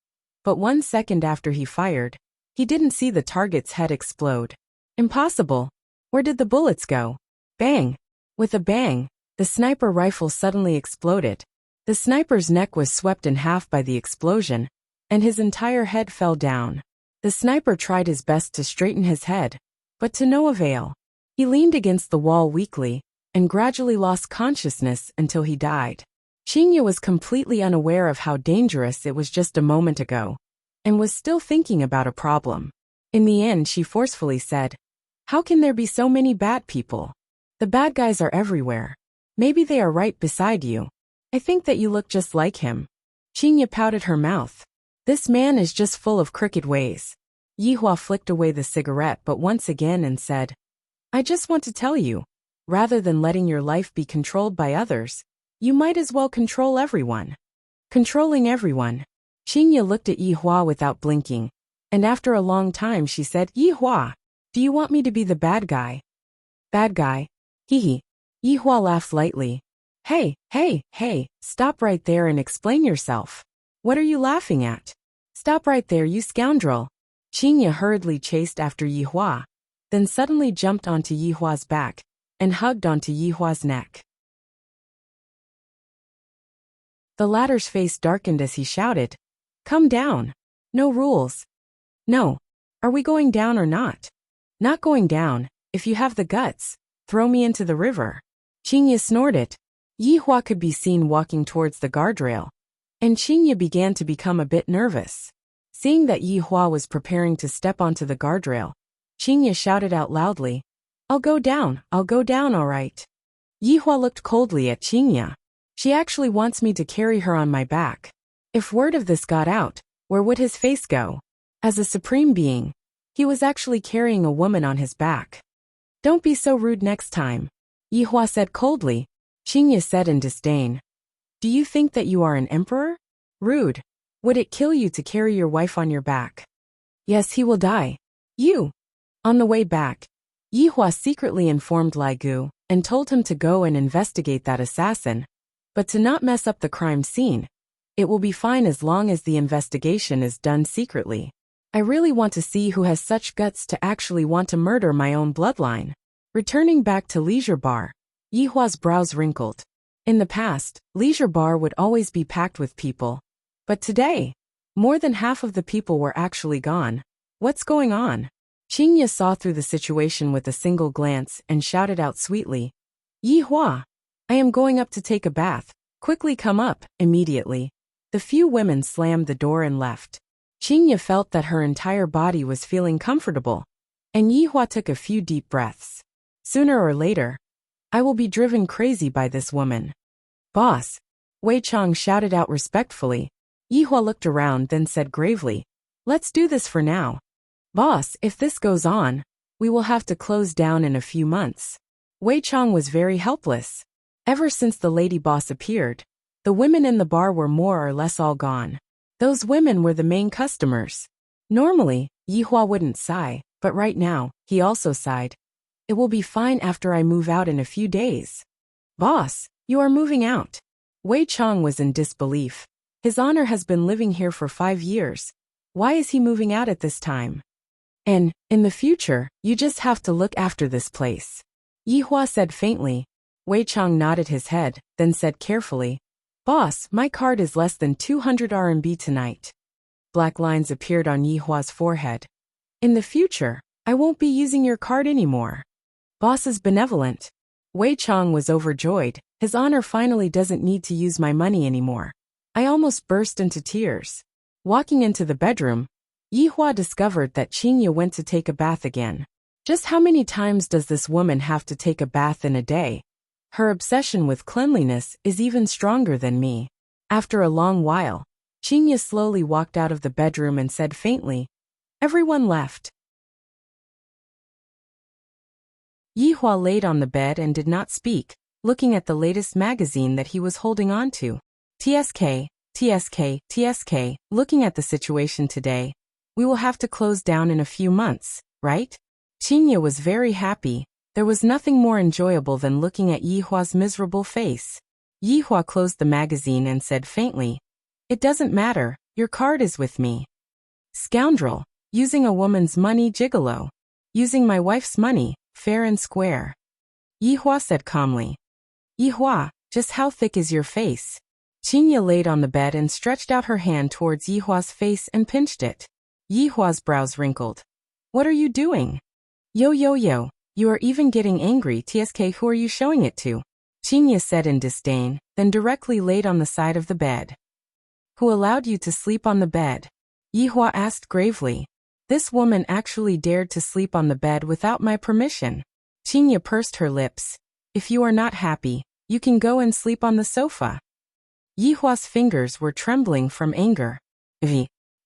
But 1 second after he fired, he didn't see the target's head explode. Impossible. Where did the bullets go? Bang! With a bang, the sniper rifle suddenly exploded. The sniper's neck was swept in half by the explosion, and his entire head fell down. The sniper tried his best to straighten his head, but to no avail. He leaned against the wall weakly, and gradually lost consciousness until he died. Qingye was completely unaware of how dangerous it was just a moment ago, and was still thinking about a problem. In the end, she forcefully said, "How can there be so many bad people? The bad guys are everywhere. Maybe they are right beside you. I think that you look just like him." Qingye pouted her mouth. This man is just full of crooked ways. Yihua flicked away the cigarette but once again and said, "I just want to tell you, rather than letting your life be controlled by others, you might as well control everyone." Controlling everyone. Qingye looked at Yihua without blinking, and after a long time she said, "Yihua, do you want me to be the bad guy?" "Bad guy? Hee. Yihua laughed lightly. Hey, stop right there and explain yourself. What are you laughing at? Stop right there, you scoundrel." Qingye hurriedly chased after Yihua, then suddenly jumped onto Yihua's back and hugged onto Yihua's neck. The latter's face darkened as he shouted, "Come down. No rules." "No. Are we going down or not?" "Not going down. If you have the guts, throw me into the river." Qingye snorted. Yihua could be seen walking towards the guardrail, and Qingye began to become a bit nervous. Seeing that Yihua was preparing to step onto the guardrail, Qingye shouted out loudly, I'll go down all right." Yihua looked coldly at Qingye. She actually wants me to carry her on my back. If word of this got out, where would his face go? As a supreme being, he was actually carrying a woman on his back. "Don't be so rude next time," Yihua said coldly. Qingye said in disdain, "Do you think that you are an emperor? Rude. Would it kill you to carry your wife on your back?" "Yes, he will die." "You." On the way back, Yihua secretly informed Lai Gu and told him to go and investigate that assassin, but to not mess up the crime scene. It will be fine as long as the investigation is done secretly. I really want to see who has such guts to actually want to murder my own bloodline. Returning back to Leisure Bar, Yihua's brows wrinkled. In the past, Leisure Bar would always be packed with people. But today, more than half of the people were actually gone. What's going on? Qingye saw through the situation with a single glance and shouted out sweetly, "Yihua, I am going up to take a bath. Quickly come up." Immediately, the few women slammed the door and left. Qingye felt that her entire body was feeling comfortable, and Yihua took a few deep breaths. Sooner or later, I will be driven crazy by this woman. "Boss," Wei Chang shouted out respectfully. Yihua looked around then said gravely, "Let's do this for now." "Boss, if this goes on, we will have to close down in a few months." Wei Chang was very helpless. Ever since the lady boss appeared, the women in the bar were more or less all gone. Those women were the main customers. Normally, Yihua wouldn't sigh, but right now, he also sighed. "It will be fine after I move out in a few days." "Boss, you are moving out." Wei Chang was in disbelief. His honor has been living here for 5 years. Why is he moving out at this time? "And, in the future, you just have to look after this place," Yihua said faintly. Wei Chang nodded his head, then said carefully, "Boss, my card is less than 200 RMB tonight." Black lines appeared on Yihua's forehead. "In the future, I won't be using your card anymore." Boss is benevolent. Wei Chang was overjoyed. His honor finally doesn't need to use my money anymore. I almost burst into tears. Walking into the bedroom, Yihua discovered that Qingye went to take a bath again. Just how many times does this woman have to take a bath in a day? Her obsession with cleanliness is even stronger than me. After a long while, Qingye slowly walked out of the bedroom and said faintly, "Everyone left." Yihua laid on the bed and did not speak, looking at the latest magazine that he was holding on to. TSK, TSK, TSK, looking at the situation today. We will have to close down in a few months, right? Qingye was very happy. There was nothing more enjoyable than looking at Yihua's miserable face. Yihua closed the magazine and said faintly, "It doesn't matter, your card is with me." Scoundrel, using a woman's money, gigolo. Using my wife's money, fair and square. Yihua said calmly. Yihua, just how thick is your face? Qingye laid on the bed and stretched out her hand towards Yihua's face and pinched it. Yihua's brows wrinkled. What are you doing? Yo, you are even getting angry. TSK, who are you showing it to? Qingye said in disdain, then directly laid on the side of the bed. Who allowed you to sleep on the bed? Yihua asked gravely. This woman actually dared to sleep on the bed without my permission. Qingye pursed her lips. If you are not happy, you can go and sleep on the sofa. Yihua's fingers were trembling from anger.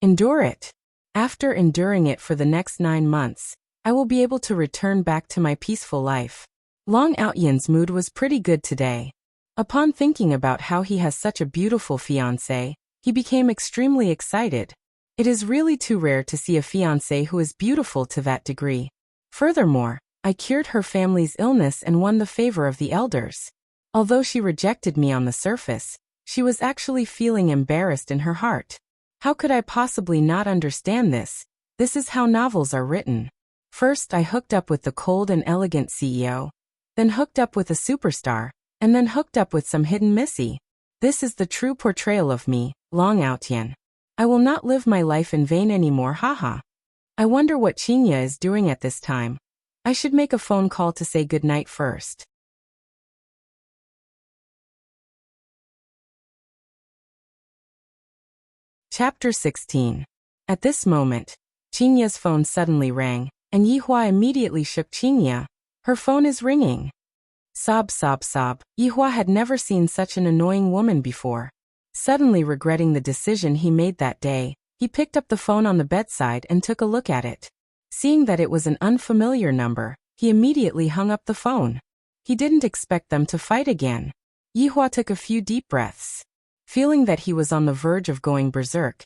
Endure it. After enduring it for the next 9 months, I will be able to return back to my peaceful life. Long Outyan's mood was pretty good today. Upon thinking about how he has such a beautiful fiancée, he became extremely excited. It is really too rare to see a fiancée who is beautiful to that degree. Furthermore, I cured her family's illness and won the favor of the elders. Although she rejected me on the surface, she was actually feeling embarrassed in her heart. How could I possibly not understand this? This is how novels are written. First I hooked up with the cold and elegant CEO, then hooked up with a superstar, and then hooked up with some hidden missy. This is the true portrayal of me, Long Outyan. I will not live my life in vain anymore, haha. I wonder what Qingye is doing at this time. I should make a phone call to say goodnight first. Chapter 16. At this moment, Qingye's phone suddenly rang, and Yihua immediately shook Qingye. Her phone is ringing. Sob, sob, sob. Yihua had never seen such an annoying woman before. Suddenly regretting the decision he made that day, he picked up the phone on the bedside and took a look at it. Seeing that it was an unfamiliar number, he immediately hung up the phone. He didn't expect them to fight again. Yihua took a few deep breaths. Feeling that he was on the verge of going berserk,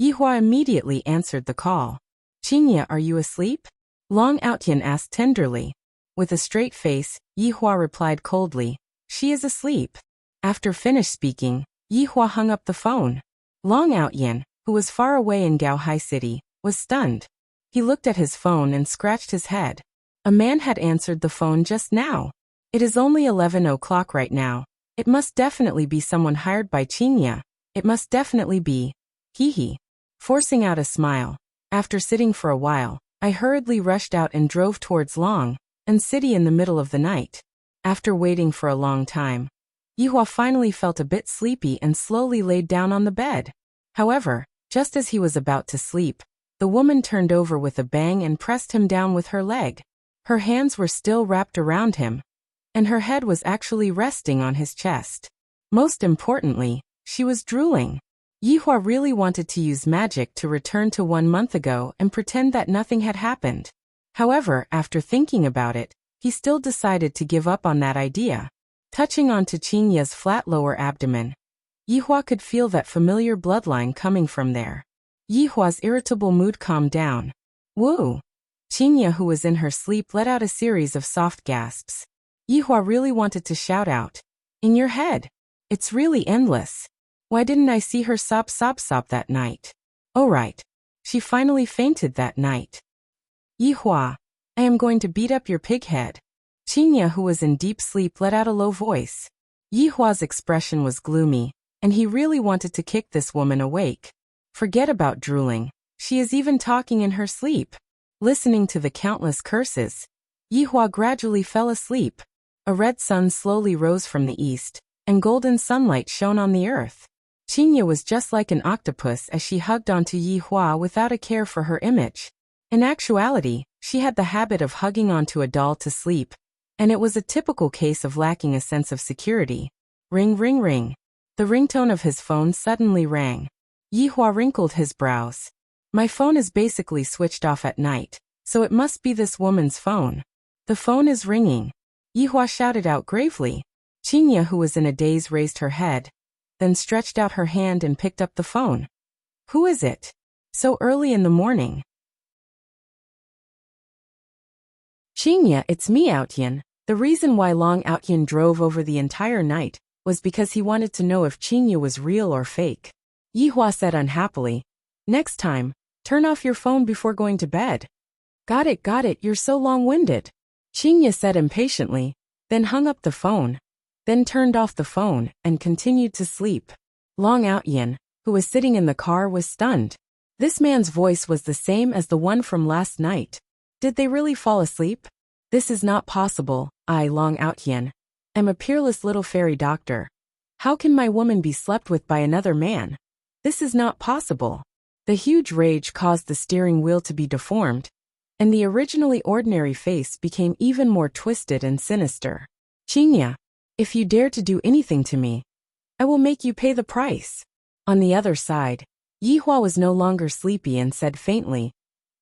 Yihua immediately answered the call. Qingye, are you asleep? Long Outyan asked tenderly. With a straight face, Yihua replied coldly, she is asleep. After finished speaking, Yihua hung up the phone. Long Outyan, who was far away in Gaohai City, was stunned. He looked at his phone and scratched his head. A man had answered the phone just now. It is only 11 o'clock right now. It must definitely be someone hired by Qingye. It must definitely be. Hee. Forcing out a smile. After sitting for a while, I hurriedly rushed out and drove towards Long and City in the middle of the night. After waiting for a long time, Yihua finally felt a bit sleepy and slowly laid down on the bed. However, just as he was about to sleep, the woman turned over with a bang and pressed him down with her leg. Her hands were still wrapped around him, and her head was actually resting on his chest. Most importantly, she was drooling. Yihua really wanted to use magic to return to 1 month ago and pretend that nothing had happened. However, after thinking about it, he still decided to give up on that idea. Touching onto Qingye's flat lower abdomen, Yihua could feel that familiar bloodline coming from there. Yihua's irritable mood calmed down. Woo! Qingye, who was in her sleep, let out a series of soft gasps. Yihua really wanted to shout out, in your head. It's really endless. Why didn't I see her sob that night? Oh right. She finally fainted that night. Yihua, I am going to beat up your pig head. Qingye, who was in deep sleep, let out a low voice. Yihua's expression was gloomy, and he really wanted to kick this woman awake. Forget about drooling. She is even talking in her sleep. Listening to the countless curses, Yihua gradually fell asleep. A red sun slowly rose from the east, and golden sunlight shone on the earth. Qingya was just like an octopus as she hugged onto Yi Hua without a care for her image. In actuality, she had the habit of hugging onto a doll to sleep, and it was a typical case of lacking a sense of security. Ring, ring, ring. The ringtone of his phone suddenly rang. Yi Hua wrinkled his brows. My phone is basically switched off at night, so it must be this woman's phone. The phone is ringing. Yi Hua shouted out gravely. Qingya, who was in a daze, raised her head, then stretched out her hand and picked up the phone. Who is it? So early in the morning. Qingya, it's me, Outyan. The reason why Long Outyan drove over the entire night was because he wanted to know if Qingya was real or fake. Yi Hua said unhappily. Next time, turn off your phone before going to bed. Got it, you're so long-winded. Qingya said impatiently, then hung up the phone, then turned off the phone and continued to sleep. Long Outyan, who was sitting in the car, was stunned. This man's voice was the same as the one from last night. Did they really fall asleep? This is not possible. I, Long Outyan, am a peerless little fairy doctor. How can my woman be slept with by another man? This is not possible. The huge rage caused the steering wheel to be deformed, and the originally ordinary face became even more twisted and sinister. Qingya, if you dare to do anything to me, I will make you pay the price. On the other side, Yi Hua was no longer sleepy and said faintly,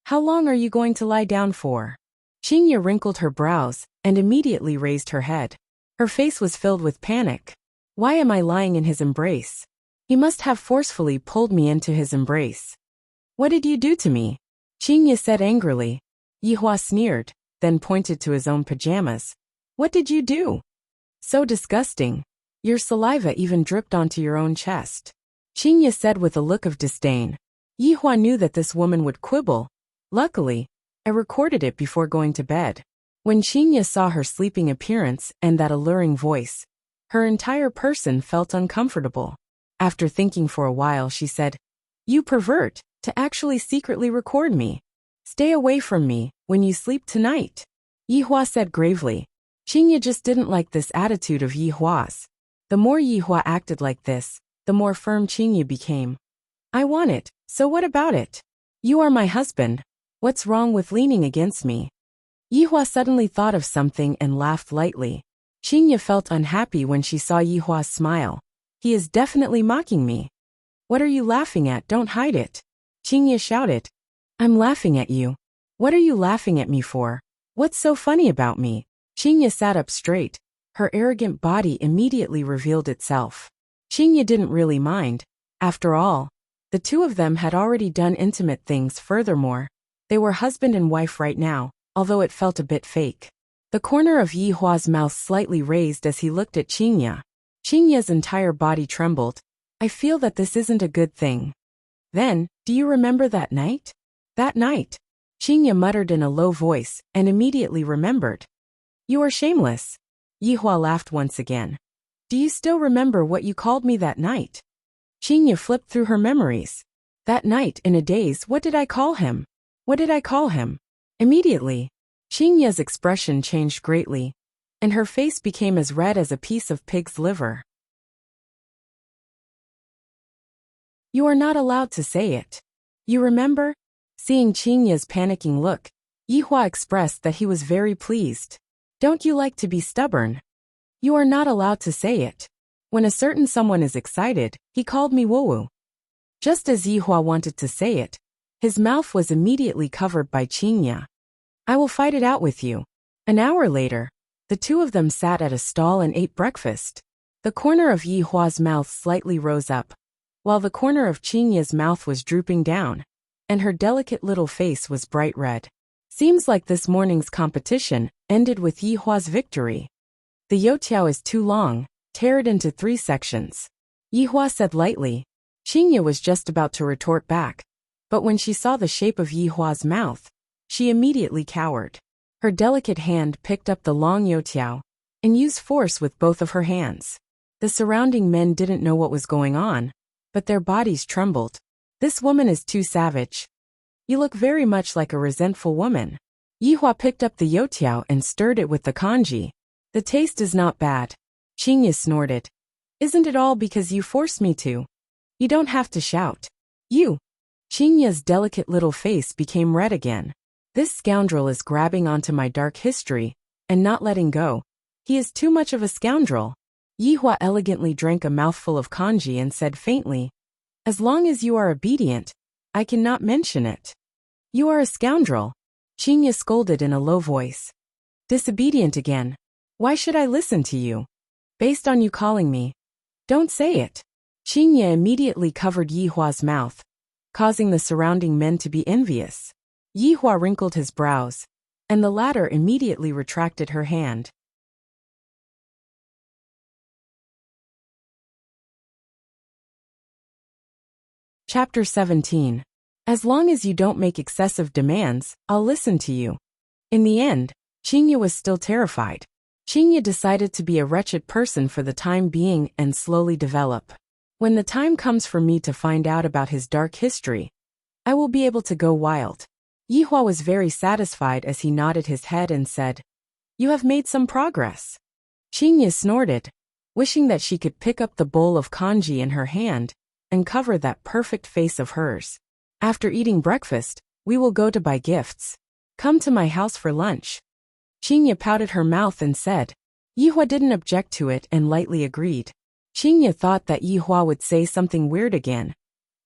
How long are you going to lie down for? Qingya wrinkled her brows and immediately raised her head. Her face was filled with panic. Why am I lying in his embrace? He must have forcefully pulled me into his embrace. What did you do to me? Qingya said angrily. Yi Hua sneered, then pointed to his own pajamas. What did you do? So disgusting. Your saliva even dripped onto your own chest. Qingya said with a look of disdain. Yi Hua knew that this woman would quibble. Luckily, I recorded it before going to bed. When Qingya saw her sleeping appearance and that alluring voice, her entire person felt uncomfortable. After thinking for a while, she said, You pervert, to actually secretly record me. Stay away from me when you sleep tonight. Yi Hua said gravely. Qingya just didn't like this attitude of Yi Hua's. The more Yi Hua acted like this, the more firm Qingya became. I want it, so what about it? You are my husband. What's wrong with leaning against me? Yi Hua suddenly thought of something and laughed lightly. Qingya felt unhappy when she saw Yi Hua's smile. He is definitely mocking me. What are you laughing at? Don't hide it. Qingya shouted. I'm laughing at you. What are you laughing at me for? What's so funny about me? Qingya sat up straight. Her arrogant body immediately revealed itself. Qingya didn't really mind. After all, the two of them had already done intimate things. Furthermore, they were husband and wife right now, although it felt a bit fake. The corner of Yi Hua's mouth slightly raised as he looked at Qingya. Qingya's entire body trembled. I feel that this isn't a good thing. Then, do you remember that night? That night. Qingya muttered in a low voice and immediately remembered. You are shameless. Yi Hua laughed once again. Do you still remember what you called me that night? Qingya flipped through her memories. That night, in a daze, what did I call him? What did I call him? Immediately, Qingya's expression changed greatly, and her face became as red as a piece of pig's liver. You are not allowed to say it. You remember? Seeing Qingya's panicking look, Yi Hua expressed that he was very pleased. Don't you like to be stubborn? You are not allowed to say it. When a certain someone is excited, he called me woo-woo. Just as Yi Hua wanted to say it, his mouth was immediately covered by Qingya. I will fight it out with you. An hour later, the two of them sat at a stall and ate breakfast. The corner of Yi Hua's mouth slightly rose up, while the corner of Qingya's mouth was drooping down, and her delicate little face was bright red. Seems like this morning's competition ended with Yi Hua's victory. The youtiao is too long, tear it into 3 sections. Yi Hua said lightly. Qingya was just about to retort back, but when she saw the shape of Yi Hua's mouth, she immediately cowered. Her delicate hand picked up the long youtiao and used force with both of her hands. The surrounding men didn't know what was going on, but their bodies trembled. This woman is too savage. You look very much like a resentful woman. Yi Hua picked up the youtiao and stirred it with the kanji. The taste is not bad. Qingya snorted. Isn't it all because you forced me to? You don't have to shout. You. Qingya's delicate little face became red again. This scoundrel is grabbing onto my dark history and not letting go. He is too much of a scoundrel. Yihua elegantly drank a mouthful of kanji and said faintly, as long as you are obedient, I cannot mention it. You are a scoundrel. Qingya scolded in a low voice. Disobedient again. Why should I listen to you? Based on you calling me. Don't say it. Qingya immediately covered Yihua's mouth, causing the surrounding men to be envious. Yihua wrinkled his brows, and the latter immediately retracted her hand. Chapter 17. As long as you don't make excessive demands, I'll listen to you. In the end, Qingya was still terrified. Qingya decided to be a wretched person for the time being and slowly develop. When the time comes for me to find out about his dark history, I will be able to go wild. Yihua was very satisfied as he nodded his head and said, You have made some progress. Qingya snorted, wishing that she could pick up the bowl of kanji in her hand and cover that perfect face of hers. After eating breakfast, we will go to buy gifts. Come to my house for lunch. Qingya pouted her mouth and said. Yihua didn't object to it and lightly agreed. Qingya thought that Yihua would say something weird again,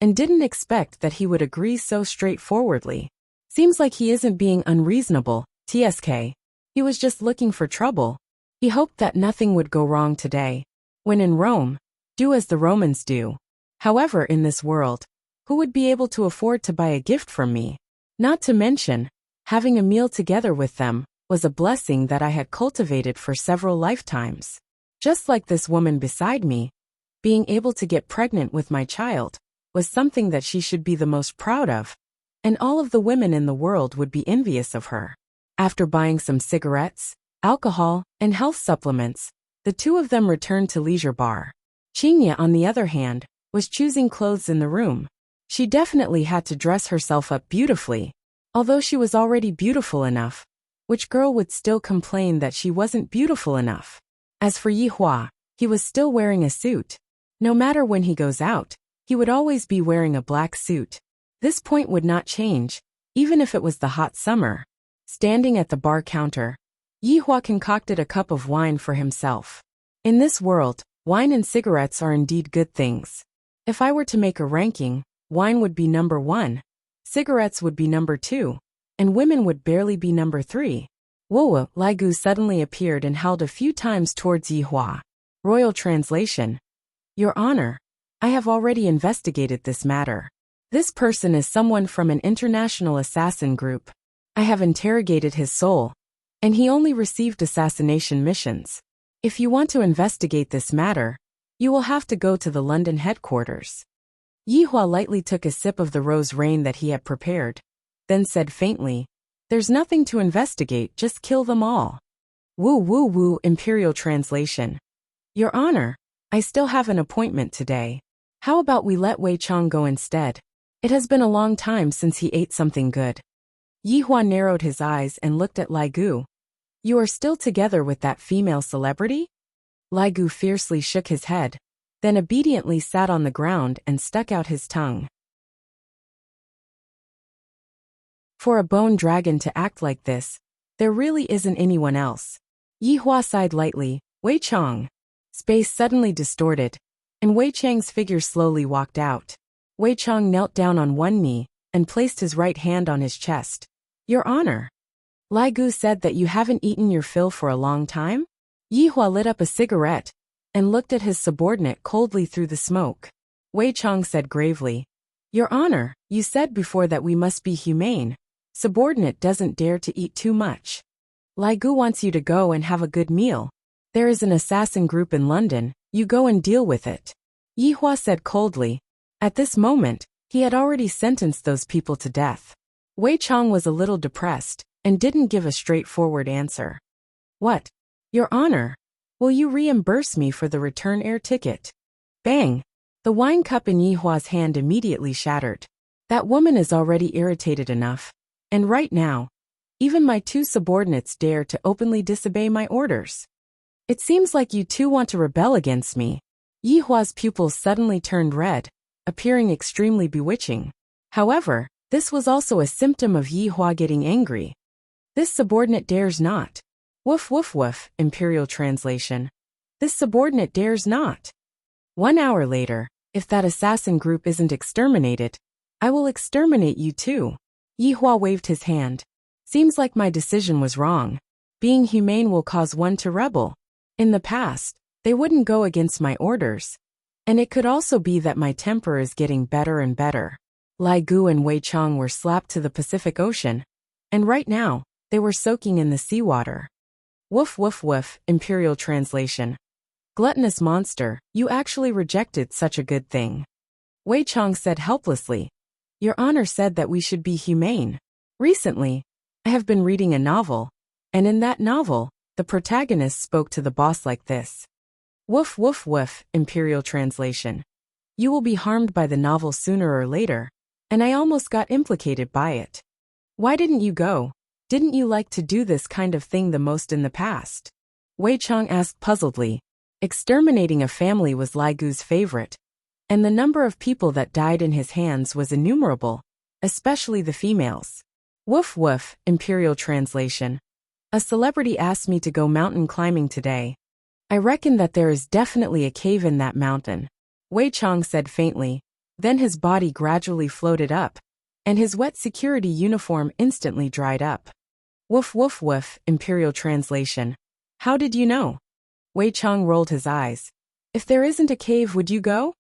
and didn't expect that he would agree so straightforwardly. Seems like he isn't being unreasonable, TSK. He was just looking for trouble. He hoped that nothing would go wrong today. When in Rome, do as the Romans do. However, in this world, who would be able to afford to buy a gift from me? Not to mention, having a meal together with them was a blessing that I had cultivated for several lifetimes. Just like this woman beside me, being able to get pregnant with my child was something that she should be the most proud of, and all of the women in the world would be envious of her. After buying some cigarettes, alcohol, and health supplements, the two of them returned to leisure bar. Qingya, on the other hand, was choosing clothes in the room. She definitely had to dress herself up beautifully. Although she was already beautiful enough, which girl would still complain that she wasn't beautiful enough? As for Yihua, he was still wearing a suit. No matter when he goes out, he would always be wearing a black suit. This point would not change, even if it was the hot summer. Standing at the bar counter, Yihua concocted a cup of wine for himself. In this world, wine and cigarettes are indeed good things. If I were to make a ranking, wine would be number 1, cigarettes would be number 2, and women would barely be number 3. Whoa! Ligu suddenly appeared and howled a few times towards Yihua. Royal translation. Your Honor, I have already investigated this matter. This person is someone from an international assassin group. I have interrogated his soul, and he only received assassination missions. If you want to investigate this matter, you will have to go to the London headquarters. Yihua lightly took a sip of the rose rain that he had prepared, then said faintly, There's nothing to investigate, just kill them all. Woo woo woo. Imperial translation. Your Honor, I still have an appointment today. How about we let Wei Chang go instead? It has been a long time since he ate something good. Yihua narrowed his eyes and looked at Ligu. You are still together with that female celebrity? Ligu fiercely shook his head, then obediently sat on the ground and stuck out his tongue. For a bone dragon to act like this, there really isn't anyone else. Yihua sighed lightly. Wei Chang. Space suddenly distorted, and Wei Chang's figure slowly walked out. Wei Chang knelt down on one knee and placed his right hand on his chest. Your Honor. Ligu said that you haven't eaten your fill for a long time? Yihua lit up a cigarette and looked at his subordinate coldly through the smoke. Wei Chang said gravely, Your Honor, you said before that we must be humane. Subordinate doesn't dare to eat too much. Ligu wants you to go and have a good meal. There is an assassin group in London, you go and deal with it. Yihua said coldly. At this moment, he had already sentenced those people to death. Wei Chang was a little depressed and didn't give a straightforward answer. What? Your Honor, will you reimburse me for the return air ticket? Bang! The wine cup in Yihua's hand immediately shattered. That woman is already irritated enough. And right now, even my two subordinates dare to openly disobey my orders. It seems like you two want to rebel against me. Yihua's pupils suddenly turned red, appearing extremely bewitching. However, this was also a symptom of Yi Hua getting angry. This subordinate dares not. Woof woof woof, Imperial translation. This subordinate dares not. 1 hour later, if that assassin group isn't exterminated, I will exterminate you too. Yi Hua waved his hand. Seems like my decision was wrong. Being humane will cause one to rebel. In the past, they wouldn't go against my orders. And it could also be that my temper is getting better and better. Lai Gu and Wei Chang were slapped to the Pacific Ocean, and right now, they were soaking in the seawater. Woof woof woof, Imperial translation. Gluttonous monster, you actually rejected such a good thing. Wei Chang said helplessly. Your Honor said that we should be humane. Recently, I have been reading a novel, and in that novel, the protagonist spoke to the boss like this. Woof woof woof, Imperial translation. You will be harmed by the novel sooner or later, and I almost got implicated by it. Why didn't you go? Didn't you like to do this kind of thing the most in the past? Wei Chang asked puzzledly. Exterminating a family was Lai Gu's favorite, and the number of people that died in his hands was innumerable, especially the females. Woof woof, Imperial translation. A celebrity asked me to go mountain climbing today. I reckon that there is definitely a cave in that mountain. Wei Chang said faintly. Then his body gradually floated up, and his wet security uniform instantly dried up. Woof woof woof, Imperial translation. How did you know? Wei Chang rolled his eyes. If there isn't a cave, would you go?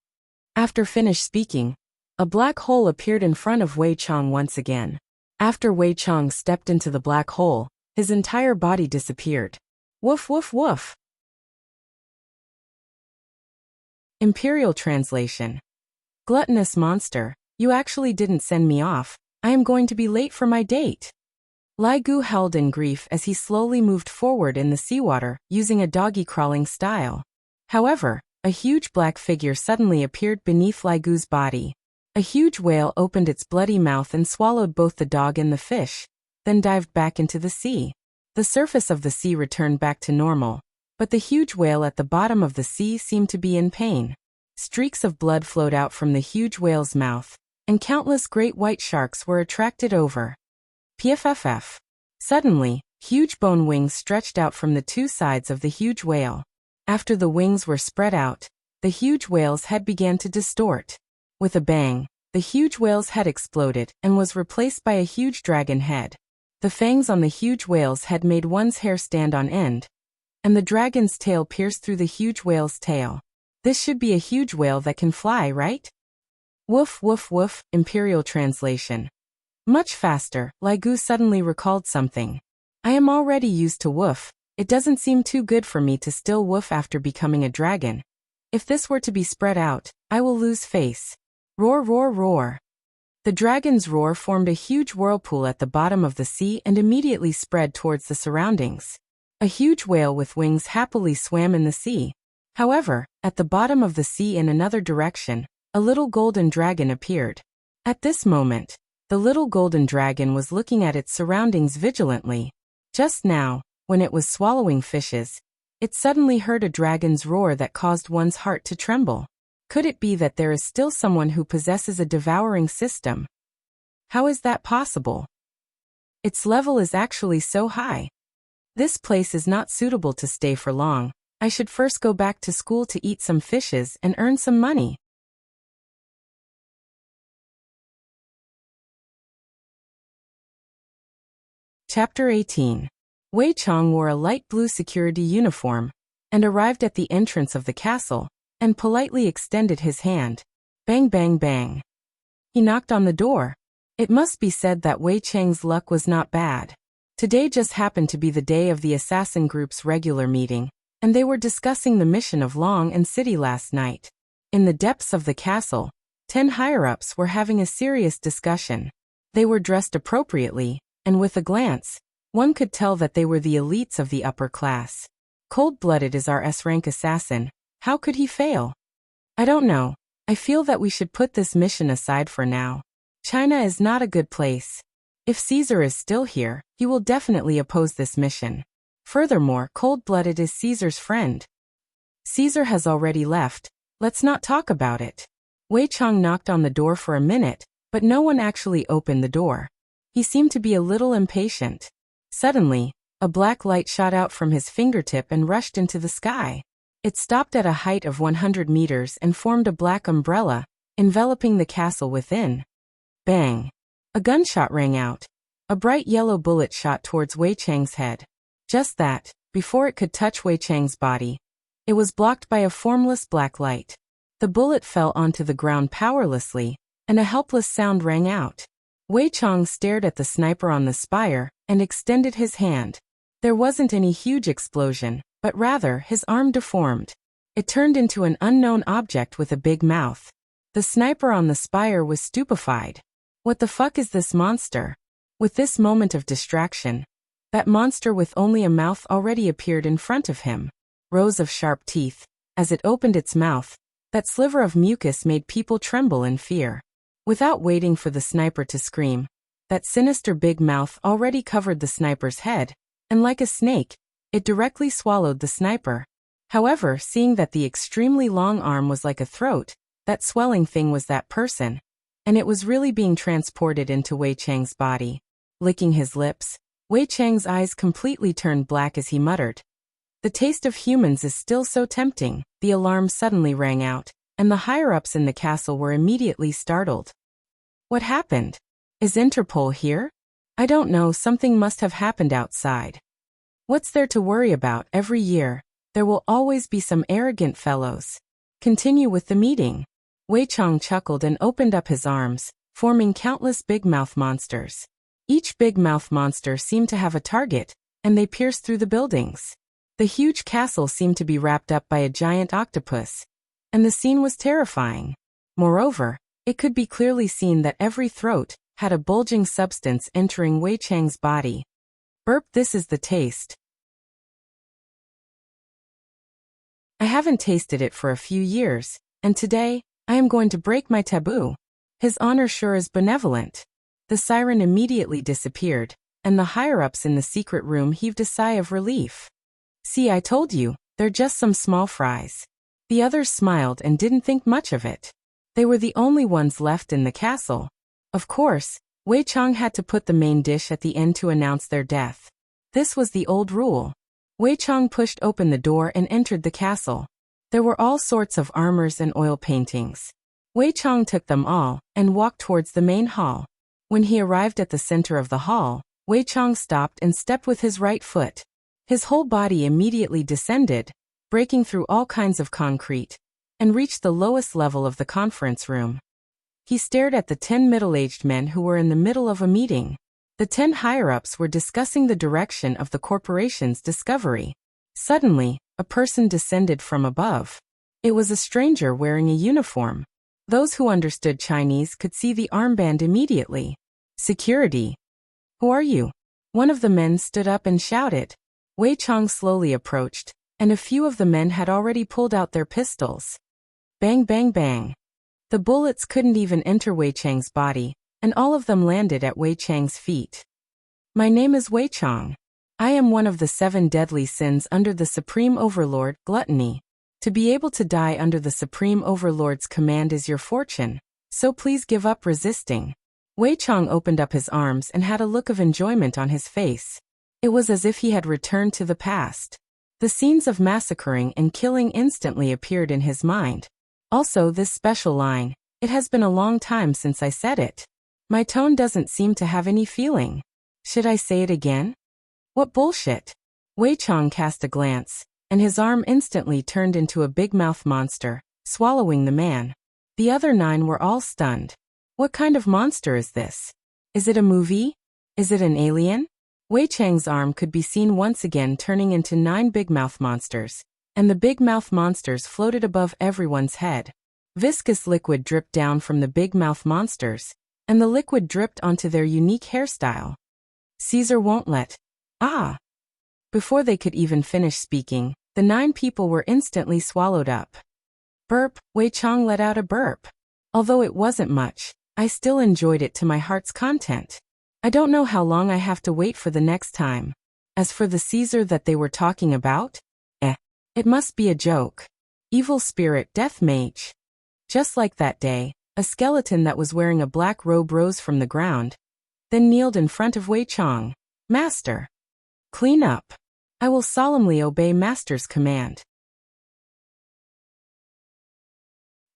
After finished speaking, a black hole appeared in front of Wei Chang once again. After Wei Chang stepped into the black hole, his entire body disappeared. Woof woof woof. Imperial translation. Gluttonous monster, you actually didn't send me off. I am going to be late for my date. Lai Gu howled in grief as he slowly moved forward in the seawater, using a doggy-crawling style. However, a huge black figure suddenly appeared beneath Lai Gu's body. A huge whale opened its bloody mouth and swallowed both the dog and the fish, then dived back into the sea. The surface of the sea returned back to normal, but the huge whale at the bottom of the sea seemed to be in pain. Streaks of blood flowed out from the huge whale's mouth, and countless great white sharks were attracted over. PFFF. Suddenly, huge bone wings stretched out from the two sides of the huge whale. After the wings were spread out, the huge whale's head began to distort. With a bang, the huge whale's head exploded and was replaced by a huge dragon head. The fangs on the huge whale's head made one's hair stand on end, and the dragon's tail pierced through the huge whale's tail. This should be a huge whale that can fly, right? Woof woof woof, Imperial translation. Much faster, Lai Gu suddenly recalled something. I am already used to woof. It doesn't seem too good for me to still woof after becoming a dragon. If this were to be spread out, I will lose face. Roar roar roar. The dragon's roar formed a huge whirlpool at the bottom of the sea and immediately spread towards the surroundings. A huge whale with wings happily swam in the sea. However, at the bottom of the sea in another direction, a little golden dragon appeared. At this moment, the little golden dragon was looking at its surroundings vigilantly. Just now, when it was swallowing fishes, it suddenly heard a dragon's roar that caused one's heart to tremble. Could it be that there is still someone who possesses a devouring system? How is that possible? Its level is actually so high. This place is not suitable to stay for long. I should first go back to school to eat some fishes and earn some money. Chapter 18. Wei Chang wore a light blue security uniform and arrived at the entrance of the castle and politely extended his hand. Bang bang bang. He knocked on the door. It must be said that Wei Chang's luck was not bad. Today just happened to be the day of the assassin group's regular meeting, and they were discussing the mission of Long and City last night. In the depths of the castle, 10 higher-ups were having a serious discussion. They were dressed appropriately, and with a glance, one could tell that they were the elites of the upper class. Cold-blooded is our S-rank assassin. How could he fail? I don't know. I feel that we should put this mission aside for now. China is not a good place. If Caesar is still here, he will definitely oppose this mission. Furthermore, Cold-blooded is Caesar's friend. Caesar has already left. Let's not talk about it. Wei Chang knocked on the door for a minute, but no one actually opened the door. He seemed to be a little impatient. Suddenly, a black light shot out from his fingertip and rushed into the sky. It stopped at a height of 100 meters and formed a black umbrella, enveloping the castle within. Bang! A gunshot rang out. A bright yellow bullet shot towards Wei Chang's head. Just that, before it could touch Wei Chang's body, it was blocked by a formless black light. The bullet fell onto the ground powerlessly, and a helpless sound rang out. Wei Chang stared at the sniper on the spire and extended his hand. There wasn't any huge explosion, but rather his arm deformed. It turned into an unknown object with a big mouth. The sniper on the spire was stupefied. What the fuck is this monster? With this moment of distraction, that monster with only a mouth already appeared in front of him. Rows of sharp teeth. As it opened its mouth, that sliver of mucus made people tremble in fear. Without waiting for the sniper to scream, that sinister big mouth already covered the sniper's head, and like a snake, it directly swallowed the sniper. However, seeing that the extremely long arm was like a throat, that swelling thing was that person, and it was really being transported into Wei Chang's body. Licking his lips, Wei Chang's eyes completely turned black as he muttered, "The taste of humans is still so tempting." The alarm suddenly rang out, and the higher-ups in the castle were immediately startled. What happened? Is Interpol here? I don't know, something must have happened outside. What's there to worry about? Every year, there will always be some arrogant fellows. Continue with the meeting. Wei Chang chuckled and opened up his arms, forming countless big mouth monsters. Each big mouth monster seemed to have a target, and they pierced through the buildings. The huge castle seemed to be wrapped up by a giant octopus, and the scene was terrifying. Moreover, it could be clearly seen that every throat had a bulging substance entering Wei Chang's body. Burp, this is the taste. I haven't tasted it for a few years, and today, I am going to break my taboo. His honor sure is benevolent. The siren immediately disappeared, and the higher-ups in the secret room heaved a sigh of relief. See, I told you, they're just some small fries. The others smiled and didn't think much of it. They were the only ones left in the castle. Of course, Wei Chang had to put the main dish at the end to announce their death. This was the old rule. Wei Chang pushed open the door and entered the castle. There were all sorts of armors and oil paintings. Wei Chang took them all and walked towards the main hall. When he arrived at the center of the hall, Wei Chang stopped and stepped with his right foot. His whole body immediately descended, breaking through all kinds of concrete, and reached the lowest level of the conference room. He stared at the 10 middle-aged men who were in the middle of a meeting. The 10 higher-ups were discussing the direction of the corporation's discovery. Suddenly, a person descended from above. It was a stranger wearing a uniform. Those who understood Chinese could see the armband immediately. Security. Who are you? One of the men stood up and shouted. Wei Chang slowly approached, and a few of the men had already pulled out their pistols. Bang, bang, bang. The bullets couldn't even enter Wei Chang's body, and all of them landed at Wei Chang's feet. My name is Wei Chang. I am one of the 7 deadly sins under the Supreme Overlord, gluttony. To be able to die under the Supreme Overlord's command is your fortune, so please give up resisting. Wei Chang opened up his arms and had a look of enjoyment on his face. It was as if he had returned to the past. The scenes of massacring and killing instantly appeared in his mind. Also this special line, "It has been a long time since I said it." My tone doesn't seem to have any feeling. Should I say it again? What bullshit? Wei Chang cast a glance, and his arm instantly turned into a big mouth monster, swallowing the man. The other 9 were all stunned. What kind of monster is this? Is it a movie? Is it an alien? Wei Chang's arm could be seen once again turning into 9 big mouth monsters, and the big mouth monsters floated above everyone's head. Viscous liquid dripped down from the big mouth monsters, and the liquid dripped onto their unique hairstyle. Caesar won't let. Ah! Before they could even finish speaking, the 9 people were instantly swallowed up. Burp, Wei Chang let out a burp. Although it wasn't much, I still enjoyed it to my heart's content. I don't know how long I have to wait for the next time. As for the Caesar that they were talking about, it must be a joke. Evil spirit, death mage. Just like that day, a skeleton that was wearing a black robe rose from the ground, then kneeled in front of Wei Chong. Master, clean up. I will solemnly obey Master's command.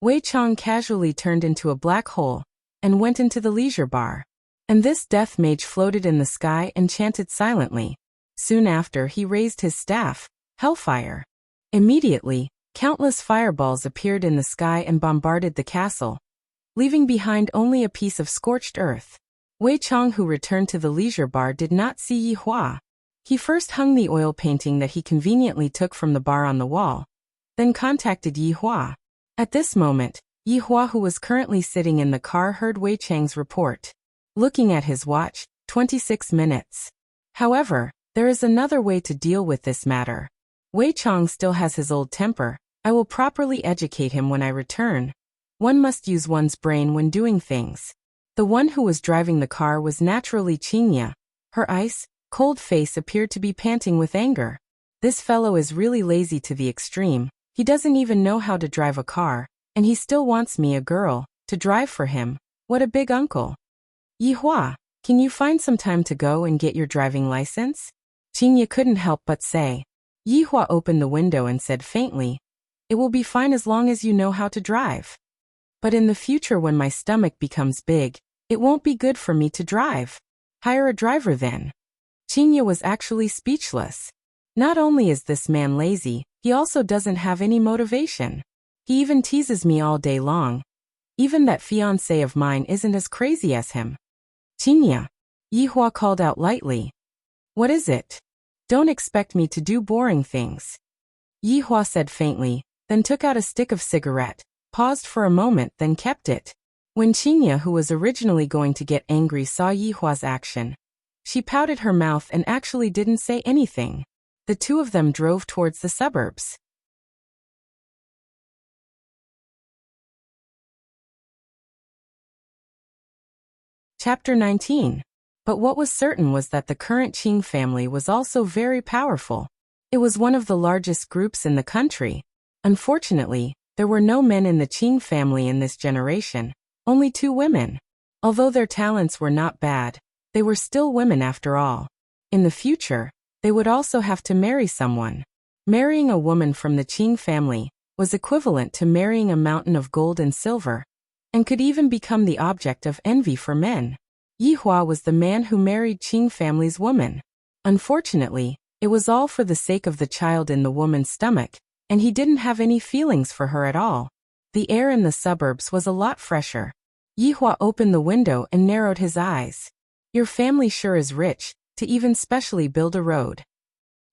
Wei Chong casually turned into a black hole and went into the leisure bar. And this death mage floated in the sky and chanted silently. Soon after, he raised his staff, Hellfire. Immediately, countless fireballs appeared in the sky and bombarded the castle, leaving behind only a piece of scorched earth. Wei Chong, who returned to the leisure bar, did not see Yi Hua. He first hung the oil painting that he conveniently took from the bar on the wall, then contacted Yi Hua. At this moment, Yi Hua, who was currently sitting in the car, heard Wei Chang's report. Looking at his watch, 26 minutes. However, there is another way to deal with this matter. Wei Chong still has his old temper. I will properly educate him when I return. One must use one's brain when doing things. The one who was driving the car was naturally Qinya. Her ice, cold face appeared to be panting with anger. This fellow is really lazy to the extreme. He doesn't even know how to drive a car, and he still wants me, a girl, to drive for him. What a big uncle. Yi Hua, can you find some time to go and get your driving license? Qinya couldn't help but say. Yi Hua opened the window and said faintly, it will be fine as long as you know how to drive. But in the future, when my stomach becomes big, it won't be good for me to drive. Hire a driver then. Qinya was actually speechless. Not only is this man lazy, he also doesn't have any motivation. He even teases me all day long. Even that fiancé of mine isn't as crazy as him. Qinya, Yi Hua called out lightly. What is it? Don't expect me to do boring things. Yi Hua said faintly, then took out a stick of cigarette, paused for a moment, then kept it. When Qinya, who was originally going to get angry, saw Yi Hua's action, she pouted her mouth and actually didn't say anything. The two of them drove towards the suburbs. Chapter 19. But what was certain was that the current Qing family was also very powerful. It was one of the largest groups in the country. Unfortunately, there were no men in the Qing family in this generation, only 2 women. Although their talents were not bad, they were still women after all. In the future, they would also have to marry someone. Marrying a woman from the Qing family was equivalent to marrying a mountain of gold and silver, and could even become the object of envy for men. Yi Hua was the man who married Qing family's woman. Unfortunately, it was all for the sake of the child in the woman's stomach, and he didn't have any feelings for her at all. The air in the suburbs was a lot fresher. Yi Hua opened the window and narrowed his eyes. Your family sure is rich, to even specially build a road.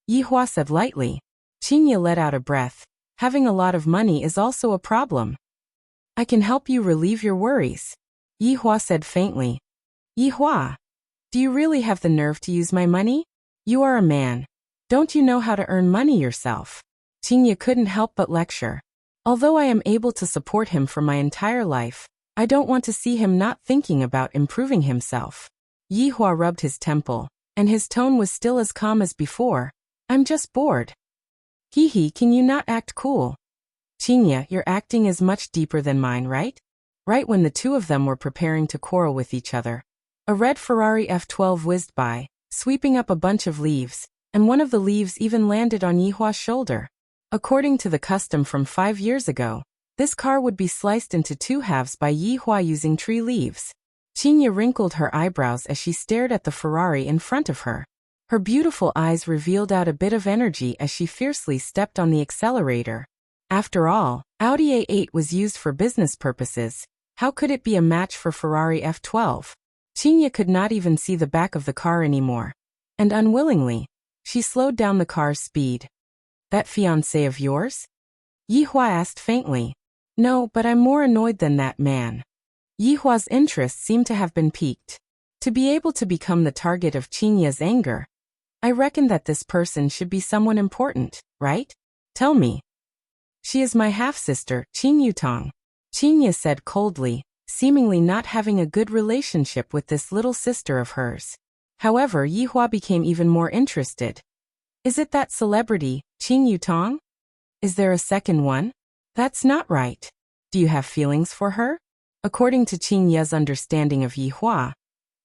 Yi Hua said lightly. Qinya let out a breath. Having a lot of money is also a problem. I can help you relieve your worries. Yi Hua said faintly. Yi Hua, do you really have the nerve to use my money? You are a man. Don't you know how to earn money yourself? Qinya couldn't help but lecture. Although I am able to support him for my entire life, I don't want to see him not thinking about improving himself. Yi Hua rubbed his temple, and his tone was still as calm as before. I'm just bored. Hee, can you not act cool? Qinya, your acting is much deeper than mine, right? Right when the two of them were preparing to quarrel with each other, a red Ferrari F12 whizzed by, sweeping up a bunch of leaves, and one of the leaves even landed on Yi Hua's shoulder. According to the custom from 5 years ago, this car would be sliced into 2 halves by Yi Hua using tree leaves. Qinya wrinkled her eyebrows as she stared at the Ferrari in front of her. Her beautiful eyes revealed out a bit of energy as she fiercely stepped on the accelerator. After all, Audi A8 was used for business purposes. How could it be a match for Ferrari F12? Qinya could not even see the back of the car anymore. And unwillingly, she slowed down the car's speed. That fiancé of yours? Yi Hua asked faintly. No, but I'm more annoyed than that man. Yi Hua's interest seemed to have been piqued. To be able to become the target of Qinya's anger, I reckon that this person should be someone important, right? Tell me. She is my half-sister, Qin Yutong. Qinya said coldly, seemingly not having a good relationship with this little sister of hers. However, Yi Hua became even more interested. Is it that celebrity, Qin Yutong? Is there a second one? That's not right. Do you have feelings for her? According to Qin Ye's understanding of Yihua,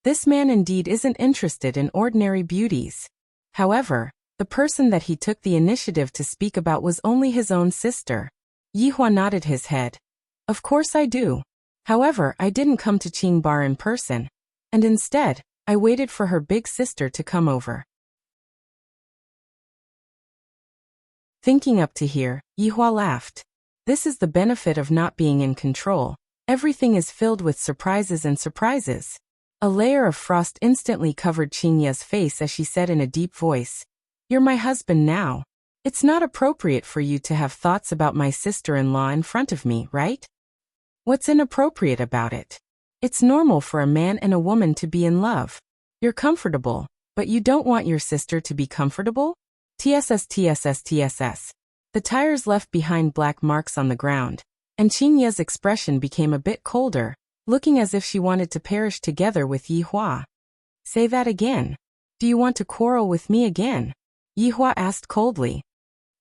this man indeed isn't interested in ordinary beauties. However, the person that he took the initiative to speak about was only his own sister. Yihua nodded his head. Of course I do. However, I didn't come to Qing Bar in person, and instead, I waited for her big sister to come over. Thinking up to here, Yihua laughed. This is the benefit of not being in control. Everything is filled with surprises and surprises. A layer of frost instantly covered Qin Ye's face as she said in a deep voice, "You're my husband now. It's not appropriate for you to have thoughts about my sister-in-law in front of me, right? What's inappropriate about it? It's normal for a man and a woman to be in love. You're comfortable, but you don't want your sister to be comfortable? TSS TSS TSS. The tires left behind black marks on the ground, and Qin Ye's expression became a bit colder, looking as if she wanted to perish together with Yihua. Say that again. Do you want to quarrel with me again? Yihua asked coldly.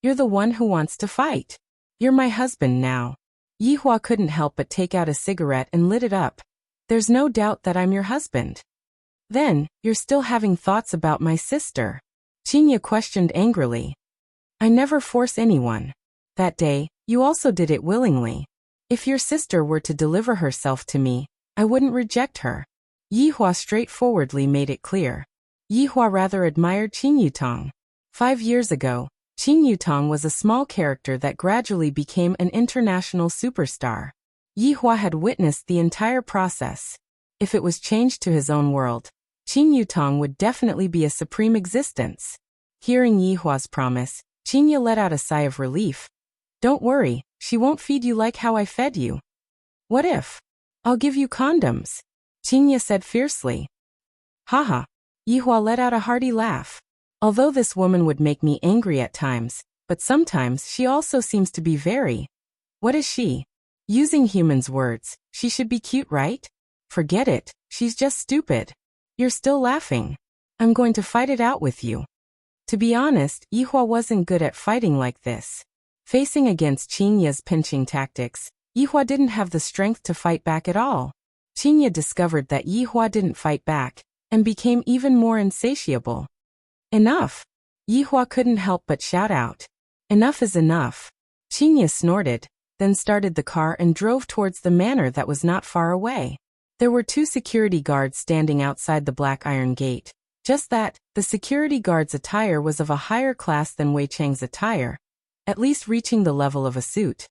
You're the one who wants to fight. You're my husband now. Yihua couldn't help but take out a cigarette and lit it up. There's no doubt that I'm your husband. Then, you're still having thoughts about my sister? Qin Ye questioned angrily. I never force anyone. That day, you also did it willingly. If your sister were to deliver herself to me, I wouldn't reject her. Yihua straightforwardly made it clear. Yihua rather admired Qin Yutong. 5 years ago, Qin Yutong was a small character that gradually became an international superstar. Yihua had witnessed the entire process. If it was changed to his own world, Qin Yutong would definitely be a supreme existence. Hearing Yihua's promise, Qin Ye let out a sigh of relief. Don't worry, she won't feed you like how I fed you. What if? I'll give you condoms, Qin Ye said fiercely. Haha. Yihua let out a hearty laugh. Although this woman would make me angry at times, but sometimes she also seems to be very… What is she? Using humans' words, she should be cute, right? Forget it, she's just stupid. You're still laughing. I'm going to fight it out with you. To be honest, Yihua wasn't good at fighting like this. Facing against Qin Ye's pinching tactics, Yihua didn't have the strength to fight back at all. Qin Ye discovered that Yihua didn't fight back, and became even more insatiable. Enough! Yihua couldn't help but shout out. Enough is enough. Qin Ye snorted, then started the car and drove towards the manor that was not far away. There were 2 security guards standing outside the black iron gate. Just that, the security guard's attire was of a higher class than Wei Chang's attire, at least reaching the level of a suit.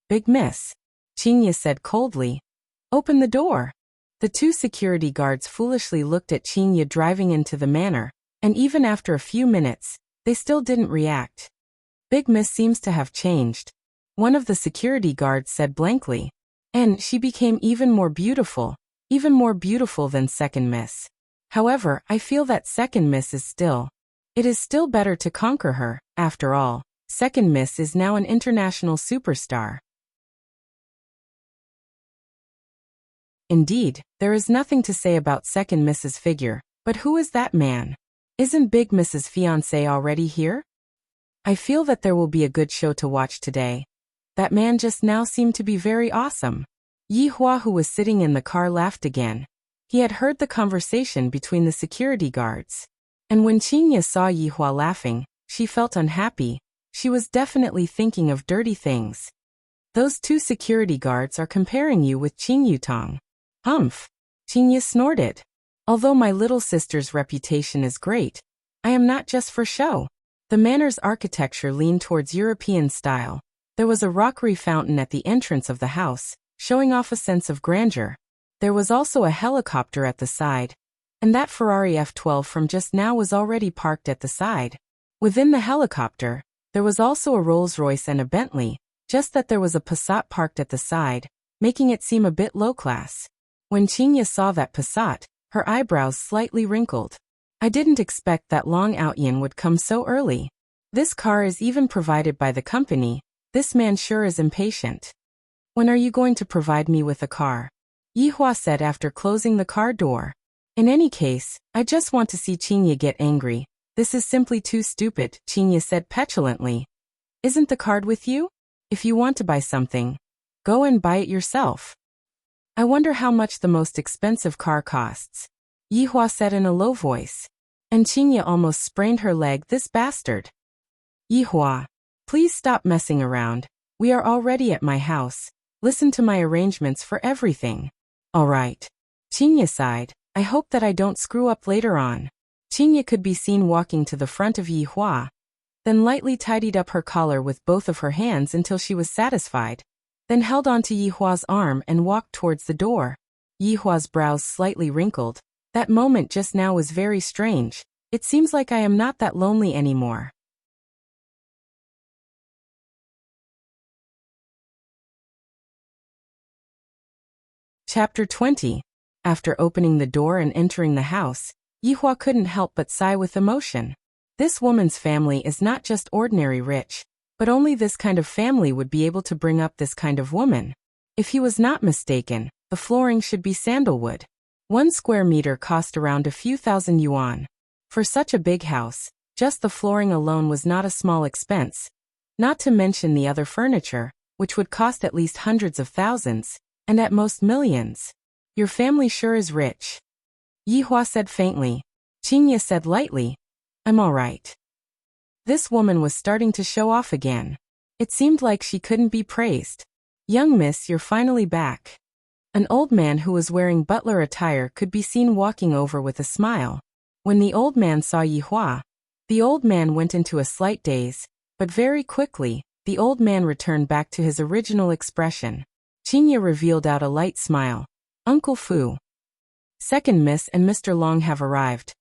Big miss, Qin Ye said coldly. Open the door. The 2 security guards foolishly looked at Qin Ye driving into the manor, and even after a few minutes, they still didn't react. Big Miss seems to have changed, one of the security guards said blankly. And she became even more beautiful than Second Miss. However, I feel that Second Miss is still. It is still better to conquer her, after all. Second Miss is now an international superstar. Indeed, there is nothing to say about Second Miss's figure, but who is that man? Isn't Big Miss's fiancé already here? I feel that there will be a good show to watch today. That man just now seemed to be very awesome. Yihua, who was sitting in the car, laughed again. He had heard the conversation between the security guards. And when Qin Ye saw Yihua laughing, she felt unhappy. She was definitely thinking of dirty things. Those 2 security guards are comparing you with Qin Yutong. Humph! Qin Ye snorted. Although my little sister's reputation is great, I am not just for show. The manor's architecture leaned towards European style. There was a rockery fountain at the entrance of the house, showing off a sense of grandeur. There was also a helicopter at the side, and that Ferrari F12 from just now was already parked at the side. Within the helicopter, there was also a Rolls-Royce and a Bentley, just that there was a Passat parked at the side, making it seem a bit low-class. When Qin Ye saw that Passat, her eyebrows slightly wrinkled. I didn't expect that Long Outyin would come so early. This car is even provided by the company. This man sure is impatient. When are you going to provide me with a car? Yihua said after closing the car door. In any case, I just want to see Qin Ye get angry. This is simply too stupid, Qin Ye said petulantly. Isn't the card with you? If you want to buy something, Go and buy it yourself. I wonder how much the most expensive car costs, Yihua said in a low voice. And Qingye almost sprained her leg, this bastard. Yihua, please stop messing around. We are already at my house. Listen to my arrangements for everything. All right. Qingye sighed. I hope that I don't screw up later on. Qingye could be seen walking to the front of Yihua, then lightly tidied up her collar with both of her hands until she was satisfied, then held onto Yihua's arm and walked towards the door. Yihua's brows slightly wrinkled. That moment just now was very strange. It seems like I am not that lonely anymore. Chapter 20. After opening the door and entering the house, Yihua couldn't help but sigh with emotion. This woman's family is not just ordinary rich, but only this kind of family would be able to bring up this kind of woman. If he was not mistaken, the flooring should be sandalwood. 1 square meter cost around a few thousand yuan. For such a big house, just the flooring alone was not a small expense, not to mention the other furniture, which would cost at least hundreds of thousands, and at most millions. Your family sure is rich. Yihua said faintly. Qingye said lightly, I'm all right. This woman was starting to show off again. It seemed like she couldn't be praised. Young miss, you're finally back. An old man who was wearing butler attire could be seen walking over with a smile. When the old man saw Yihua, the old man went into a slight daze, but very quickly, the old man returned back to his original expression. Qingye revealed out a light smile. Uncle Fu. Second miss and Mr. Long have arrived,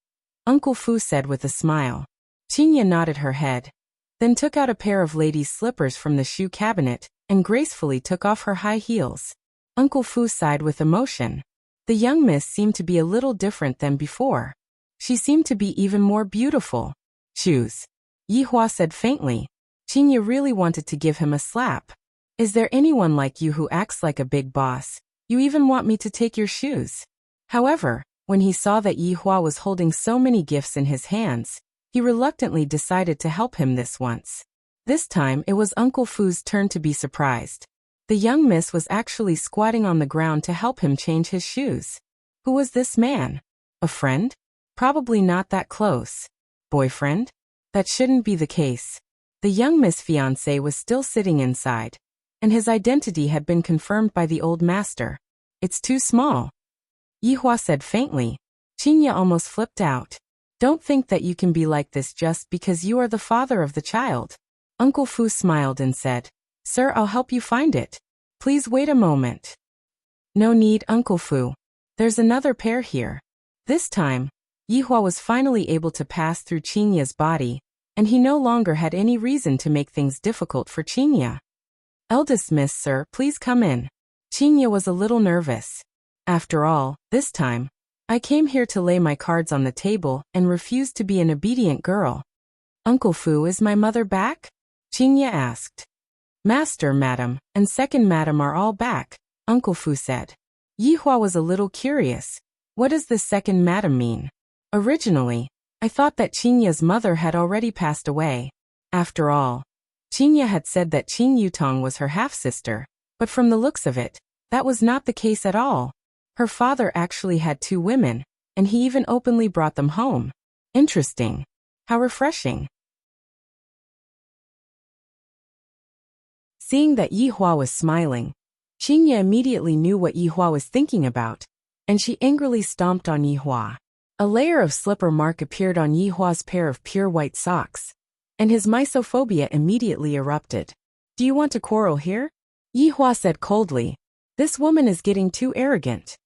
Uncle Fu said with a smile. Qingye nodded her head, then took out a pair of ladies' slippers from the shoe cabinet and gracefully took off her high heels. Uncle Fu sighed with emotion. The young miss seemed to be a little different than before. She seemed to be even more beautiful. Shoes. Yihua said faintly. Qingye really wanted to give him a slap. Is there anyone like you who acts like a big boss? You even want me to take your shoes? However, when he saw that Yihua was holding so many gifts in his hands, he reluctantly decided to help him this once. This time it was Uncle Fu's turn to be surprised. The young miss was actually squatting on the ground to help him change his shoes. Who was this man? A friend? Probably not that close. Boyfriend? That shouldn't be the case. The young miss' fiancé was still sitting inside, and his identity had been confirmed by the old master. It's too small. Yihua said faintly. Qingye almost flipped out. Don't think that you can be like this just because you are the father of the child. Uncle Fu smiled and said, Sir, I'll help you find it. Please wait a moment. No need, Uncle Fu. There's another pair here. This time, Yihua was finally able to pass through Qingye's body, and he no longer had any reason to make things difficult for Qingye. Eldest miss, sir, please come in. Qingye was a little nervous. After all, this time, I came here to lay my cards on the table and refuse to be an obedient girl. Uncle Fu, is my mother back? Qingye asked. Master, madam, and second madam are all back, Uncle Fu said. Yihua was a little curious. What does the second madam mean? Originally, I thought that Qingye's mother had already passed away. After all, Qingye had said that Qing Yutong was her half-sister, but from the looks of it, that was not the case at all. Her father actually had 2 women, and he even openly brought them home. Interesting. How refreshing. Seeing that Yihua was smiling, Qingye immediately knew what Yihua was thinking about, and she angrily stomped on Yihua. A layer of slipper mark appeared on Yihua's pair of pure white socks, and his misophobia immediately erupted. Do you want to quarrel here? Yihua said coldly. This woman is getting too arrogant.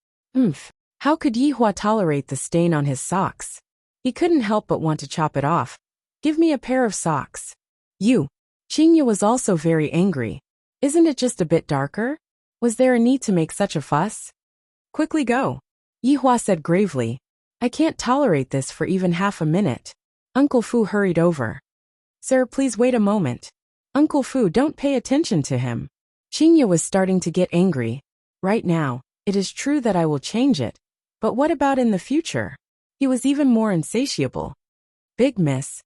How could Yihua tolerate the stain on his socks? He couldn't help but want to chop it off. Give me a pair of socks. You. Qingye was also very angry. Isn't it just a bit darker? Was there a need to make such a fuss? Quickly go. Yihua said gravely. I can't tolerate this for even half a minute. Uncle Fu hurried over. Sir, please wait a moment. Uncle Fu, don't pay attention to him. Qingye was starting to get angry. Right now, it is true that I will change it, but what about in the future? He was even more insatiable. Big miss.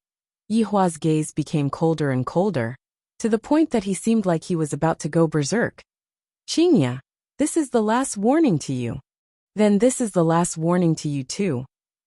Yihua's gaze became colder and colder, to the point that he seemed like he was about to go berserk. Qingya, this is the last warning to you. Then this is the last warning to you too.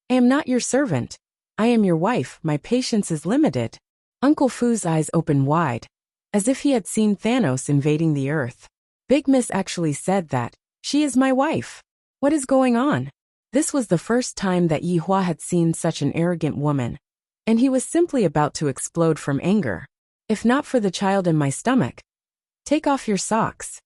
I am not your servant. I am your wife, my patience is limited. Uncle Fu's eyes opened wide, as if he had seen Thanos invading the earth. Big Miss actually said that, she is my wife. What is going on? This was the first time that Yi Hua had seen such an arrogant woman, and he was simply about to explode from anger. If not for the child in my stomach. Take off your socks.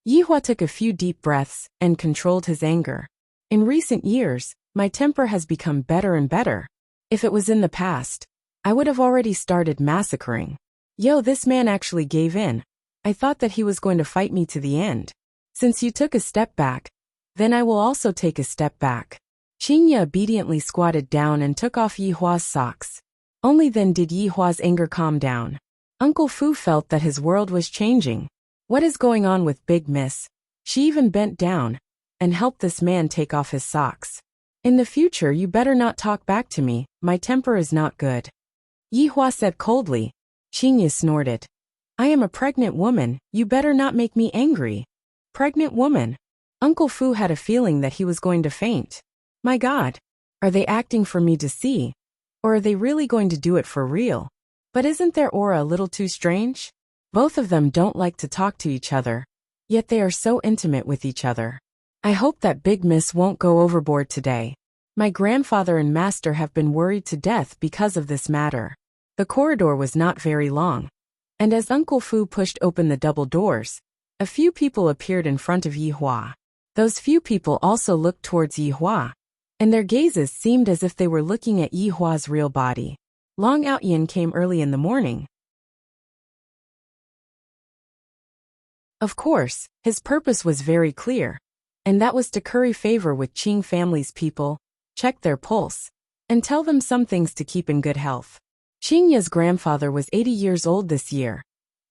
Yi Hua took a few deep breaths and controlled his anger. In recent years, my temper has become better and better. If it was in the past, I would have already started massacring. Yo, this man actually gave in. I thought that he was going to fight me to the end. Since you took a step back, then I will also take a step back. Qingya obediently squatted down and took off Yi Hua's socks. Only then did Yi Hua's anger calm down. Uncle Fu felt that his world was changing. What is going on with Big Miss? She even bent down and helped this man take off his socks. In the future you better not talk back to me, my temper is not good. Yi Hua said coldly. Qingya snorted. I am a pregnant woman, you better not make me angry. Pregnant woman? Uncle Fu had a feeling that he was going to faint. My God, are they acting for me to see? Or are they really going to do it for real? But isn't their aura a little too strange? Both of them don't like to talk to each other, yet they are so intimate with each other. I hope that Big Miss won't go overboard today. My grandfather and master have been worried to death because of this matter. The corridor was not very long, and as Uncle Fu pushed open the double doors, a few people appeared in front of Yi Hua. Those few people also looked towards Yi Hua, and their gazes seemed as if they were looking at Yi Hua's real body. Long Outyin came early in the morning. Of course, his purpose was very clear, and that was to curry favor with Qing family's people, check their pulse, and tell them some things to keep in good health. Qingya's grandfather was 80 years old this year,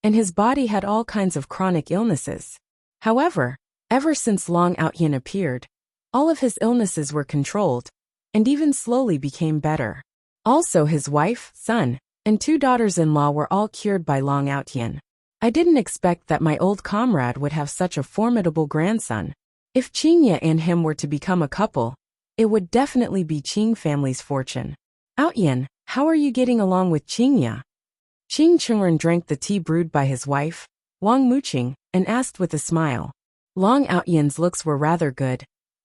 and his body had all kinds of chronic illnesses. However, ever since Long Outyin appeared, all of his illnesses were controlled, and even slowly became better. Also his wife, son, and 2 daughters-in-law were all cured by Long Outyin. I didn't expect that my old comrade would have such a formidable grandson. If Qingya and him were to become a couple, it would definitely be Qing family's fortune. Outyin, how are you getting along with Qingya? Qing Chengren drank the tea brewed by his wife, Wang Muqing, and asked with a smile. Long Outyin's looks were rather good,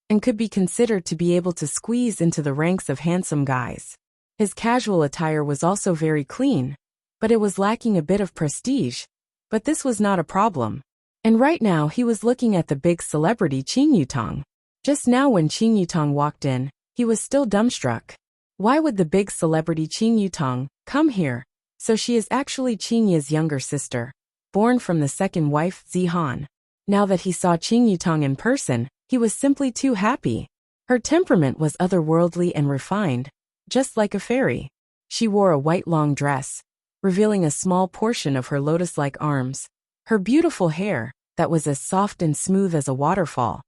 and could be considered to be able to squeeze into the ranks of handsome guys. His casual attire was also very clean, but it was lacking a bit of prestige. But this was not a problem. And right now he was looking at the big celebrity Qing Yutong. Just now when Qing Yutong walked in, he was still dumbstruck. Why would the big celebrity Qing Yutong come here? So she is actually Qingya's younger sister, born from the second wife, Zihan. Now that he saw Qing Yutong in person, he was simply too happy. Her temperament was otherworldly and refined, just like a fairy. She wore a white long dress, revealing a small portion of her lotus-like arms. Her beautiful hair, that was as soft and smooth as a waterfall.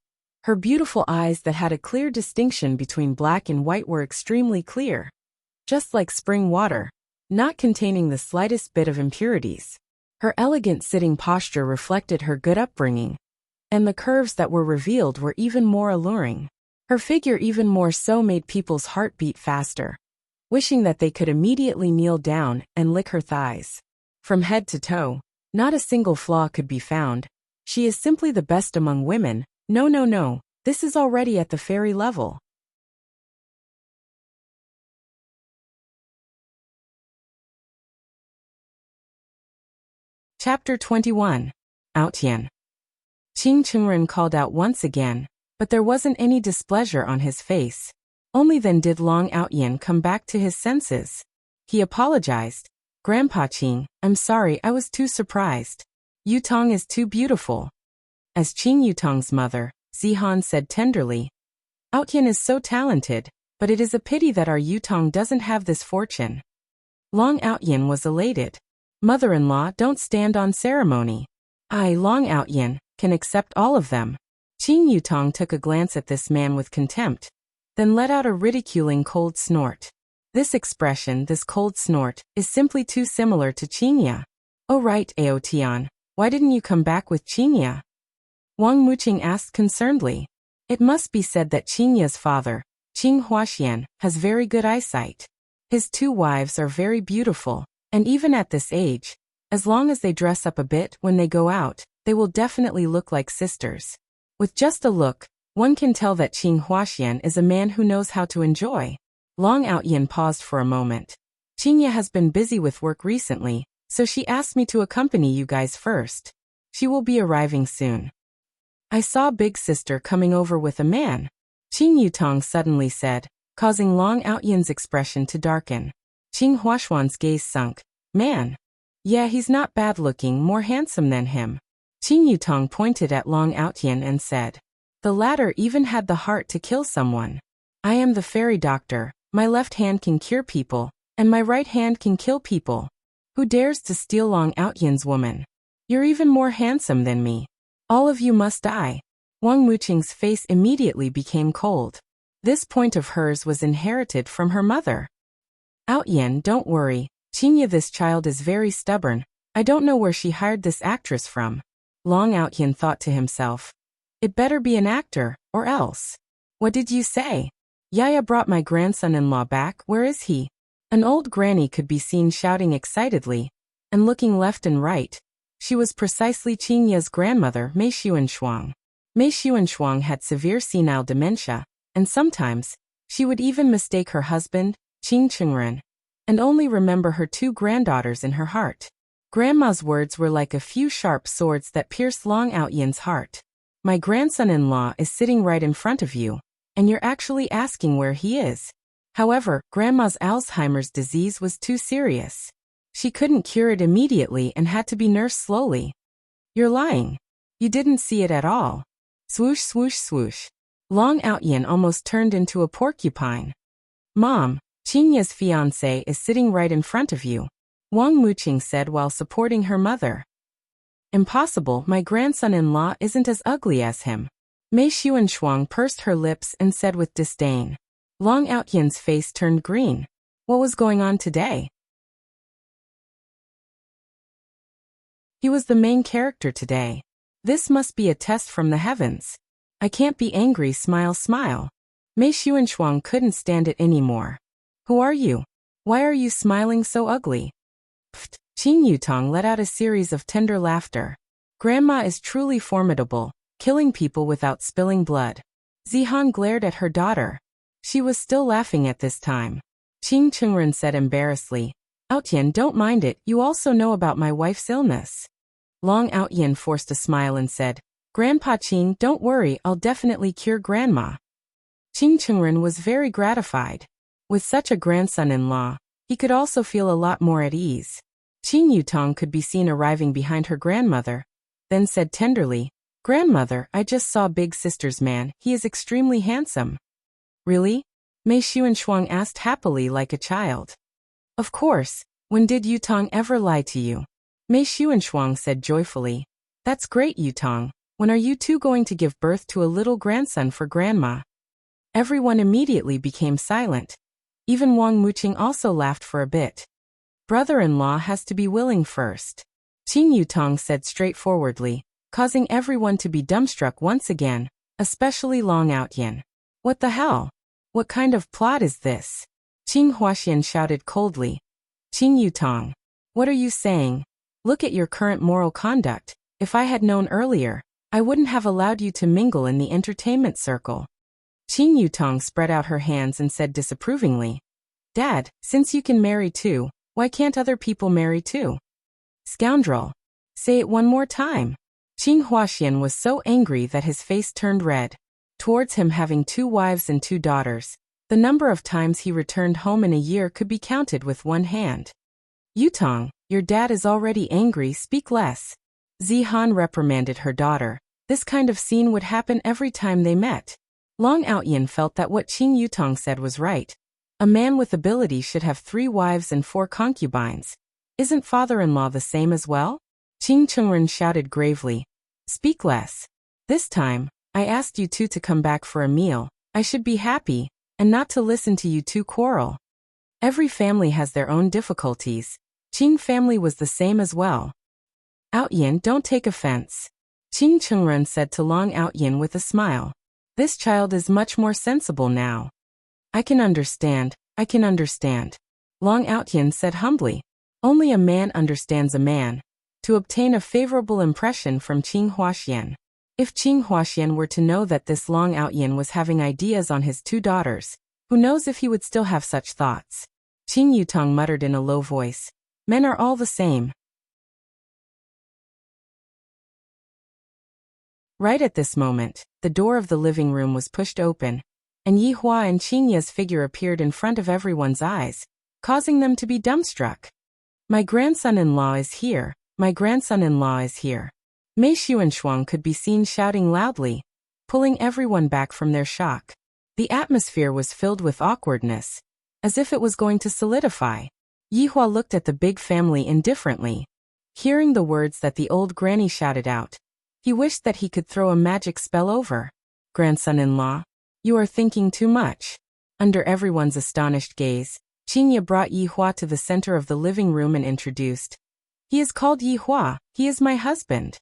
Her beautiful eyes that had a clear distinction between black and white were extremely clear, just like spring water, not containing the slightest bit of impurities. Her elegant sitting posture reflected her good upbringing, and the curves that were revealed were even more alluring. Her figure even more so made people's heart beat faster, wishing that they could immediately kneel down and lick her thighs. From head to toe, not a single flaw could be found. She is simply the best among women. No, this is already at the fairy level. Chapter 21. Outyin. Qing Chengren called out once again, but there wasn't any displeasure on his face. Only then did Long Outyin come back to his senses. He apologized. Grandpa Qing, I'm sorry, I was too surprised. Yutong is too beautiful. As Qing Yutong's mother, Zihan said tenderly, Outyin is so talented, but it is a pity that our Yutong doesn't have this fortune. Long Outyin was elated. Mother-in-law, don't stand on ceremony. I, Long Outyin, can accept all of them. Qing Yutong took a glance at this man with contempt, then let out a ridiculing cold snort. This expression, this cold snort, is simply too similar to Qingya. Oh right, Aotian, why didn't you come back with Qingya? Wang Muqing asked concernedly. It must be said that Qingya's father, Qing Huaxian, has very good eyesight. His 2 wives are very beautiful, and even at this age, as long as they dress up a bit when they go out, they will definitely look like sisters. With just a look, one can tell that Qing Huaxian is a man who knows how to enjoy. Long Outyin paused for a moment. Qingya has been busy with work recently, so she asked me to accompany you guys first. She will be arriving soon. I saw Big Sister coming over with a man, Qing Yutong suddenly said, causing Long Outyin's expression to darken. Qing Huashuan's gaze sunk. Man. Yeah, he's not bad-looking, more handsome than him. Qing Yutong pointed at Long Outyin and said. The latter even had the heart to kill someone. I am the fairy doctor, my left hand can cure people, and my right hand can kill people. Who dares to steal Long Outyin's woman? You're even more handsome than me. All of you must die. Wang Muqing's face immediately became cold. This point of hers was inherited from her mother. Outyin, don't worry, Qingya, this child is very stubborn. I don't know where she hired this actress from. Long Outyin thought to himself. It better be an actor, or else. What did you say? Yaya brought my grandson-in-law back, where is he? An old granny could be seen shouting excitedly, and looking left and right. She was precisely Qingya's grandmother, Mei Xuanshuang. Mei Xuanshuang had severe senile dementia, and sometimes, she would even mistake her husband, Qing Chengren, and only remember her 2 granddaughters in her heart. Grandma's words were like a few sharp swords that pierced Long Outyin's heart. My grandson-in-law is sitting right in front of you, and you're actually asking where he is. However, Grandma's Alzheimer's disease was too serious. She couldn't cure it immediately and had to be nursed slowly. You're lying. You didn't see it at all. Swoosh, swoosh, swoosh. Long Outyin almost turned into a porcupine. Mom, Qingya's fiancé is sitting right in front of you, Wang Muqing said while supporting her mother. Impossible, my grandson-in-law isn't as ugly as him. Mei Xuanshuang pursed her lips and said with disdain. Long Outyin's face turned green. What was going on today? He was the main character today. This must be a test from the heavens. I can't be angry, smile, smile. Mei Xuanshuang couldn't stand it anymore. Who are you? Why are you smiling so ugly? Pfft, Qing Yutong let out a series of tender laughter. Grandma is truly formidable, killing people without spilling blood. Zihan glared at her daughter. She was still laughing at this time. Qing Chengren said embarrassedly, Outyin, don't mind it, you also know about my wife's illness. Long Outyin forced a smile and said, Grandpa Qing, don't worry, I'll definitely cure Grandma. Qing Chengren was very gratified. With such a grandson-in-law, he could also feel a lot more at ease. Qing Yutong could be seen arriving behind her grandmother, then said tenderly, Grandmother, I just saw Big Sister's man, he is extremely handsome. Really? Mei Xuanshuang asked happily like a child. Of course, when did Yutong ever lie to you? Mei Xuanshuang said joyfully. That's great, Yutong. When are you 2 going to give birth to a little grandson for Grandma? Everyone immediately became silent. Even Wang Muqing also laughed for a bit. Brother-in-law has to be willing first. Qing Yutong said straightforwardly, causing everyone to be dumbstruck once again, especially Long Outyin. What the hell? What kind of plot is this? Qing Huaxian shouted coldly. Qing Yutong. What are you saying? Look at your current moral conduct. If I had known earlier, I wouldn't have allowed you to mingle in the entertainment circle. Qing Yutong spread out her hands and said disapprovingly. Dad, since you can marry too, why can't other people marry too? Scoundrel. Say it one more time. Qing Huaxian was so angry that his face turned red. Towards him having 2 wives and 2 daughters, the number of times he returned home in a year could be counted with one hand. Yutong, your dad is already angry, speak less. Zihan reprimanded her daughter. This kind of scene would happen every time they met. Long Outyin felt that what Qing Yutong said was right. A man with ability should have 3 wives and 4 concubines. Isn't father-in-law the same as well? Qing Chengren shouted gravely. Speak less. This time, I asked you 2 to come back for a meal. I should be happy, and not to listen to you 2 quarrel. Every family has their own difficulties. Qing family was the same as well. Outyin, don't take offense. Qing Chengren said to Long Outyin with a smile. This child is much more sensible now. I can understand, I can understand. Long Outyin said humbly. Only a man understands a man. To obtain a favorable impression from Qing Huaxian. If Qing Huaxian were to know that this Long Outyin was having ideas on his 2 daughters, who knows if he would still have such thoughts? Qing Yutong muttered in a low voice. Men are all the same. Right at this moment, the door of the living room was pushed open, and Yi Hua and Qing Ye's figure appeared in front of everyone's eyes, causing them to be dumbstruck. My grandson-in-law is here, my grandson-in-law is here. Mei Xuanshuang could be seen shouting loudly, pulling everyone back from their shock. The atmosphere was filled with awkwardness, as if it was going to solidify. Yi Hua looked at the big family indifferently. Hearing the words that the old granny shouted out, he wished that he could throw a magic spell over. Grandson-in-law, you are thinking too much. Under everyone's astonished gaze, Qing Ye brought Yi Hua to the center of the living room and introduced. He is called Yi Hua, he is my husband.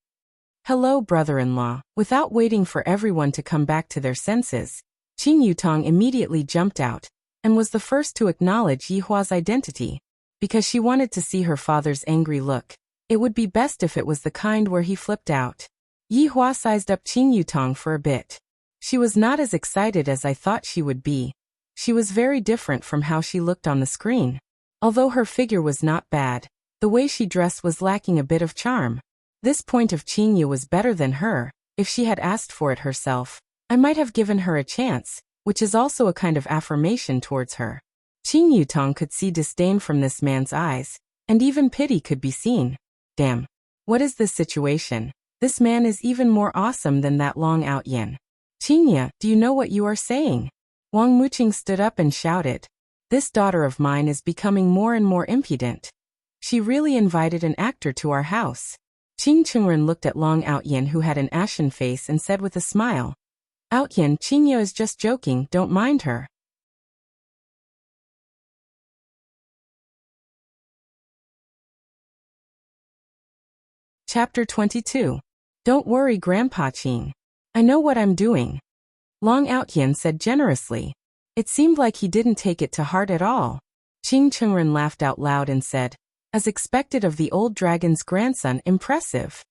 Hello, brother-in-law. Without waiting for everyone to come back to their senses, Qing Yutong immediately jumped out, and was the first to acknowledge Yi Hua's identity. Because she wanted to see her father's angry look, it would be best if it was the kind where he flipped out. Yi Hua sized up Qing Yutong for a bit. She was not as excited as I thought she would be. She was very different from how she looked on the screen. Although her figure was not bad, the way she dressed was lacking a bit of charm. This point of Qing Yu was better than her. If she had asked for it herself, I might have given her a chance, which is also a kind of affirmation towards her. Qing Yutong could see disdain from this man's eyes, and even pity could be seen. Damn. What is this situation? This man is even more awesome than that Long Outyin. Qing Ye, do you know what you are saying? Wang Muqing stood up and shouted. This daughter of mine is becoming more and more impudent. She really invited an actor to our house. Qing Chengren looked at Long Outyin, who had an ashen face, and said with a smile. Outyin, Qing Ye is just joking, don't mind her. Chapter 22. Don't worry, Grandpa Qing. I know what I'm doing. Long Outyin said generously. It seemed like he didn't take it to heart at all. Qing Chengren laughed out loud and said, as expected of the old dragon's grandson, impressive.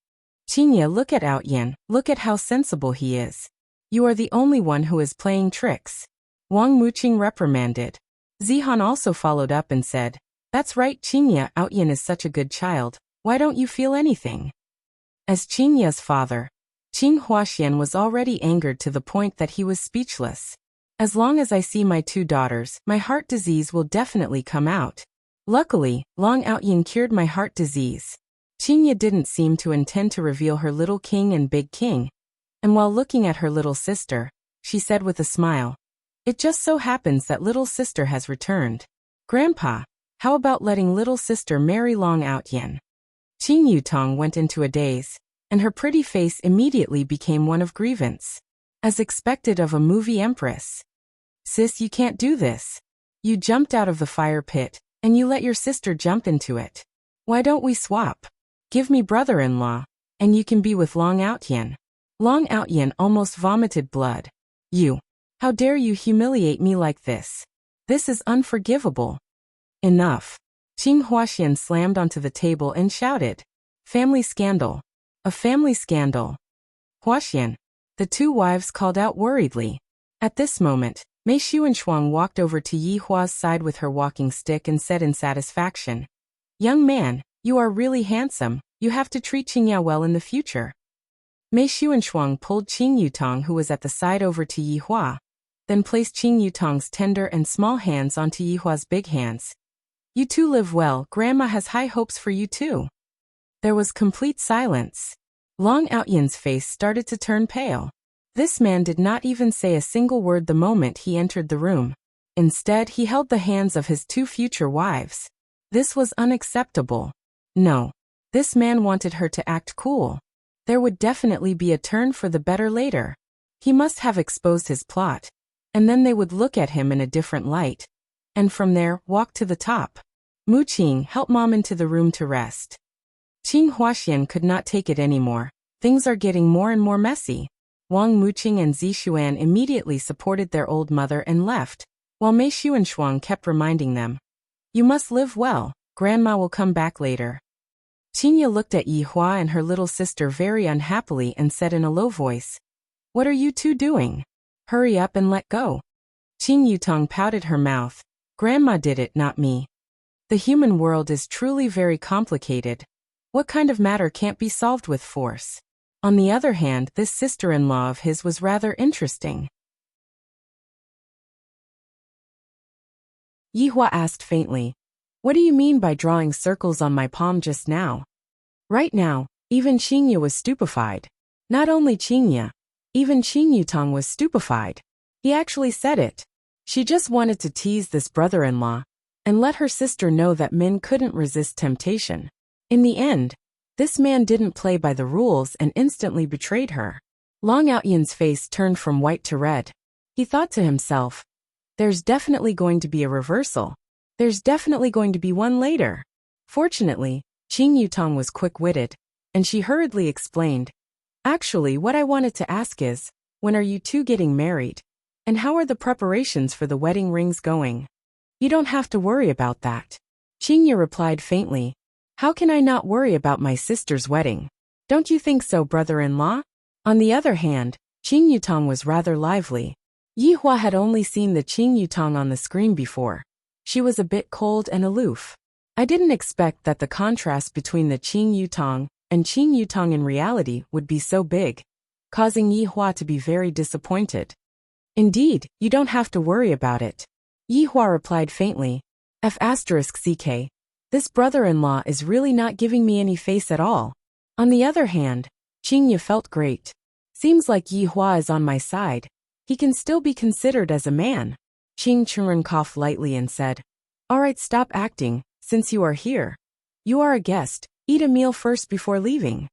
Qing Ye, look at Outyin, look at how sensible he is. You are the only one who is playing tricks. Wang Muqing reprimanded. Zihan also followed up and said, that's right, Qing Ye, Outyin is such a good child, why don't you feel anything? As Qing Ye's father, Qing Huaxian was already angered to the point that he was speechless. As long as I see my 2 daughters, my heart disease will definitely come out. Luckily, Long Outyin cured my heart disease. Qing Ye didn't seem to intend to reveal her little king and big king, and while looking at her little sister, she said with a smile, it just so happens that little sister has returned. Grandpa, how about letting little sister marry Long Outyin? Qing Yutong went into a daze, and her pretty face immediately became one of grievance. As expected of a movie empress. Sis, you can't do this. You jumped out of the fire pit, and you let your sister jump into it. Why don't we swap? Give me brother-in-law, and you can be with Long Outyin. Long Outyin almost vomited blood. You. How dare you humiliate me like this? This is unforgivable. Enough. Qing Huaxian slammed onto the table and shouted. Family scandal. A family scandal. Huaxian. The 2 wives called out worriedly. At this moment, Mei Xuanshuang walked over to Yi Hua's side with her walking stick and said in satisfaction, young man, you are really handsome, you have to treat Qing Ye well in the future. Mei Xuanshuang pulled Qing Yutong, who was at the side, over to Yi Hua, then placed Qing Yutong's tender and small hands onto Yi Hua's big hands. You 2 live well, Grandma has high hopes for you too. There was complete silence. Long Outyan's face started to turn pale. This man did not even say a single word the moment he entered the room. Instead, he held the hands of his 2 future wives. This was unacceptable. No. This man wanted her to act cool. There would definitely be a turn for the better later. He must have exposed his plot. And then they would look at him in a different light. And from there, walk to the top. Muqing, help Mom into the room to rest. Qing Huaxian could not take it anymore. Things are getting more and more messy. Wang Muqing and Zixuan immediately supported their old mother and left, while Mei Xuanshuang kept reminding them, "You must live well, Grandma will come back later." Qingye looked at Yihua and her little sister very unhappily and said in a low voice, "What are you two doing? Hurry up and let go." Qing Yutong pouted her mouth. "Grandma did it, not me. The human world is truly very complicated. What kind of matter can't be solved with force?" On the other hand, this sister-in-law of his was rather interesting. Yihua asked faintly, "What do you mean by drawing circles on my palm just now?" Right now, even Qingye was stupefied. Not only Qingye, even Qing Yutong was stupefied. He actually said it. She just wanted to tease this brother-in-law and let her sister know that Min couldn't resist temptation. In the end, this man didn't play by the rules and instantly betrayed her. Long Outyan's face turned from white to red. He thought to himself, "There's definitely going to be a reversal. There's definitely going to be one later." Fortunately, Qing Yutong was quick-witted, and she hurriedly explained, "Actually, what I wanted to ask is, when are you two getting married? And how are the preparations for the wedding rings going?" "You don't have to worry about that." Qingye replied faintly, "How can I not worry about my sister's wedding? Don't you think so, brother-in-law?" On the other hand, Qing Yutong was rather lively. Yihua had only seen the Qing Yutong on the screen before. She was a bit cold and aloof. I didn't expect that the contrast between the Qing Yutong and Qing Yutong in reality would be so big, causing Yihua to be very disappointed. "Indeed, you don't have to worry about it." Yihua replied faintly, "F***ck, this brother-in-law is really not giving me any face at all." On the other hand, Qingye felt great. Seems like Yihua is on my side. He can still be considered as a man. Qing Chunren coughed lightly and said, "All right, stop acting, since you are here. You are a guest, eat a meal first before leaving."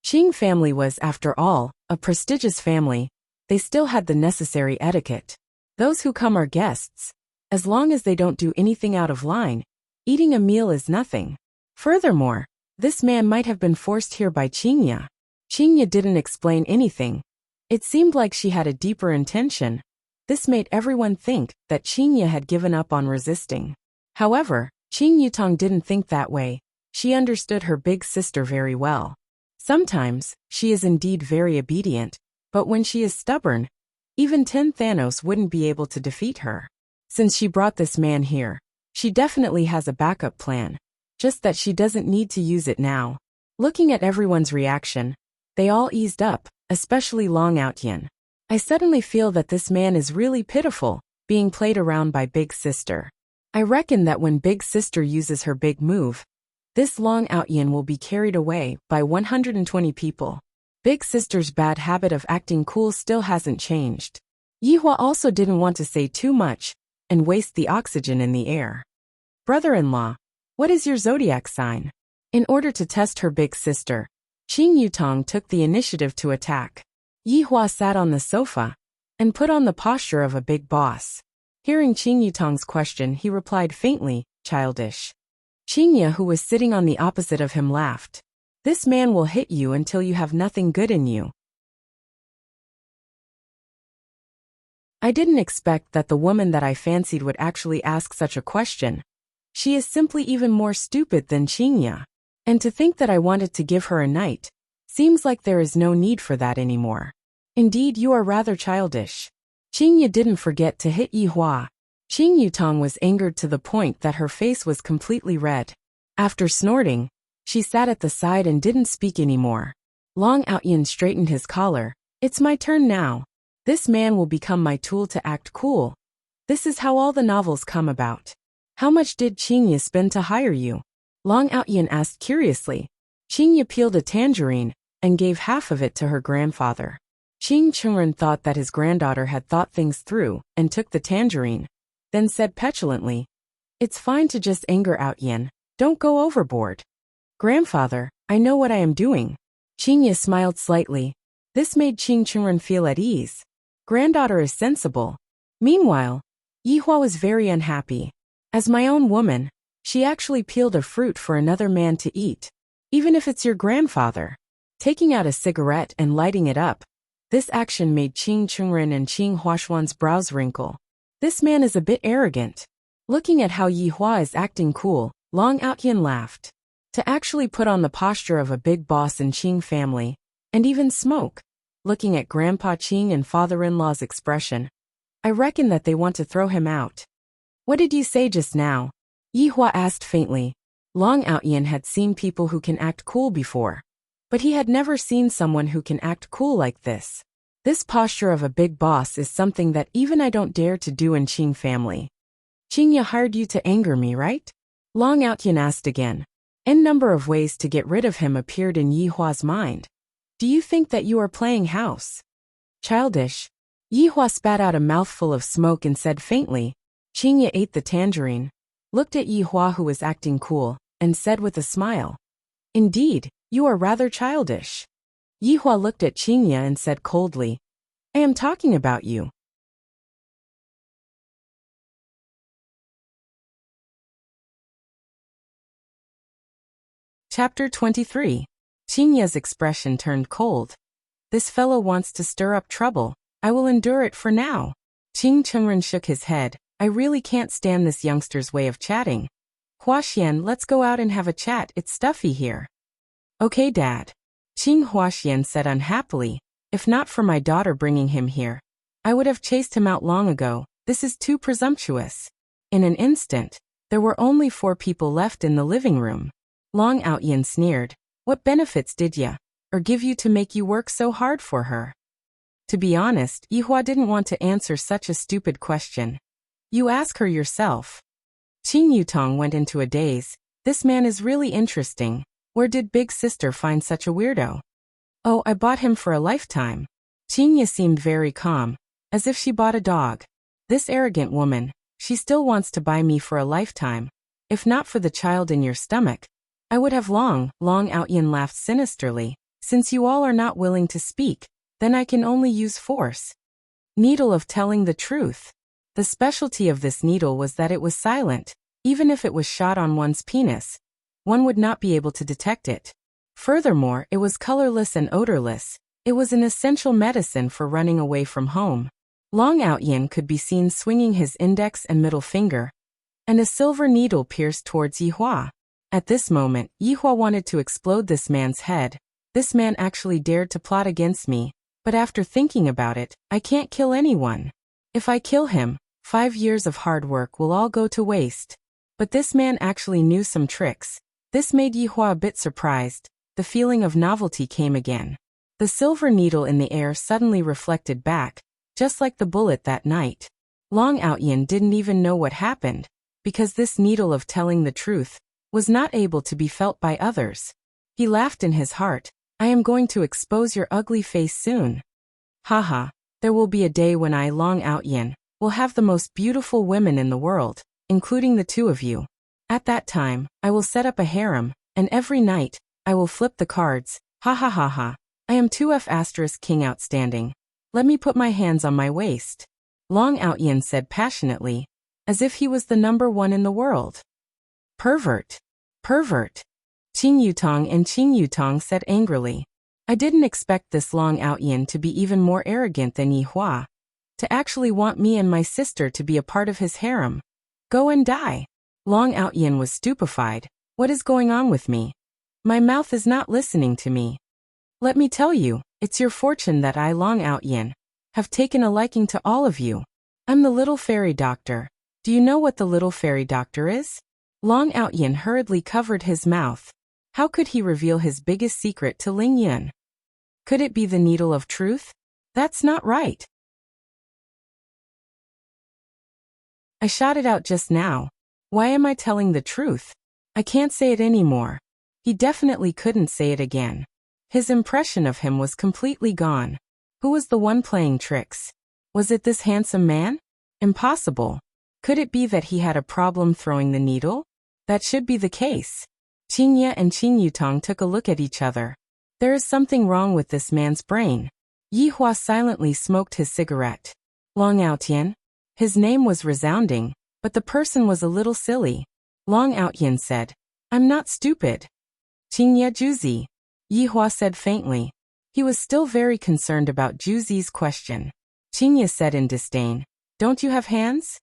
Qing family was, after all, a prestigious family. They still had the necessary etiquette. Those who come are guests. As long as they don't do anything out of line, eating a meal is nothing. Furthermore, this man might have been forced here by Qingye. Qingye didn't explain anything. It seemed like she had a deeper intention. This made everyone think that Qingye had given up on resisting. However, Qing Yutong didn't think that way. She understood her big sister very well. Sometimes, she is indeed very obedient, but when she is stubborn, even 10 Thanos wouldn't be able to defeat her. Since she brought this man here, she definitely has a backup plan, just that she doesn't need to use it now. Looking at everyone's reaction, they all eased up, especially Long Outyan. I suddenly feel that this man is really pitiful, being played around by Big Sister. I reckon that when Big Sister uses her big move, this Long Outyan will be carried away by 120 people. Big Sister's bad habit of acting cool still hasn't changed. Yihua also didn't want to say too much and waste the oxygen in the air. "Brother-in-law, what is your zodiac sign?" In order to test her big sister, Qing Yutong took the initiative to attack. Yihua sat on the sofa and put on the posture of a big boss. Hearing Qing Yutong's question, he replied faintly, "Childish." Qingye, who was sitting on the opposite of him, laughed. "This man will hit you until you have nothing good in you." I didn't expect that the woman that I fancied would actually ask such a question. She is simply even more stupid than Qingye. And to think that I wanted to give her a knight, seems like there is no need for that anymore. Indeed, you are rather childish. Qingye didn't forget to hit Yihua. Qing Yutong was angered to the point that her face was completely red. After snorting, she sat at the side and didn't speak anymore. Long Outyan straightened his collar. "It's my turn now. This man will become my tool to act cool. This is how all the novels come about." "How much did Qingye spend to hire you?" Long Outyan asked curiously. Qingye peeled a tangerine and gave half of it to her grandfather. Qing Chunren thought that his granddaughter had thought things through and took the tangerine, then said petulantly, "It's fine to just anger Outyan. Don't go overboard." "Grandfather, I know what I am doing." Qingye smiled slightly. This made Qing Chunren feel at ease. Granddaughter is sensible. Meanwhile, Yihua was very unhappy. As my own woman, she actually peeled a fruit for another man to eat. Even if it's your grandfather. taking out a cigarette and lighting it up. This action made Qing Chungren and Qing Huashuan's brows wrinkle. This man is a bit arrogant. Looking at how Yi Hua is acting cool, Long Outyin laughed. To actually put on the posture of a big boss in Qing family, and even smoke. Looking at Grandpa Qing and father-in-law's expression, I reckon that they want to throw him out. What did you say just now? Yi Hua asked faintly. Long Outyin had seen people who can act cool before, but he had never seen someone who can act cool like this. This posture of a big boss is something that even I don't dare to do in Qing family. Qingya hired you to anger me, right? Long Outyin asked again. N number of ways to get rid of him appeared in Yi Hua's mind. Do you think that you are playing house? Childish. Yi Hua spat out a mouthful of smoke and said faintly. Qingya ate the tangerine, looked at Yi Hua who was acting cool, and said with a smile. Indeed, you are rather childish. Yi Hua looked at Qingya and said coldly. I am talking about you. Chapter 23. Qingya's expression turned cold. This fellow wants to stir up trouble. I will endure it for now. Qing Chungren shook his head. I really can't stand this youngster's way of chatting. Huaxian, let's go out and have a chat, it's stuffy here. Okay, Dad. Qing Huaxian said unhappily. If not for my daughter bringing him here, I would have chased him out long ago. This is too presumptuous. In an instant, there were only 4 people left in the living room. Long Outyin sneered. What benefits did ya, or give you to make you work so hard for her? To be honest, Yi Hua didn't want to answer such a stupid question. You ask her yourself. Qing Yutong went into a daze. This man is really interesting. Where did Big Sister find such a weirdo? Oh, I bought him for a lifetime. Qingya seemed very calm, as if she bought a dog. This arrogant woman, she still wants to buy me for a lifetime. If not for the child in your stomach, I would have Long Outyin laughed sinisterly. Since you all are not willing to speak, then I can only use force. Needle of telling the truth. The specialty of this needle was that it was silent. Even if it was shot on one's penis, one would not be able to detect it. Furthermore, it was colorless and odorless. It was an essential medicine for running away from home. Long Outyin could be seen swinging his index and middle finger, and a silver needle pierced towards Yi Hua. At this moment, Yi Hua wanted to explode this man's head. This man actually dared to plot against me, but after thinking about it, I can't kill anyone. If I kill him, 5 years of hard work will all go to waste. But this man actually knew some tricks. This made Yi Hua a bit surprised. The feeling of novelty came again. The silver needle in the air suddenly reflected back, just like the bullet that night. Long Outyin didn't even know what happened, because this needle of telling the truth was not able to be felt by others. He laughed in his heart. I am going to expose your ugly face soon. Haha, there will be a day when I, Long Outyin, will have the most beautiful women in the world, including the 2 of you. At that time, I will set up a harem, and every night, I will flip the cards. Ha ha ha ha. I am 2F** king outstanding. Let me put my hands on my waist. Long Outyin said passionately, as if he was the number 1 in the world. Pervert. Pervert. Qing Yutong and Qing Yutong said angrily. I didn't expect this Long Outyin to be even more arrogant than Yi Hua. To actually want me and my sister to be a part of his harem. Go and die. Long Outyin was stupefied. What is going on with me? My mouth is not listening to me. Let me tell you, it's your fortune that I, Long Outyin, have taken a liking to all of you. I'm the little fairy doctor. Do you know what the little fairy doctor is? Long Outyin hurriedly covered his mouth. How could he reveal his biggest secret to Ling Yun? Could it be the needle of truth? That's not right. I shot it out just now. Why am I telling the truth? I can't say it anymore. He definitely couldn't say it again. His impression of him was completely gone. Who was the one playing tricks? Was it this handsome man? Impossible. Could it be that he had a problem throwing the needle? That should be the case. Qingya and Qing Yutong took a look at each other. There is something wrong with this man's brain. Yi Hua silently smoked his cigarette. Long Outyin? His name was resounding, but the person was a little silly. Long Outyin said, I'm not stupid. Qingya Juzi. Yihua said faintly. He was still very concerned about Juzi's question. Qingye said in disdain, "Don't you have hands?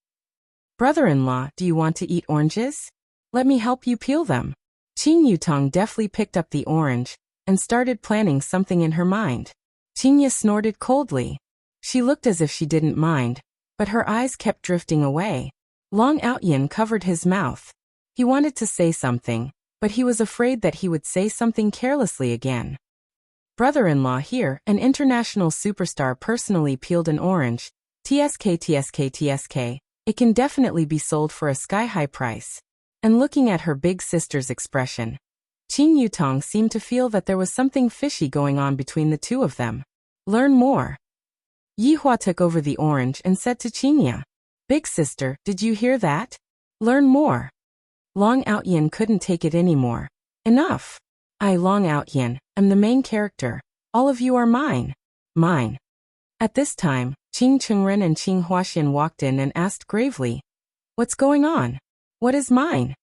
Brother-in-law, do you want to eat oranges? Let me help you peel them." Qing Yutong deftly picked up the orange and started planning something in her mind. Qingye snorted coldly. She looked as if she didn't mind, but her eyes kept drifting away. Long Outyin covered his mouth. He wanted to say something, but he was afraid that he would say something carelessly again. Brother-in-law here, an international superstar personally peeled an orange. TSK. It can definitely be sold for a sky-high price. And looking at her big sister's expression, Qing Yutong seemed to feel that there was something fishy going on between the two of them. Learn more. Yihua took over the orange and said to Qingye, "Big sister, did you hear that? Learn more." Long Outyin couldn't take it anymore. "Enough. I, Long Outyin, am the main character. All of you are mine. Mine." At this time, Qing Chengren and Qing Huaxian walked in and asked gravely, "What's going on? What is mine?"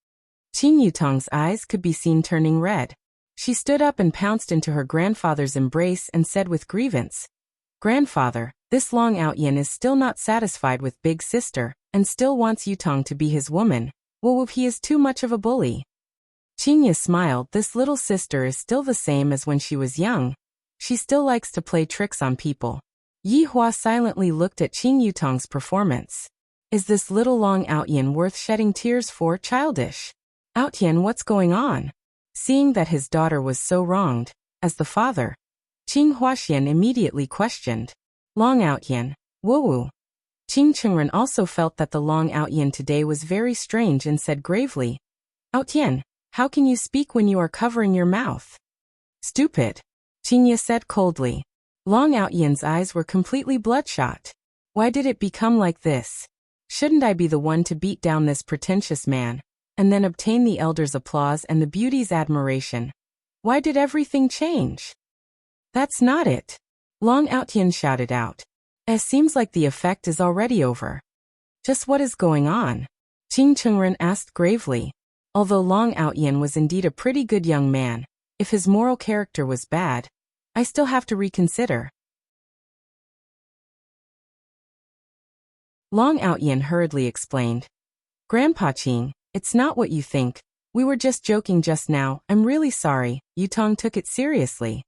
Qing Yutong's eyes could be seen turning red. She stood up and pounced into her grandfather's embrace and said with grievance, "Grandfather, this Long Outyin is still not satisfied with big sister, and still wants Yutong to be his woman. Woo, he is too much of a bully." Qingye smiled. This little sister is still the same as when she was young. She still likes to play tricks on people. Yihua silently looked at Qing Yutong's performance. Is this little Long Outyin worth shedding tears for? Childish. Outyin, what's going on? Seeing that his daughter was so wronged, as the father, Qing Huaxian immediately questioned. Long Outyin, woo. Qing Chengren also felt that the Long Outyin today was very strange and said gravely, "Outyin, how can you speak when you are covering your mouth?" "Stupid," Qingye said coldly. Long Outyan's eyes were completely bloodshot. Why did it become like this? Shouldn't I be the one to beat down this pretentious man, and then obtain the elders' applause and the beauty's admiration? Why did everything change? That's not it. Long Outyin shouted out. It seems like the effect is already over. Just what is going on? Qing Chengren asked gravely. Although Long Outyin was indeed a pretty good young man, if his moral character was bad, I still have to reconsider. Long Outyin hurriedly explained. Grandpa Qing, it's not what you think. We were just joking just now. I'm really sorry. Yutong took it seriously.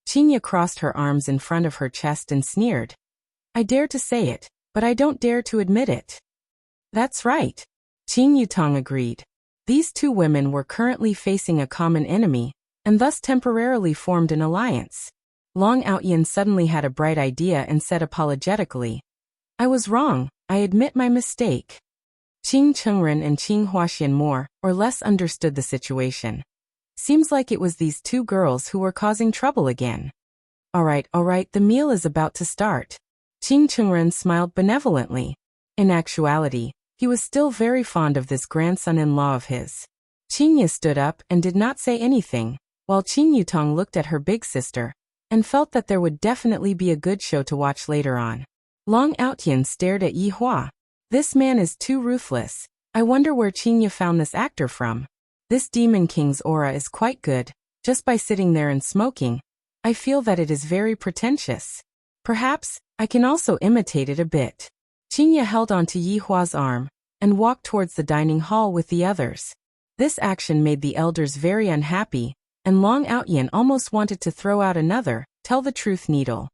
Qingye crossed her arms in front of her chest and sneered. I dare to say it, but I don't dare to admit it. That's right. Qing Yutong agreed. These two women were currently facing a common enemy, and thus temporarily formed an alliance. Long Outyin suddenly had a bright idea and said apologetically, I was wrong, I admit my mistake. Qing Chengren and Qing Huaxian more or less understood the situation. Seems like it was these two girls who were causing trouble again. All right, the meal is about to start. Qing Chengren smiled benevolently. In actuality, he was still very fond of this grandson-in-law of his. Qingye stood up and did not say anything, while Qing Yutong looked at her big sister and felt that there would definitely be a good show to watch later on. Long Outyin stared at Yihua. This man is too ruthless. I wonder where Qingye found this actor from. This Demon King's aura is quite good. Just by sitting there and smoking, I feel that it is very pretentious. Perhaps I can also imitate it a bit. Qingye held onto Yihua's arm and walked towards the dining hall with the others. This action made the elders very unhappy, and Long Outyin almost wanted to throw out another, tell the truth needle.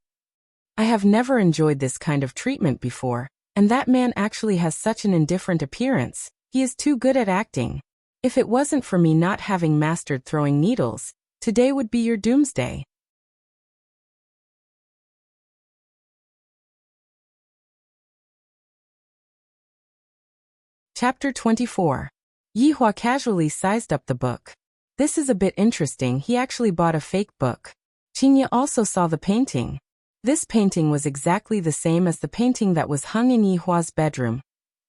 I have never enjoyed this kind of treatment before, and that man actually has such an indifferent appearance. He is too good at acting. If it wasn't for me not having mastered throwing needles, today would be your doomsday. Chapter 24. Yihua casually sized up the book. This is a bit interesting. He actually bought a fake book. Qingye also saw the painting. This painting was exactly the same as the painting that was hung in Yihua's bedroom.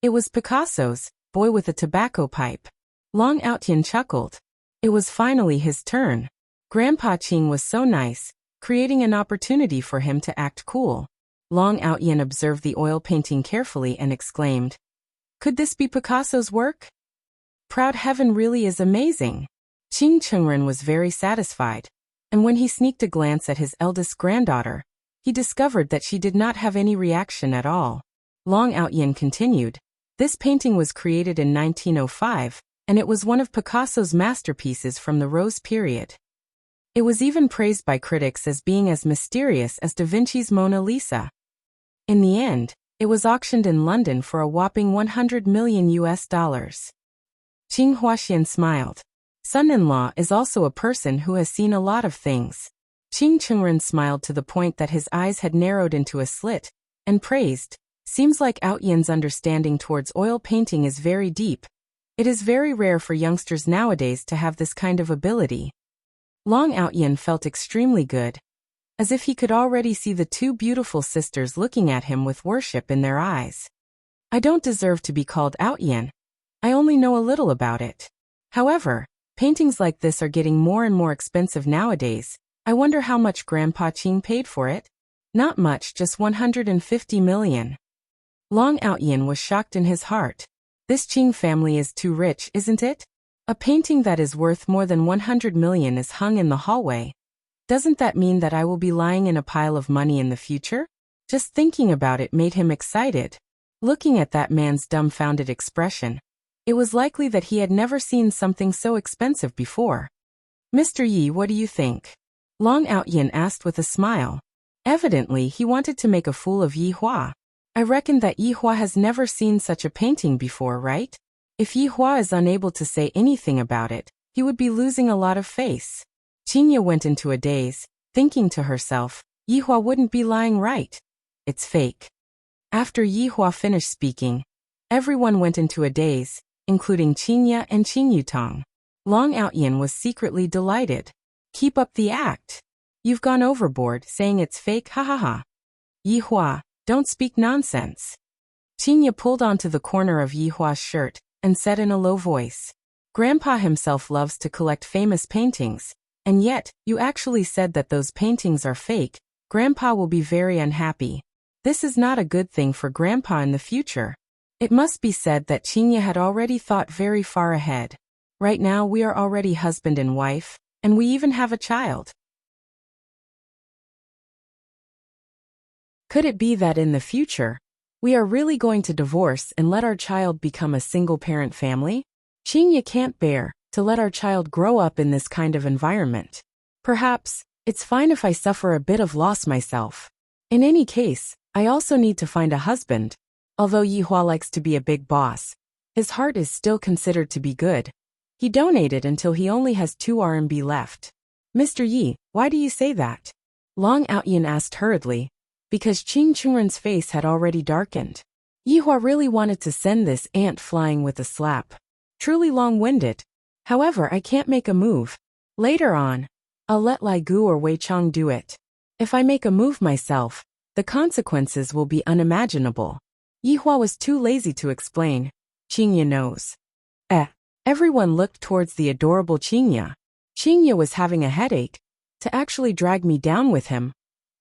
It was Picasso's, Boy with a Tobacco Pipe. Long Outyin chuckled. It was finally his turn. Grandpa Qing was so nice, creating an opportunity for him to act cool. Long Outyin observed the oil painting carefully and exclaimed, could this be Picasso's work? Proud heaven really is amazing. Qing Chengren was very satisfied. and when he sneaked a glance at his eldest granddaughter, he discovered that she did not have any reaction at all. Long Outyin continued, "This painting was created in 1905, and it was one of Picasso's masterpieces from the Rose period. It was even praised by critics as being as mysterious as Da Vinci's Mona Lisa. In the end, it was auctioned in London for a whopping $100 million US. Qing Huaxian smiled. Son-in-law is also a person who has seen a lot of things. Qing Chengren smiled to the point that his eyes had narrowed into a slit, and praised, "Seems like Outyin's understanding towards oil painting is very deep. It is very rare for youngsters nowadays to have this kind of ability." Long Outyin felt extremely good, as if he could already see the two beautiful sisters looking at him with worship in their eyes. "I don't deserve to be called Outyin. I only know a little about it. However, paintings like this are getting more and more expensive nowadays. I wonder how much Grandpa Qing paid for it? Not much, just 150 million. Long Outyin was shocked in his heart. This Qing family is too rich, isn't it? A painting that is worth more than 100 million is hung in the hallway. Doesn't that mean that I will be lying in a pile of money in the future? Just thinking about it made him excited. Looking at that man's dumbfounded expression, it was likely that he had never seen something so expensive before. "Mr. Yi, what do you think?" Long Outyin asked with a smile. Evidently, he wanted to make a fool of Yi Hua. "I reckon that Yi Hua has never seen such a painting before, right? If Yi Hua is unable to say anything about it, he would be losing a lot of face." Qingya went into a daze, thinking to herself, Yi Hua wouldn't be lying, right? It's fake. After Yi Hua finished speaking, everyone went into a daze, including Qingya and Qing Yutong. Long Outyin was secretly delighted. "Keep up the act. You've gone overboard, saying it's fake, ha ha ha. Yi Hua, don't speak nonsense." Qingya pulled onto the corner of Yi Hua's shirt, and said in a low voice, "Grandpa himself loves to collect famous paintings, and yet, you actually said that those paintings are fake. Grandpa will be very unhappy. This is not a good thing for Grandpa in the future." It must be said that Qingya had already thought very far ahead. Right now we are already husband and wife, and we even have a child. Could it be that in the future, we are really going to divorce and let our child become a single-parent family? Qingya can't bear to let our child grow up in this kind of environment. Perhaps, it's fine if I suffer a bit of loss myself. In any case, I also need to find a husband. Although Yi Hua likes to be a big boss, his heart is still considered to be good. He donated until he only has 2 RMB left. "Mr. Yi, why do you say that?" Long Outyin asked hurriedly, because Qing Chengren's face had already darkened. Yi Hua really wanted to send this ant flying with a slap. Truly long-winded. "However, I can't make a move. Later on, I'll let Lai Gu or Wei Chang do it. If I make a move myself, the consequences will be unimaginable." Yi Hua was too lazy to explain. "Qingya knows." Everyone looked towards the adorable Qingya. Qingya was having a headache. To actually drag me down with him.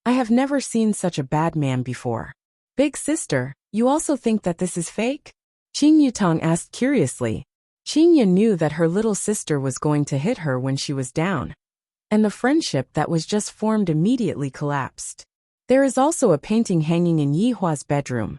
I have never seen such a bad man before. "Big sister, you also think that this is fake?" Qing Yutong asked curiously. Qingya knew that her little sister was going to hit her when she was down, and the friendship that was just formed immediately collapsed. There is also a painting hanging in Yi Hua's bedroom.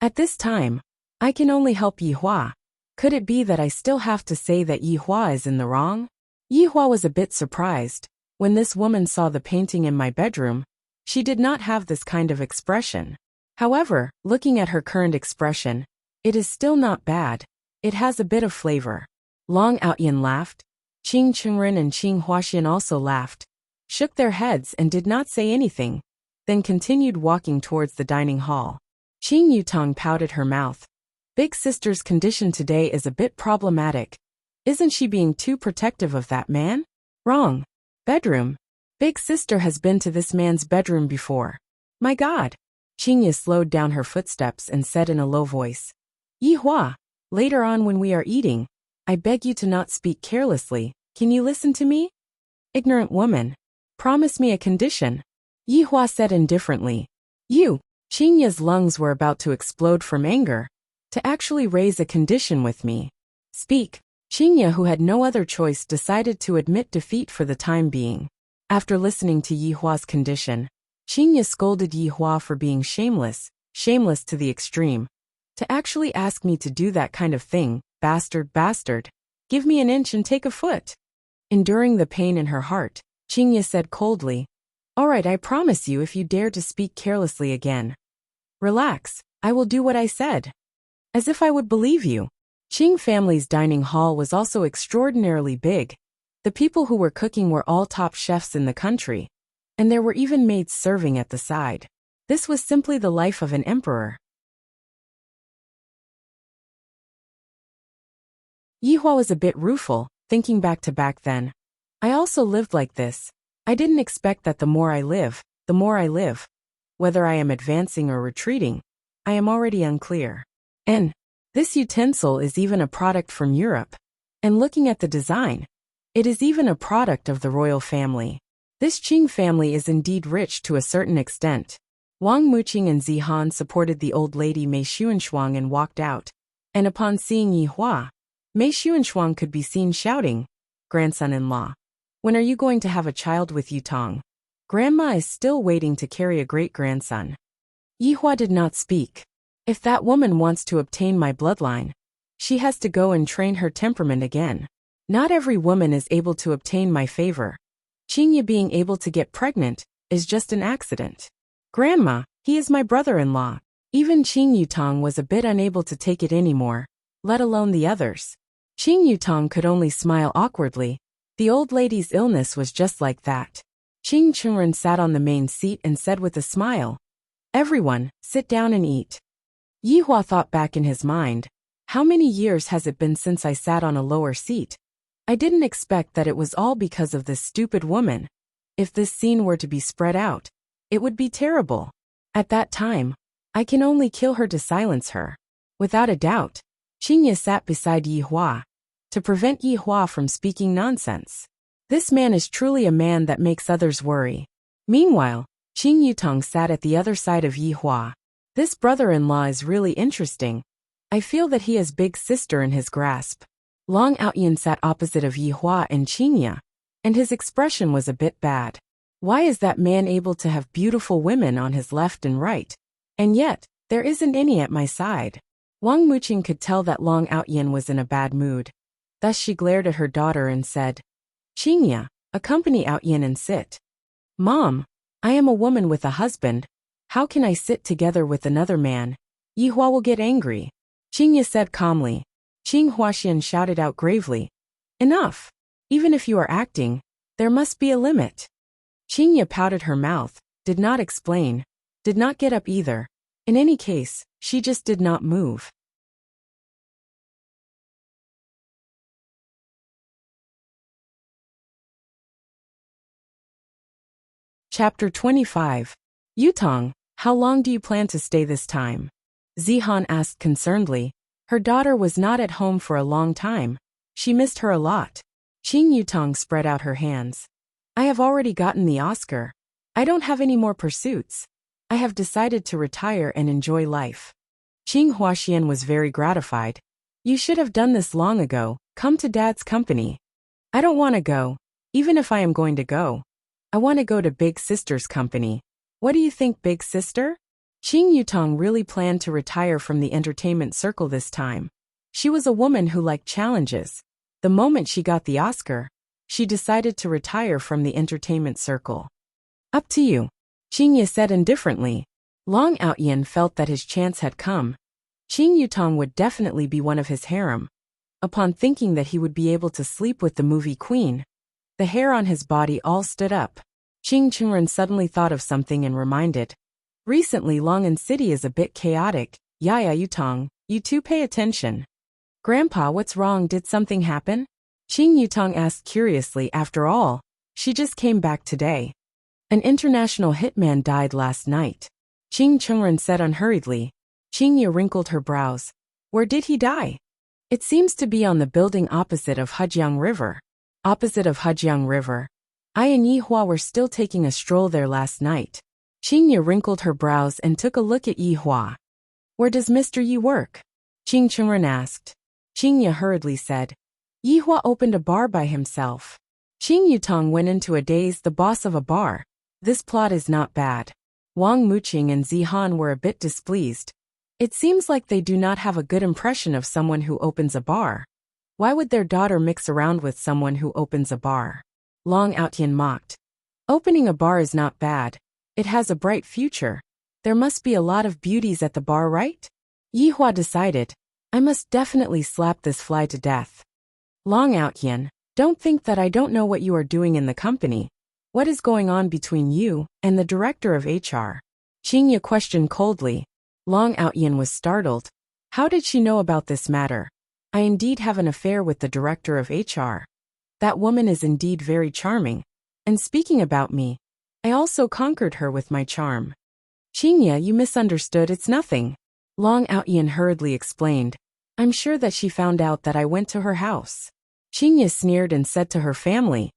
At this time, I can only help Yi Hua. Could it be that I still have to say that Yi Hua is in the wrong? Yi Hua was a bit surprised. When this woman saw the painting in my bedroom, she did not have this kind of expression. However, looking at her current expression, it is still not bad. It has a bit of flavor. Long Outyin laughed. Qing Chengren and Qing Huaxian also laughed, shook their heads and did not say anything, then continued walking towards the dining hall. Qing Yutong pouted her mouth. Big sister's condition today is a bit problematic. Isn't she being too protective of that man? Wrong. Bedroom. Big sister has been to this man's bedroom before. My God. Qingya slowed down her footsteps and said in a low voice. Yi Hua, later on when we are eating, I beg you to not speak carelessly. Can you listen to me? Ignorant woman. Promise me a condition. Yi Hua said indifferently. You. Qingya's lungs were about to explode from anger. To actually raise a condition with me. Speak. Qingya, who had no other choice, decided to admit defeat for the time being. After listening to Yihua's condition, Qingye scolded Yihua for being shameless to the extreme. To actually ask me to do that kind of thing, bastard. Give me an inch and take a foot. Enduring the pain in her heart, Qingye said coldly, "All right, I promise you if you dare to speak carelessly again. Relax, I will do what I said." As if I would believe you. Qing family's dining hall was also extraordinarily big. The people who were cooking were all top chefs in the country, and there were even maids serving at the side. This was simply the life of an emperor. Yihua was a bit rueful, thinking back then. I also lived like this. I didn't expect that the more I live. Whether I am advancing or retreating, I am already unclear. And this utensil is even a product from Europe. And looking at the design, it is even a product of the royal family. This Qing family is indeed rich to a certain extent. Wang Muqing and Zihan supported the old lady Mei Xuanshuang and walked out. And upon seeing Yihua, Mei Xuanshuang could be seen shouting, "Grandson-in-law, when are you going to have a child with Yutong? Grandma is still waiting to carry a great-grandson." Yihua did not speak. If that woman wants to obtain my bloodline, she has to go and train her temperament again. Not every woman is able to obtain my favor. Qingye being able to get pregnant is just an accident. Grandma, he is my brother-in-law. Even Qing Yutong was a bit unable to take it anymore, let alone the others. Qing Yutong could only smile awkwardly. The old lady's illness was just like that. Qing Chunren sat on the main seat and said with a smile, "Everyone, sit down and eat." Yihua thought back in his mind, how many years has it been since I sat on a lower seat? I didn't expect that it was all because of this stupid woman. If this scene were to be spread out, it would be terrible. At that time, I can only kill her to silence her. Without a doubt, Qingye sat beside Yihua, to prevent Yihua from speaking nonsense. This man is truly a man that makes others worry. Meanwhile, Qing Yutong sat at the other side of Yihua. This brother-in-law is really interesting. I feel that he has big sister in his grasp. Long Outyin sat opposite of Yihua and Qingye, and his expression was a bit bad. Why is that man able to have beautiful women on his left and right? And yet, there isn't any at my side. Wang Muqing could tell that Long Outyin was in a bad mood. Thus she glared at her daughter and said, "Qingye, accompany Outyin and sit." "Mom, I am a woman with a husband. How can I sit together with another man? Yihua will get angry." Qingye said calmly. Qing Huaxian shouted out gravely, "Enough! Even if you are acting, there must be a limit." Qingye pouted her mouth, did not explain, did not get up either. In any case, she just did not move. Chapter 25. Yutong, how long do you plan to stay this time? Zihan asked concernedly. Her daughter was not at home for a long time. She missed her a lot. Qing Yutong spread out her hands. "I have already gotten the Oscar. I don't have any more pursuits. I have decided to retire and enjoy life." Qing Huaxian was very gratified. "You should have done this long ago. Come to Dad's company." "I don't want to go. Even if I am going to go, I want to go to Big Sister's company." "What do you think, Big Sister?" Qing Yutong really planned to retire from the entertainment circle this time. She was a woman who liked challenges. The moment she got the Oscar, she decided to retire from the entertainment circle. "Up to you," Qingye said indifferently. Long Outyin felt that his chance had come. Qing Yutong would definitely be one of his harem. Upon thinking that he would be able to sleep with the movie queen, the hair on his body all stood up. Qing Chunren suddenly thought of something and reminded. "Recently Longan City is a bit chaotic. Yaya Yutong, you two pay attention." "Grandpa, what's wrong? Did something happen?" Qing Yutong asked curiously. After all, she just came back today. "An international hitman died last night," Qing Chunren said unhurriedly. Qingye wrinkled her brows. "Where did he die?" "It seems to be on the building opposite of Hejiang River." "Opposite of Hejiang River?" "I and Yihua were still taking a stroll there last night." Qingye wrinkled her brows and took a look at Yihua. "Where does Mr. Yi work?" Qing Chunren asked. Qingye hurriedly said, "Yihua opened a bar by himself." Qing Yutong went into a daze, the boss of a bar. This plot is not bad. Wang Muqing and Zihan were a bit displeased. It seems like they do not have a good impression of someone who opens a bar. Why would their daughter mix around with someone who opens a bar? Long Outyan mocked. Opening a bar is not bad. It has a bright future. There must be a lot of beauties at the bar, right? Yihua decided. I must definitely slap this fly to death. Long Outyan, don't think that I don't know what you are doing in the company. What is going on between you and the director of HR? Qingya questioned coldly. Long Outyan was startled. How did she know about this matter? I indeed have an affair with the director of HR. That woman is indeed very charming. And speaking about me, I also conquered her with my charm. Qingya, you misunderstood, it's nothing. Long Outyan hurriedly explained. I'm sure that she found out that I went to her house. Qingya sneered and said to her family,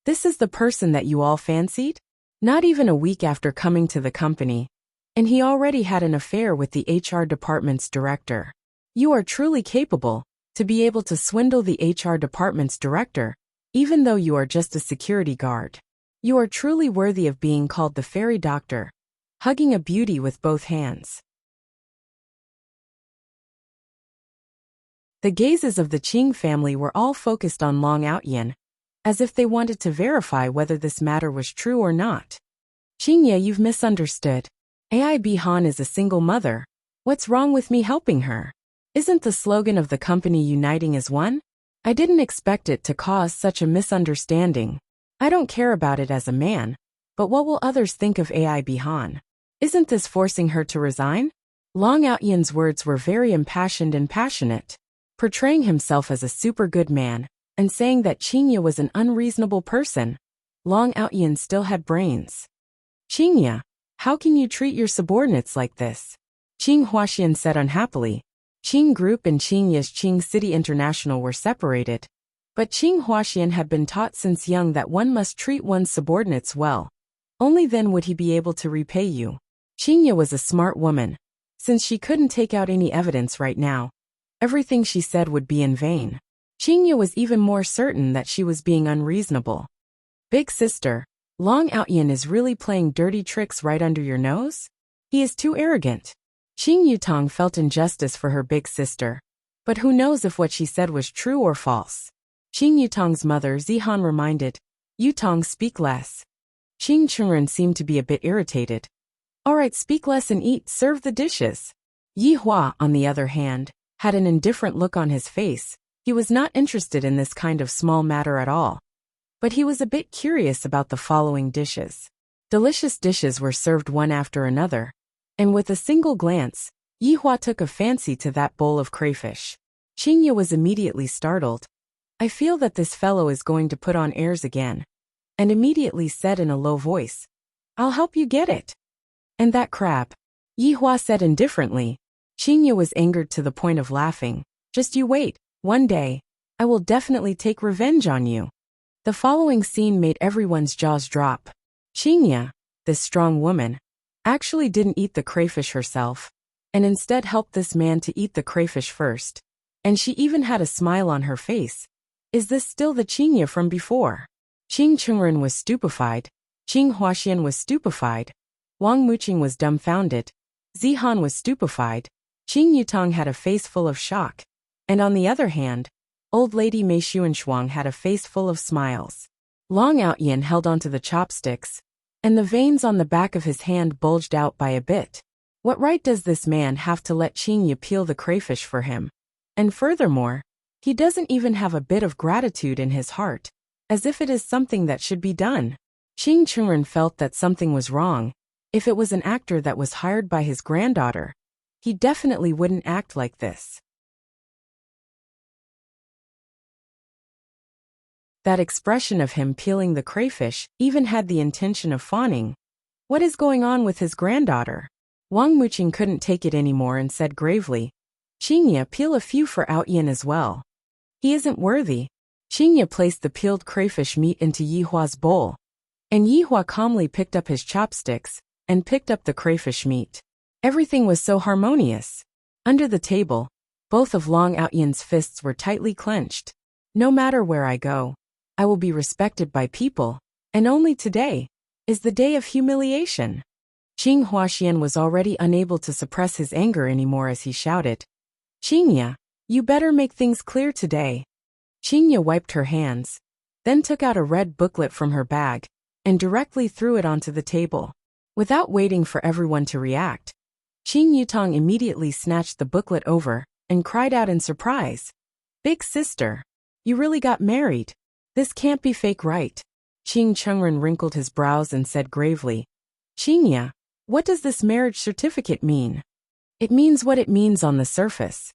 this is the person that you all fancied? Not even a week after coming to the company. And he already had an affair with the HR department's director. You are truly capable to be able to swindle the HR department's director, even though you are just a security guard. You are truly worthy of being called the fairy doctor, hugging a beauty with both hands. The gazes of the Qing family were all focused on Long Outyan, as if they wanted to verify whether this matter was true or not. Qingya, you've misunderstood. AIB Han is a single mother. What's wrong with me helping her? Isn't the slogan of the company uniting as one? I didn't expect it to cause such a misunderstanding. I don't care about it as a man, but what will others think of AIB Han? Isn't this forcing her to resign? Long Outyan's words were very impassioned and passionate, portraying himself as a super good man, and saying that Qingya was an unreasonable person. Long Outyan still had brains. Qingya, how can you treat your subordinates like this? Qing Huaxian said unhappily. Qing Group and Qingya's Qing City International were separated. But Qing Huaxian had been taught since young that one must treat one's subordinates well. Only then would he be able to repay you. Qingya was a smart woman. Since she couldn't take out any evidence right now, everything she said would be in vain. Qingya was even more certain that she was being unreasonable. Big sister, Long Outyan is really playing dirty tricks right under your nose? He is too arrogant. Qing Yutong felt injustice for her big sister. But who knows if what she said was true or false? Qing Yutong's mother Zihan reminded, Yutong, speak less. Qing Chunren seemed to be a bit irritated. Alright, speak less and eat, serve the dishes. Yihua, on the other hand, had an indifferent look on his face. He was not interested in this kind of small matter at all. But he was a bit curious about the following dishes. Delicious dishes were served one after another, and with a single glance, Yihua took a fancy to that bowl of crayfish. Qingya was immediately startled. I feel that this fellow is going to put on airs again, and immediately said in a low voice, I'll help you get it. And that crab? Yihua said indifferently. Qingya was angered to the point of laughing. Just you wait. One day, I will definitely take revenge on you. The following scene made everyone's jaws drop. Qingya, this strong woman, actually didn't eat the crayfish herself, and instead helped this man to eat the crayfish first. And she even had a smile on her face. Is this still the Qingya from before? Qing Chunren was stupefied. Qing Huaxian was stupefied. Wang Muqing was dumbfounded. Zihan was stupefied. Qing Yutong had a face full of shock. And on the other hand, old lady Mei Xuanshuang had a face full of smiles. Long Outyan held onto the chopsticks, and the veins on the back of his hand bulged out by a bit. What right does this man have to let Qingya peel the crayfish for him? And furthermore, he doesn't even have a bit of gratitude in his heart, as if it is something that should be done. Qing Chunren felt that something was wrong. If it was an actor that was hired by his granddaughter, he definitely wouldn't act like this. That expression of him peeling the crayfish even had the intention of fawning. What is going on with his granddaughter? Wang Muqing couldn't take it anymore and said gravely, Qingya, peel a few for Outyan as well. He isn't worthy. Qingya placed the peeled crayfish meat into Yihua's bowl, and Yihua calmly picked up his chopsticks and picked up the crayfish meat. Everything was so harmonious. Under the table, both of Long Outyan's fists were tightly clenched. No matter where I go, I will be respected by people, and only today is the day of humiliation. Qing Huaxian was already unable to suppress his anger anymore as he shouted, Qingya, you better make things clear today. Qingya wiped her hands, then took out a red booklet from her bag, and directly threw it onto the table. Without waiting for everyone to react, Qing Yutong immediately snatched the booklet over and cried out in surprise, Big sister, you really got married. This can't be fake, right? Qing Chengren wrinkled his brows and said gravely, Qingya, what does this marriage certificate mean? It means what it means on the surface.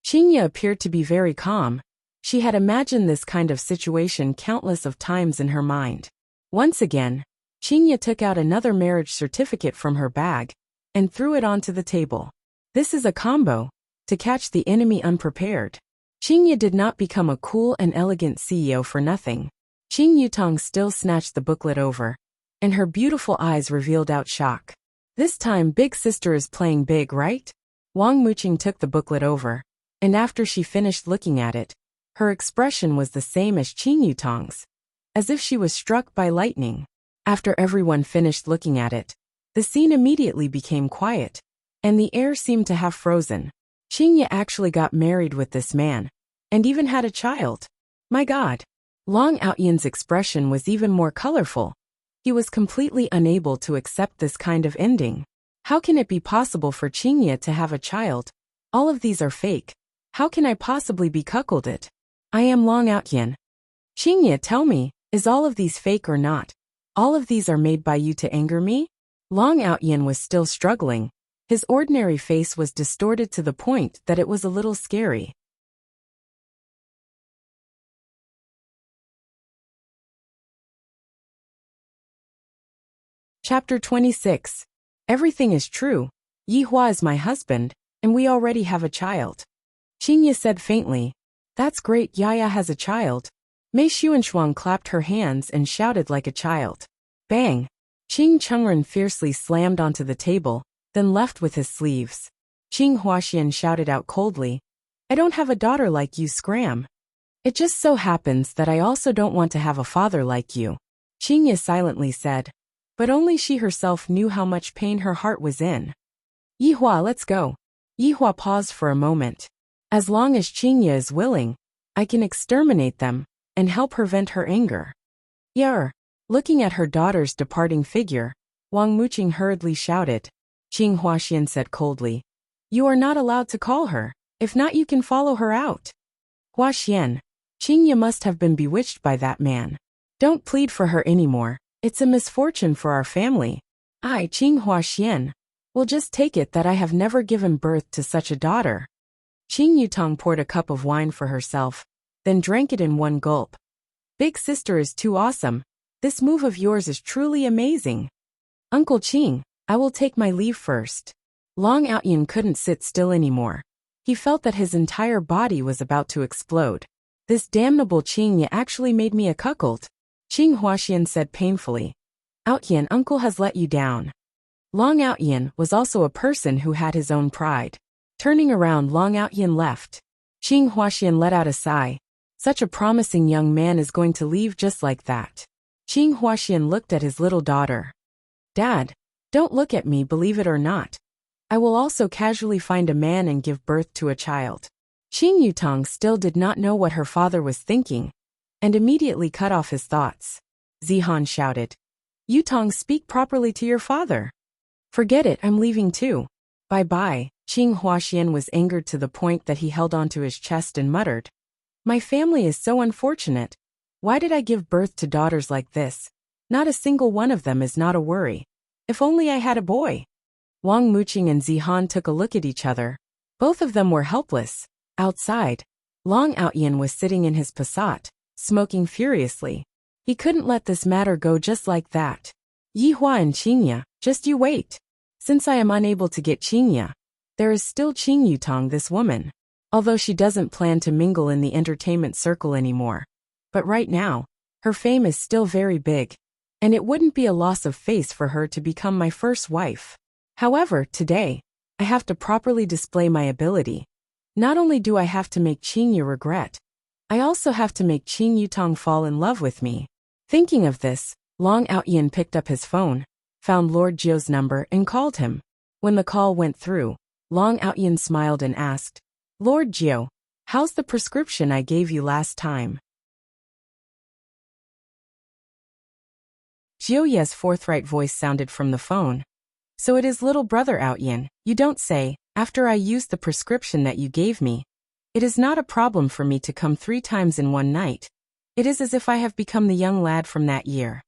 Qingya appeared to be very calm. She had imagined this kind of situation countless of times in her mind. Once again, Qingya took out another marriage certificate from her bag and threw it onto the table. This is a combo to catch the enemy unprepared. Qingya did not become a cool and elegant CEO for nothing. Qing Yutong still snatched the booklet over, and her beautiful eyes revealed out shock. This time big sister is playing big, right? Wang Muqing took the booklet over, and after she finished looking at it, her expression was the same as Qing Yutong's, as if she was struck by lightning. After everyone finished looking at it, the scene immediately became quiet, and the air seemed to have frozen. Qingya actually got married with this man, and even had a child. My God! Long Outyan's expression was even more colorful. He was completely unable to accept this kind of ending. How can it be possible for Qingya to have a child? All of these are fake. How can I possibly be cuckolded? I am Long Outyan. Qingya, tell me, is all of these fake or not? All of these are made by you to anger me? Long Outyan was still struggling. His ordinary face was distorted to the point that it was a little scary. Chapter 26. Everything is true. Yi Hua is my husband, and we already have a child. Qingya said faintly, That's great, Yaya has a child. Mei Xuanshuang clapped her hands and shouted like a child. Bang! Qing Chengren fiercely slammed onto the table, then left with his sleeves. Qing Huaxian shouted out coldly, I don't have a daughter like you, scram. It just so happens that I also don't want to have a father like you. Qingya silently said, but only she herself knew how much pain her heart was in. Yi Hua, let's go. Yi Hua paused for a moment. As long as Qingya is willing, I can exterminate them and help her vent her anger. Yer. Looking at her daughter's departing figure, Wang Muqing hurriedly shouted. Qing Huaxian said coldly, You are not allowed to call her. If not, you can follow her out. Huaxian, Qingya must have been bewitched by that man. Don't plead for her anymore. It's a misfortune for our family. I, Qing Huaxian, will just take it that I have never given birth to such a daughter. Qing Yutong poured a cup of wine for herself, then drank it in one gulp. Big sister is too awesome. This move of yours is truly amazing. Uncle Qing, I will take my leave first. Long Outyan couldn't sit still anymore. He felt that his entire body was about to explode. This damnable Qingya actually made me a cuckold. Qing Huaxian said painfully. Outyan, uncle has let you down. Long Outyan was also a person who had his own pride. Turning around, Long Outyan left. Qing Huaxian let out a sigh. Such a promising young man is going to leave just like that. Qing Huaxian looked at his little daughter. Dad, don't look at me, believe it or not. I will also casually find a man and give birth to a child. Qing Yutong still did not know what her father was thinking, and immediately cut off his thoughts. Zihan shouted. Yutong, speak properly to your father. Forget it, I'm leaving too. Bye-bye. Qing Huaxian was angered to the point that he held onto his chest and muttered. My family is so unfortunate. Why did I give birth to daughters like this? Not a single one of them is not a worry. If only I had a boy. Wang Muqing and Zihan took a look at each other. Both of them were helpless. Outside, Long Outyan was sitting in his Passat, smoking furiously. He couldn't let this matter go just like that. Yi Hua and Qingya, just you wait. Since I am unable to get Qingya, there is still Qing Yutong, this woman. Although she doesn't plan to mingle in the entertainment circle anymore. But right now, her fame is still very big, and it wouldn't be a loss of face for her to become my first wife. However, today, I have to properly display my ability. Not only do I have to make Qingya regret, I also have to make Qin Yutong fall in love with me. Thinking of this, Long Outyin picked up his phone, found Lord Jiu's number and called him. When the call went through, Long Outyin smiled and asked, Lord Jiu, how's the prescription I gave you last time? Jiu Ye's forthright voice sounded from the phone. So it is little brother Outyin, you don't say, after I used the prescription that you gave me. It is not a problem for me to come 3 times in one night. It is as if I have become the young lad from that year.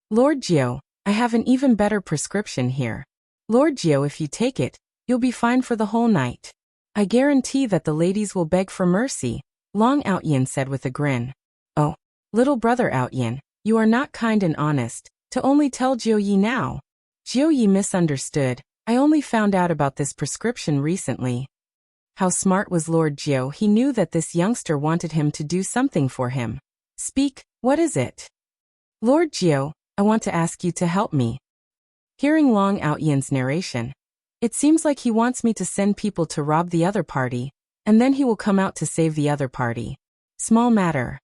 Lord Jiu, I have an even better prescription here. Lord Jiu, if you take it, you'll be fine for the whole night. I guarantee that the ladies will beg for mercy, Long Outyin said with a grin. Oh, little brother Outyin, you are not kind and honest, to only tell Jiu Yi now. Jiu Yi misunderstood, I only found out about this prescription recently. How smart was Lord Jiu, he knew that this youngster wanted him to do something for him. Speak, what is it? Lord Jiu, I want to ask you to help me. Hearing Long Outyin's narration, it seems like he wants me to send people to rob the other party, and then he will come out to save the other party. Small matter.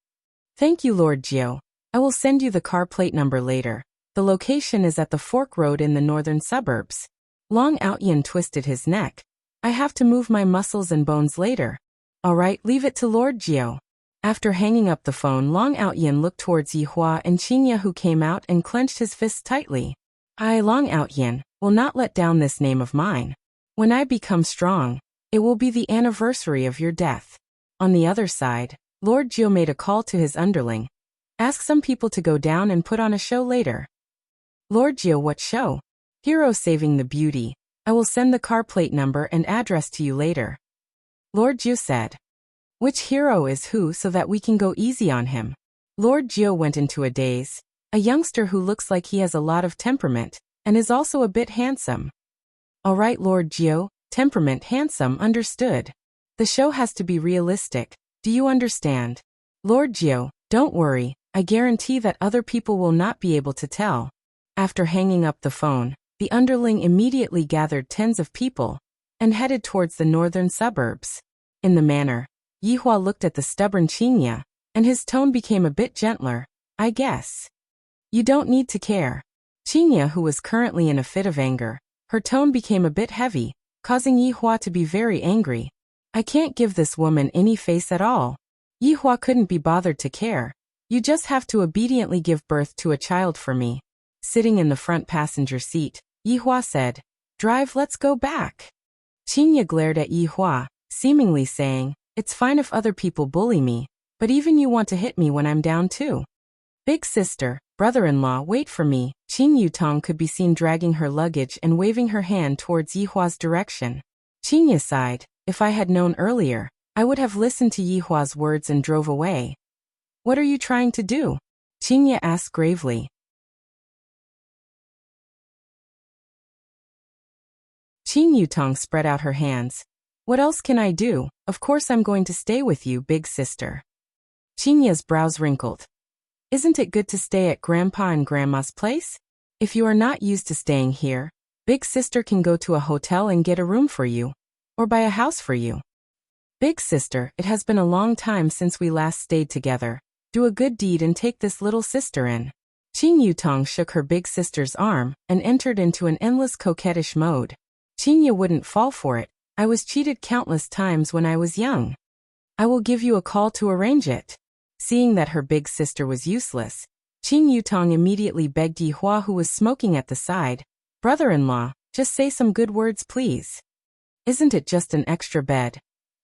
Thank you, Lord Jiu. I will send you the car plate number later. The location is at the Fork Road in the northern suburbs. Long Outyin twisted his neck. I have to move my muscles and bones later. Alright, leave it to Lord Jiu. After hanging up the phone, Long Outyin looked towards Yihua and Qingya, who came out and clenched his fists tightly. I, Long Outyin, will not let down this name of mine. When I become strong, it will be the anniversary of your death. On the other side, Lord Jiu made a call to his underling. Ask some people to go down and put on a show later. Lord Jiu, what show? Hero saving the beauty. I will send the car plate number and address to you later. Lord Jiu said. Which hero is who so that we can go easy on him? Lord Jiu went into a daze. A youngster who looks like he has a lot of temperament, and is also a bit handsome. Alright, Lord Jiu, temperament, handsome, understood. The show has to be realistic, do you understand? Lord Jiu, don't worry, I guarantee that other people will not be able to tell. After hanging up the phone, the underling immediately gathered tens of people, and headed towards the northern suburbs. In the manner, Yihua looked at the stubborn Qingya, and his tone became a bit gentler, I guess. You don't need to care. Qingya, who was currently in a fit of anger, her tone became a bit heavy, causing Yihua to be very angry. I can't give this woman any face at all. Yihua couldn't be bothered to care. You just have to obediently give birth to a child for me. Sitting in the front passenger seat, Yihua said, Drive, let's go back. Qingya glared at Yihua, seemingly saying, It's fine if other people bully me, but even you want to hit me when I'm down too. Big sister, brother-in-law, wait for me. Qin Yutong could be seen dragging her luggage and waving her hand towards Yihua's direction. Qingya sighed, if I had known earlier, I would have listened to Yihua's words and drove away. What are you trying to do? Qingya asked gravely. Qin Yutong spread out her hands. What else can I do? Of course I'm going to stay with you, big sister. Qingya's brows wrinkled. Isn't it good to stay at Grandpa and Grandma's place? If you are not used to staying here, big sister can go to a hotel and get a room for you, or buy a house for you. Big sister, it has been a long time since we last stayed together. Do a good deed and take this little sister in. Qin Yutong shook her big sister's arm and entered into an endless coquettish mode. Qingya wouldn't fall for it. I was cheated countless times when I was young. I will give you a call to arrange it. Seeing that her big sister was useless, Qin Yutong immediately begged Yihua, who was smoking at the side, Brother-in-law, just say some good words please. Isn't it just an extra bed?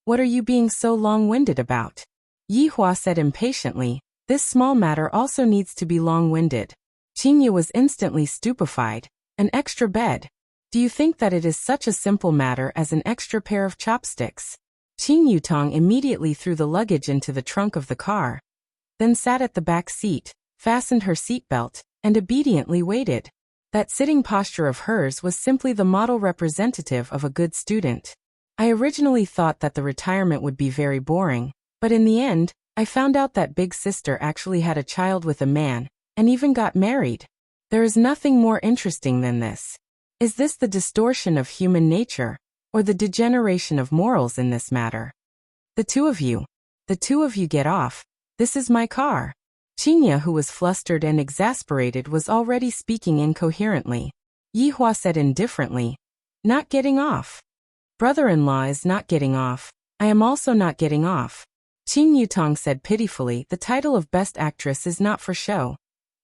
What are you being so long-winded about? Yihua said impatiently, this small matter also needs to be long-winded. Qingya was instantly stupefied. An extra bed? Do you think that it is such a simple matter as an extra pair of chopsticks? Qin Yutong immediately threw the luggage into the trunk of the car, then sat at the back seat, fastened her seatbelt, and obediently waited. That sitting posture of hers was simply the model representative of a good student. I originally thought that the retirement would be very boring, but in the end, I found out that big sister actually had a child with a man, and even got married. There is nothing more interesting than this. Is this the distortion of human nature, or the degeneration of morals in this matter? The two of you. The two of you get off. This is my car. Qinya, who was flustered and exasperated, was already speaking incoherently. Yihua said indifferently, "Not getting off. Brother-in-law is not getting off. I am also not getting off." Qin Yutong said pitifully, "The title of Best Actress is not for show."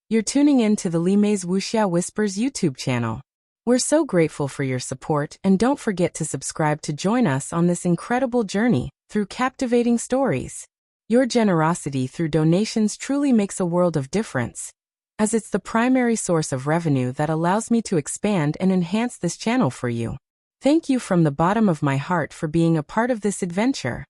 You're tuning in to the Li Mei's Wuxia Whispers YouTube channel. We're so grateful for your support, and don't forget to subscribe to join us on this incredible journey through captivating stories. Your generosity through donations truly makes a world of difference, as it's the primary source of revenue that allows me to expand and enhance this channel for you. Thank you from the bottom of my heart for being a part of this adventure.